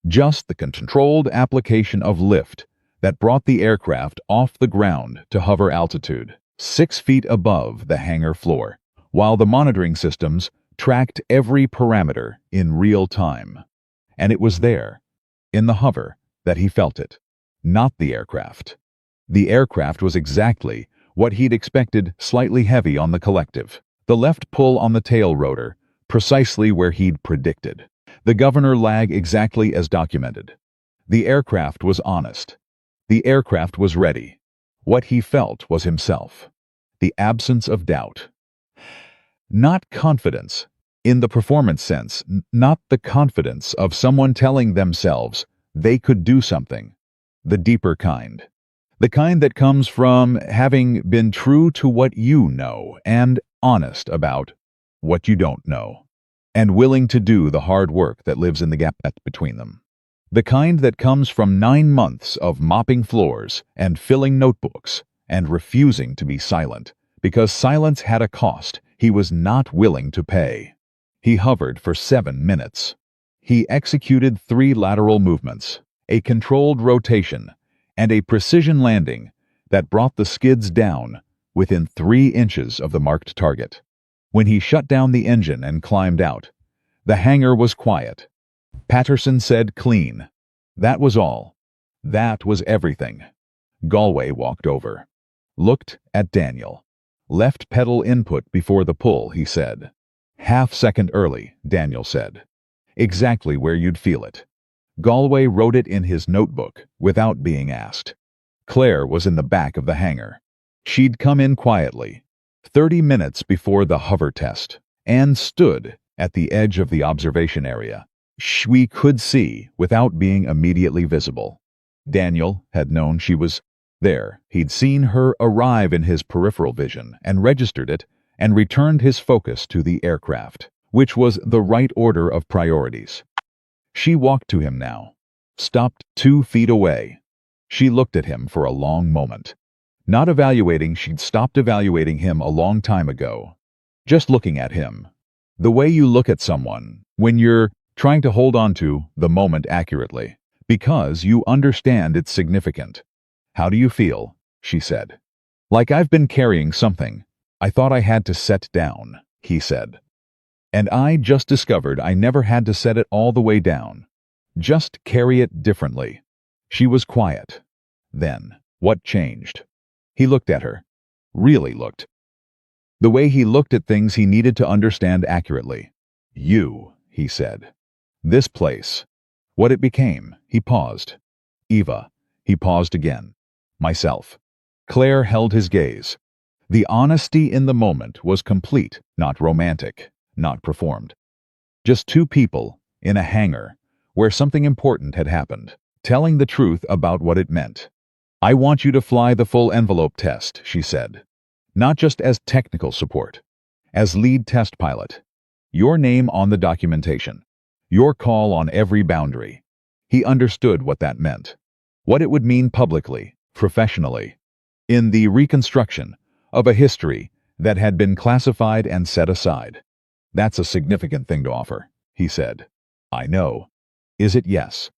just the controlled application of lift that brought the aircraft off the ground to hover altitude, 6 feet above the hangar floor, while the monitoring systems tracked every parameter in real time. And it was there, in the hover, that he felt it, not the aircraft. The aircraft was exactly what he'd expected, slightly heavy on the collective. The left pull on the tail rotor, precisely where he'd predicted. The governor lag exactly as documented. The aircraft was honest. The aircraft was ready. What he felt was himself. The absence of doubt. Not confidence, in the performance sense, not the confidence of someone telling themselves they could do something. The deeper kind. The kind that comes from having been true to what you know and honest about what you don't know, and willing to do the hard work that lives in the gap between them. The kind that comes from 9 months of mopping floors and filling notebooks and refusing to be silent, because silence had a cost he was not willing to pay. He hovered for 7 minutes. He executed 3 lateral movements, a controlled rotation, and a precision landing that brought the skids down within 3 inches of the marked target. When he shut down the engine and climbed out, the hangar was quiet. Patterson said clean. That was all. That was everything. Galway walked over. Looked at Daniel. Left pedal input before the pull, he said. Half-second early, Daniel said. Exactly where you'd feel it. Galway wrote it in his notebook without being asked. Claire was in the back of the hangar. She'd come in quietly, 30 minutes before the hover test, and stood at the edge of the observation area. We could see without being immediately visible. Daniel had known she was there. He'd seen her arrive in his peripheral vision and registered it and returned his focus to the aircraft, which was the right order of priorities. She walked to him now, stopped 2 feet away. She looked at him for a long moment. Not evaluating, she'd stopped evaluating him a long time ago. Just looking at him. The way you look at someone when you're trying to hold on to the moment accurately, because you understand it's significant. "How do you feel?" she said. "Like I've been carrying something I thought I had to set down," he said. "And I just discovered I never had to set it all the way down. Just carry it differently." She was quiet. Then, what changed? He looked at her. Really looked. The way he looked at things he needed to understand accurately. "You," he said. "This place." What it became. He paused. "Eva." He paused again. "Myself." Claire held his gaze. The honesty in the moment was complete, not romantic, not performed. Just 2 people, in a hangar, where something important had happened, telling the truth about what it meant. "I want you to fly the full envelope test," she said. "Not just as technical support. As lead test pilot. Your name on the documentation. Your call on every boundary." He understood what that meant. What it would mean publicly, professionally. In the reconstruction of a history that had been classified and set aside. "That's a significant thing to offer," he said. "I know." "Is it yes?"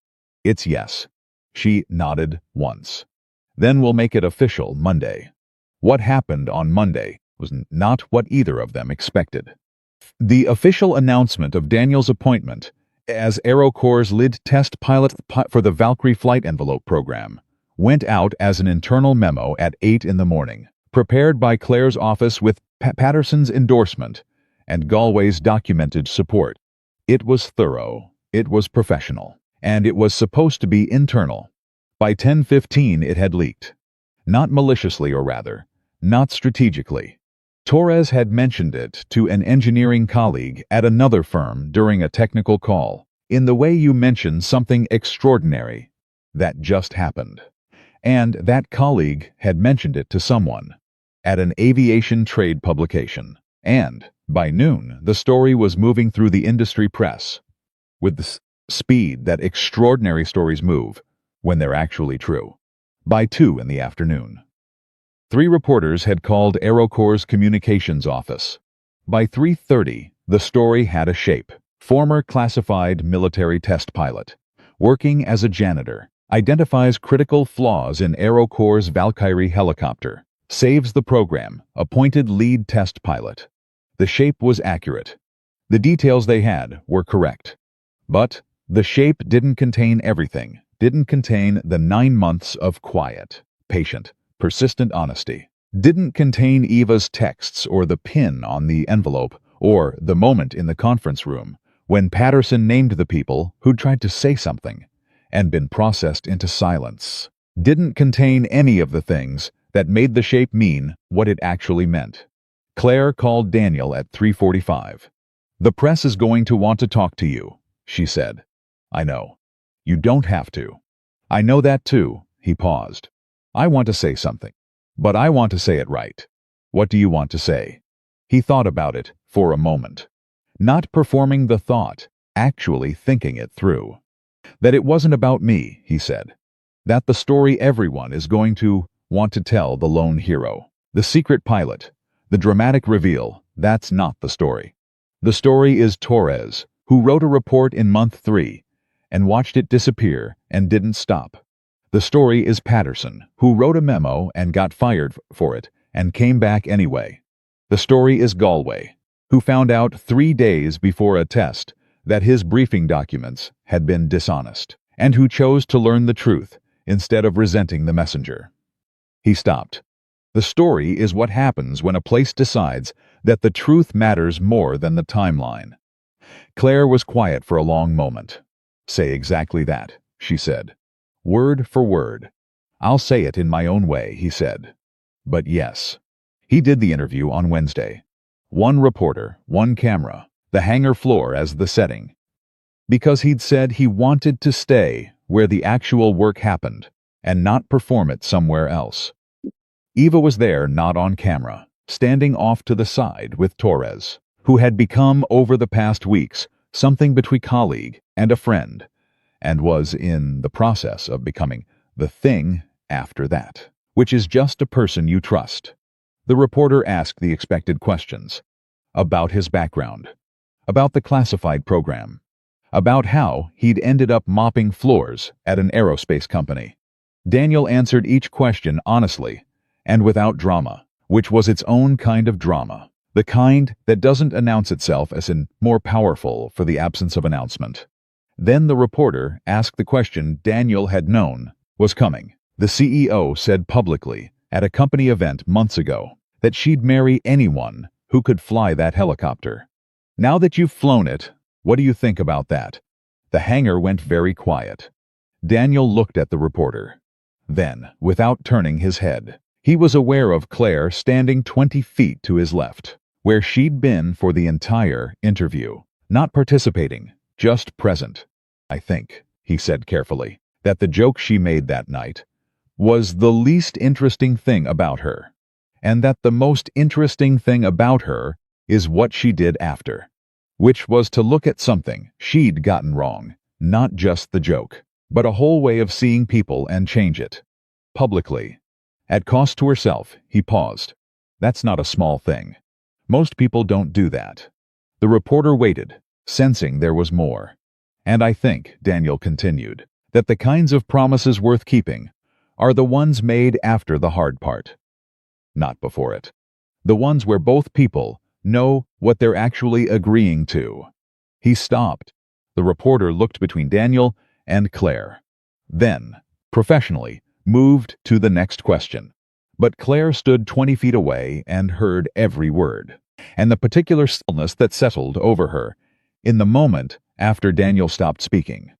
"It's yes." She nodded once. "Then we'll make it official Monday." What happened on Monday was not what either of them expected. The official announcement of Daniel's appointment as AeroCorps lead test pilot for the Valkyrie flight envelope program went out as an internal memo at 8 in the morning, prepared by Claire's office with Patterson's endorsement and Galway's documented support. It was thorough, it was professional, and it was supposed to be internal. By 10:15 it had leaked. Not maliciously, or rather, not strategically. Torres had mentioned it to an engineering colleague at another firm during a technical call, in the way you mention something extraordinary that just happened. And that colleague had mentioned it to someone at an aviation trade publication. And, by noon, the story was moving through the industry press with the speed that extraordinary stories move when they're actually true. By 2 in the afternoon. 3 reporters had called AeroCorps' communications office. By 3:30, the story had a shape. Former classified military test pilot, working as a janitor, identifies critical flaws in AeroCorps' Valkyrie helicopter, saves the program, appointed lead test pilot. The shape was accurate. The details they had were correct. But the shape didn't contain everything, didn't contain the 9 months of quiet, patient, persistent honesty. Didn't contain Eva's texts or the pin on the envelope or the moment in the conference room when Patterson named the people who'd tried to say something and been processed into silence. Didn't contain any of the things that made the shape mean what it actually meant. Claire called Daniel at 3:45. "The press is going to want to talk to you," she said. "I know. You don't have to." "I know that too." He paused. "I want to say something. But I want to say it right." "What do you want to say?" He thought about it for a moment. Not performing the thought, actually thinking it through. "That it wasn't about me," he said. "That the story everyone is going to want to tell the lone hero. The secret pilot. The dramatic reveal. That's not the story. The story is Torres, who wrote a report in month 3 and watched it disappear and didn't stop. The story is Patterson, who wrote a memo and got fired for it and came back anyway. The story is Galway, who found out 3 days before a test that his briefing documents had been dishonest, and who chose to learn the truth instead of resenting the messenger." He stopped. The story is what happens when a place decides that the truth matters more than the timeline. Claire was quiet for a long moment. "Say exactly that," she said. "Word for word." "I'll say it in my own way," he said. But yes, he did the interview on Wednesday. One reporter, one camera, the hangar floor as the setting. Because he'd said he wanted to stay where the actual work happened and not perform it somewhere else. Eva was there, not on camera, standing off to the side with Torres, who had become, over the past weeks, something between colleague and a friend, and was in the process of becoming the thing after that, which is just a person you trust. The reporter asked the expected questions about his background, about the classified program, about how he'd ended up mopping floors at an aerospace company. Daniel answered each question honestly and without drama, which was its own kind of drama, the kind that doesn't announce itself as in more powerful for the absence of announcement. Then the reporter asked the question Daniel had known was coming. The CEO said publicly at a company event months ago that she'd marry anyone who could fly that helicopter. Now that you've flown it, what do you think about that? The hangar went very quiet. Daniel looked at the reporter. Then, without turning his head, he was aware of Claire standing 20 feet to his left, where she'd been for the entire interview, not participating, just present. "I think," he said carefully, "that the joke she made that night was the least interesting thing about her, and that the most interesting thing about her is what she did after, which was to look at something she'd gotten wrong, not just the joke, but a whole way of seeing people and change it. Publicly. At cost to herself." He paused. "That's not a small thing. Most people don't do that." The reporter waited, sensing there was more. "And I think," Daniel continued, "that the kinds of promises worth keeping are the ones made after the hard part, not before it. The ones where both people know what they're actually agreeing to." He stopped. The reporter looked between Daniel and Claire. Then, professionally, moved to the next question. But Claire stood 20 feet away and heard every word, and the particular stillness that settled over her in the moment after Daniel stopped speaking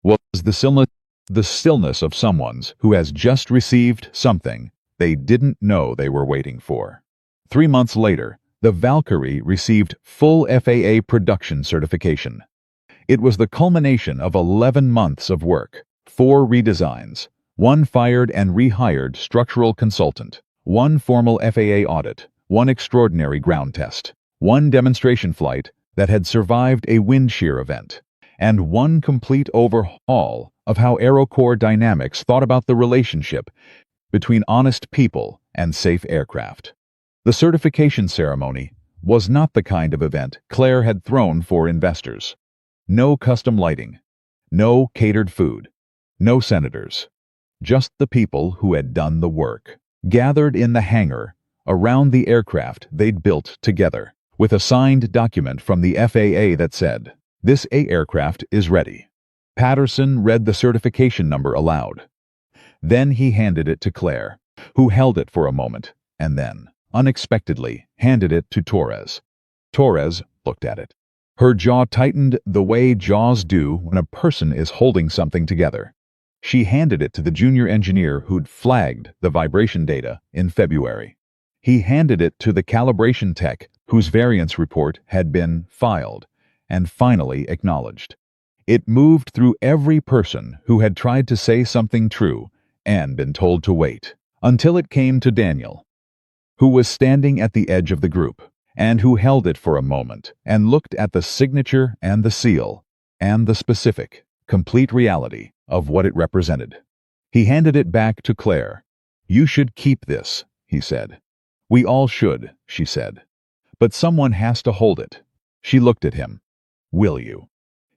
was the stillness of someone who has just received something they didn't know they were waiting for. 3 months later, the Valkyrie received full FAA production certification. It was the culmination of 11 months of work, 4 redesigns, 1 fired and rehired structural consultant, 1 formal FAA audit, 1 extraordinary ground test, 1 demonstration flight that had survived a wind shear event, and 1 complete overhaul of how AeroCorps Dynamics thought about the relationship between honest people and safe aircraft. The certification ceremony was not the kind of event Claire had thrown for investors. No custom lighting, no catered food, no senators. Just the people who had done the work, gathered in the hangar around the aircraft they'd built together, with a signed document from the FAA that said, "This aircraft is ready." Patterson read the certification number aloud. Then he handed it to Claire, who held it for a moment, and then, unexpectedly, handed it to Torres. Torres looked at it. Her jaw tightened the way jaws do when a person is holding something together. She handed it to the junior engineer who'd flagged the vibration data in February. He handed it to the calibration tech whose variance report had been filed and finally acknowledged. It moved through every person who had tried to say something true and been told to wait, until it came to Daniel, who was standing at the edge of the group, and who held it for a moment and looked at the signature and the seal and the specific, complete reality of what it represented. He handed it back to Claire. "You should keep this," he said. "We all should," she said. "But someone has to hold it." She looked at him. "Will you?"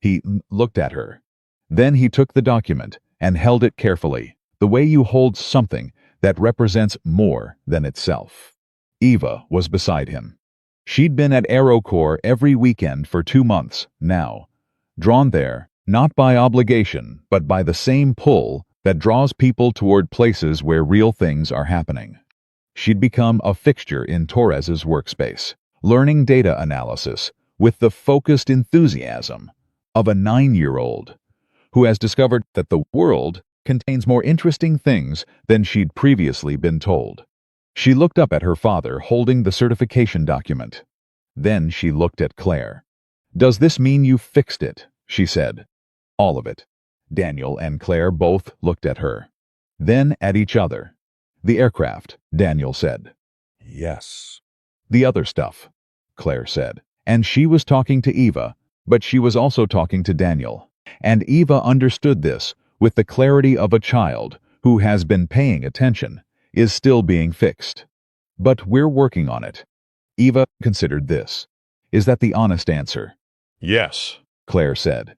He looked at her. Then he took the document and held it carefully, the way you hold something that represents more than itself. Eva was beside him. She'd been at AeroCorps every weekend for 2 months now, drawn there not by obligation but by the same pull that draws people toward places where real things are happening. She'd become a fixture in Torres's workspace, learning data analysis with the focused enthusiasm of a 9-year-old who has discovered that the world contains more interesting things than she'd previously been told. She looked up at her father holding the certification document. Then she looked at Claire. "Does this mean you fixed it?" she said. "All of it." Daniel and Claire both looked at her. Then at each other. "The aircraft," Daniel said. "Yes." "The other stuff," Claire said. And she was talking to Eva, but she was also talking to Daniel. And Eva understood this with the clarity of a child who has been paying attention, is still being fixed. "But we're working on it." Eva considered this. "Is that the honest answer?" "Yes." Claire said.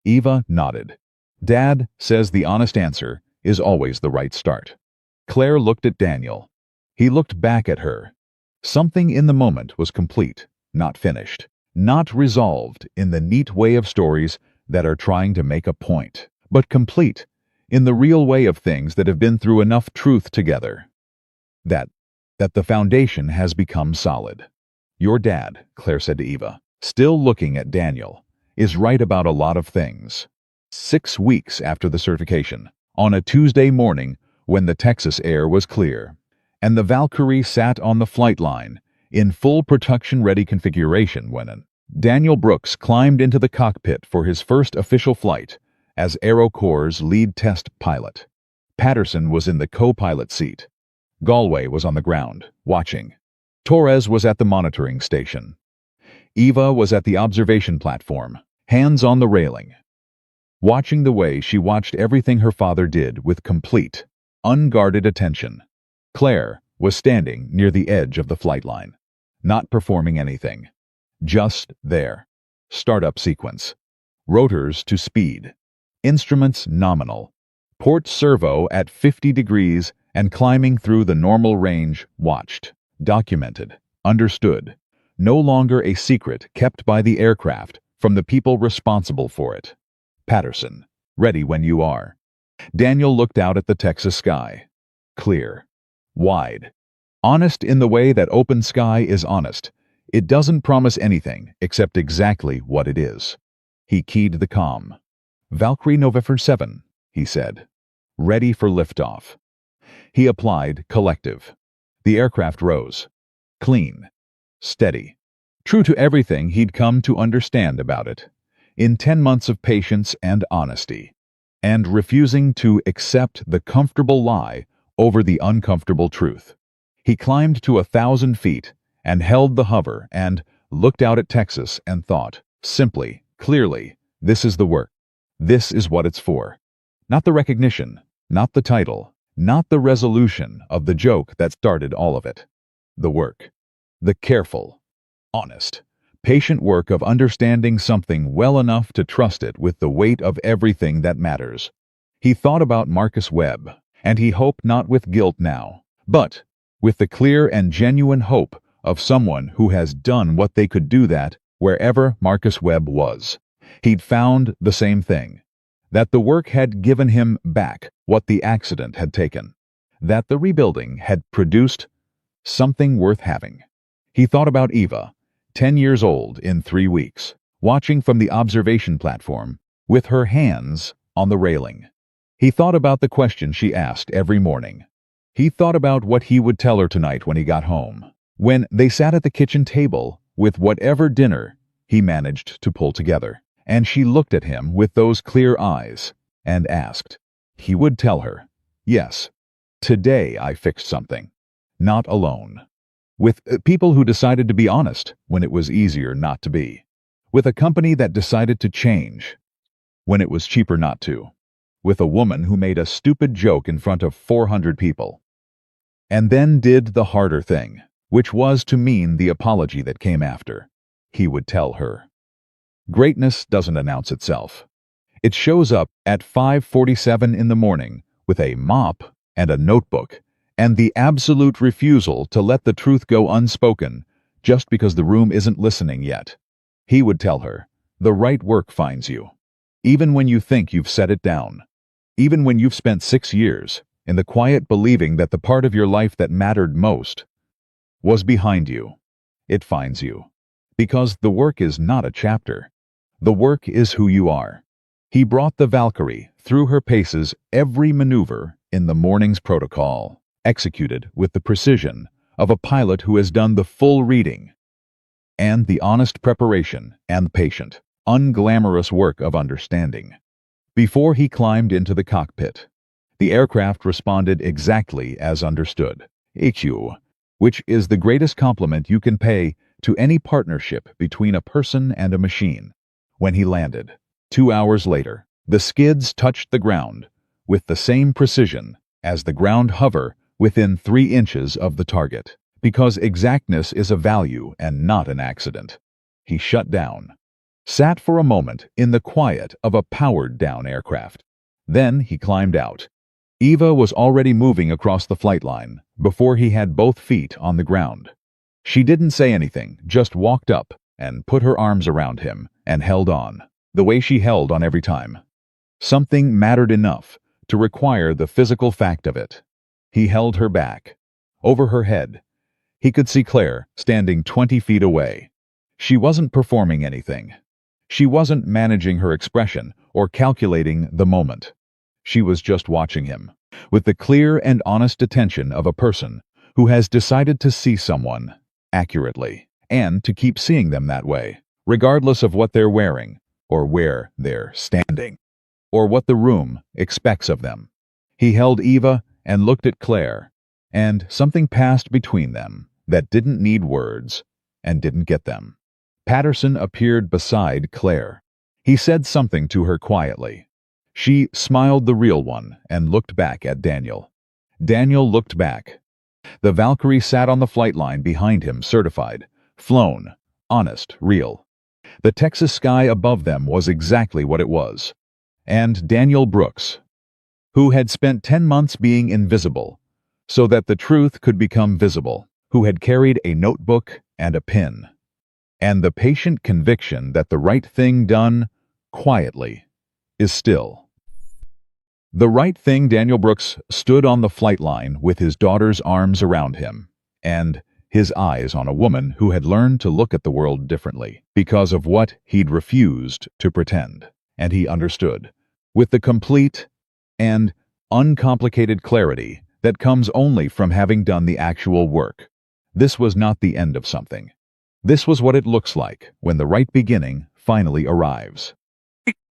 Eva nodded. "Dad says the honest answer is always the right start." Claire looked at Daniel. He looked back at her. Something in the moment was complete, not finished, not resolved in the neat way of stories that are trying to make a point, but complete in the real way of things that have been through enough truth together. That the foundation has become solid. "Your dad," Claire said to Eva, still looking at Daniel, "is right about a lot of things." 6 weeks after the certification, on a Tuesday morning when the Texas air was clear, and the Valkyrie sat on the flight line in full production-ready configuration when Daniel Brooks climbed into the cockpit for his first official flight as AeroCorps' lead test pilot. Patterson was in the co-pilot seat. Galway was on the ground, watching. Torres was at the monitoring station. Eva was at the observation platform, hands on the railing, watching the way she watched everything her father did with complete, unguarded attention. Claire was standing near the edge of the flight line, not performing anything. Just there. Startup sequence. Rotors to speed. Instruments nominal. Port servo at 50 degrees and climbing through the normal range, watched, documented, understood. No longer a secret kept by the aircraft from the people responsible for it. Patterson, ready when you are. Daniel looked out at the Texas sky. Clear. Wide. Honest in the way that open sky is honest. It doesn't promise anything except exactly what it is. He keyed the comm. "Valkyrie November 7, he said. "Ready for liftoff." He applied collective. The aircraft rose. Clean. Steady. True to everything he'd come to understand about it. In 10 months of patience and honesty. And refusing to accept the comfortable lie over the uncomfortable truth. He climbed to 1,000 feet and held the hover and looked out at Texas and thought, simply, clearly, this is the work. This is what it's for. Not the recognition, not the title, not the resolution of the joke that started all of it. The work. The careful, honest, patient work of understanding something well enough to trust it with the weight of everything that matters. He thought about Marcus Webb, and he hoped not with guilt now, but with the clear and genuine hope of someone who has done what they could do that wherever Marcus Webb was. He'd found the same thing. That the work had given him back what the accident had taken. That the rebuilding had produced something worth having. He thought about Eva, 10 years old in 3 weeks, watching from the observation platform with her hands on the railing. He thought about the question she asked every morning. He thought about what he would tell her tonight when he got home, when they sat at the kitchen table with whatever dinner he managed to pull together, and she looked at him with those clear eyes and asked. He would tell her, "Yes, today I fixed something. Not alone. With people who decided to be honest when it was easier not to be. With a company that decided to change when it was cheaper not to. With a woman who made a stupid joke in front of 400 people. And then did the harder thing, which was to mean the apology that came after. He would tell her. Greatness doesn't announce itself. It shows up at 5:47 in the morning with a mop and a notebook and the absolute refusal to let the truth go unspoken just because the room isn't listening yet. He would tell her, the right work finds you. Even when you think you've set it down. Even when you've spent 6 years in the quiet believing that the part of your life that mattered most was behind you. It finds you. Because the work is not a chapter. The work is who you are. He brought the Valkyrie through her paces every maneuver in the morning's protocol, executed with the precision of a pilot who has done the full reading, and the honest preparation and patient, unglamorous work of understanding. Before he climbed into the cockpit, the aircraft responded exactly as understood. HU, which is the greatest compliment you can pay to any partnership between a person and a machine. When he landed, 2 hours later, the skids touched the ground with the same precision as the ground hover within 3 inches of the target, because exactness is a value and not an accident. He shut down, sat for a moment in the quiet of a powered-down aircraft. Then he climbed out. Eva was already moving across the flight line before he had both feet on the ground. She didn't say anything, just walked up and put her arms around him and held on, the way she held on every time. Something mattered enough to require the physical fact of it. He held her back. Over her head, he could see Claire standing 20 feet away. She wasn't performing anything. She wasn't managing her expression or calculating the moment. She was just watching him, with the clear and honest attention of a person who has decided to see someone accurately, and to keep seeing them that way, regardless of what they're wearing, or where they're standing, or what the room expects of them. He held Eva and looked at Claire, and something passed between them that didn't need words and didn't get them. Patterson appeared beside Claire. He said something to her quietly. She smiled, the real one, and looked back at Daniel. Daniel looked back. The Valkyrie sat on the flight line behind him, certified, flown, honest, real. The Texas sky above them was exactly what it was. And Daniel Brooks, who had spent 10 months being invisible, so that the truth could become visible, who had carried a notebook and a pen, and the patient conviction that the right thing done quietly is still the right thing. Daniel Brooks stood on the flight line with his daughter's arms around him, and his eyes on a woman who had learned to look at the world differently because of what he'd refused to pretend. And he understood, with the complete and uncomplicated clarity that comes only from having done the actual work. This was not the end of something. This was what it looks like when the right beginning finally arrives.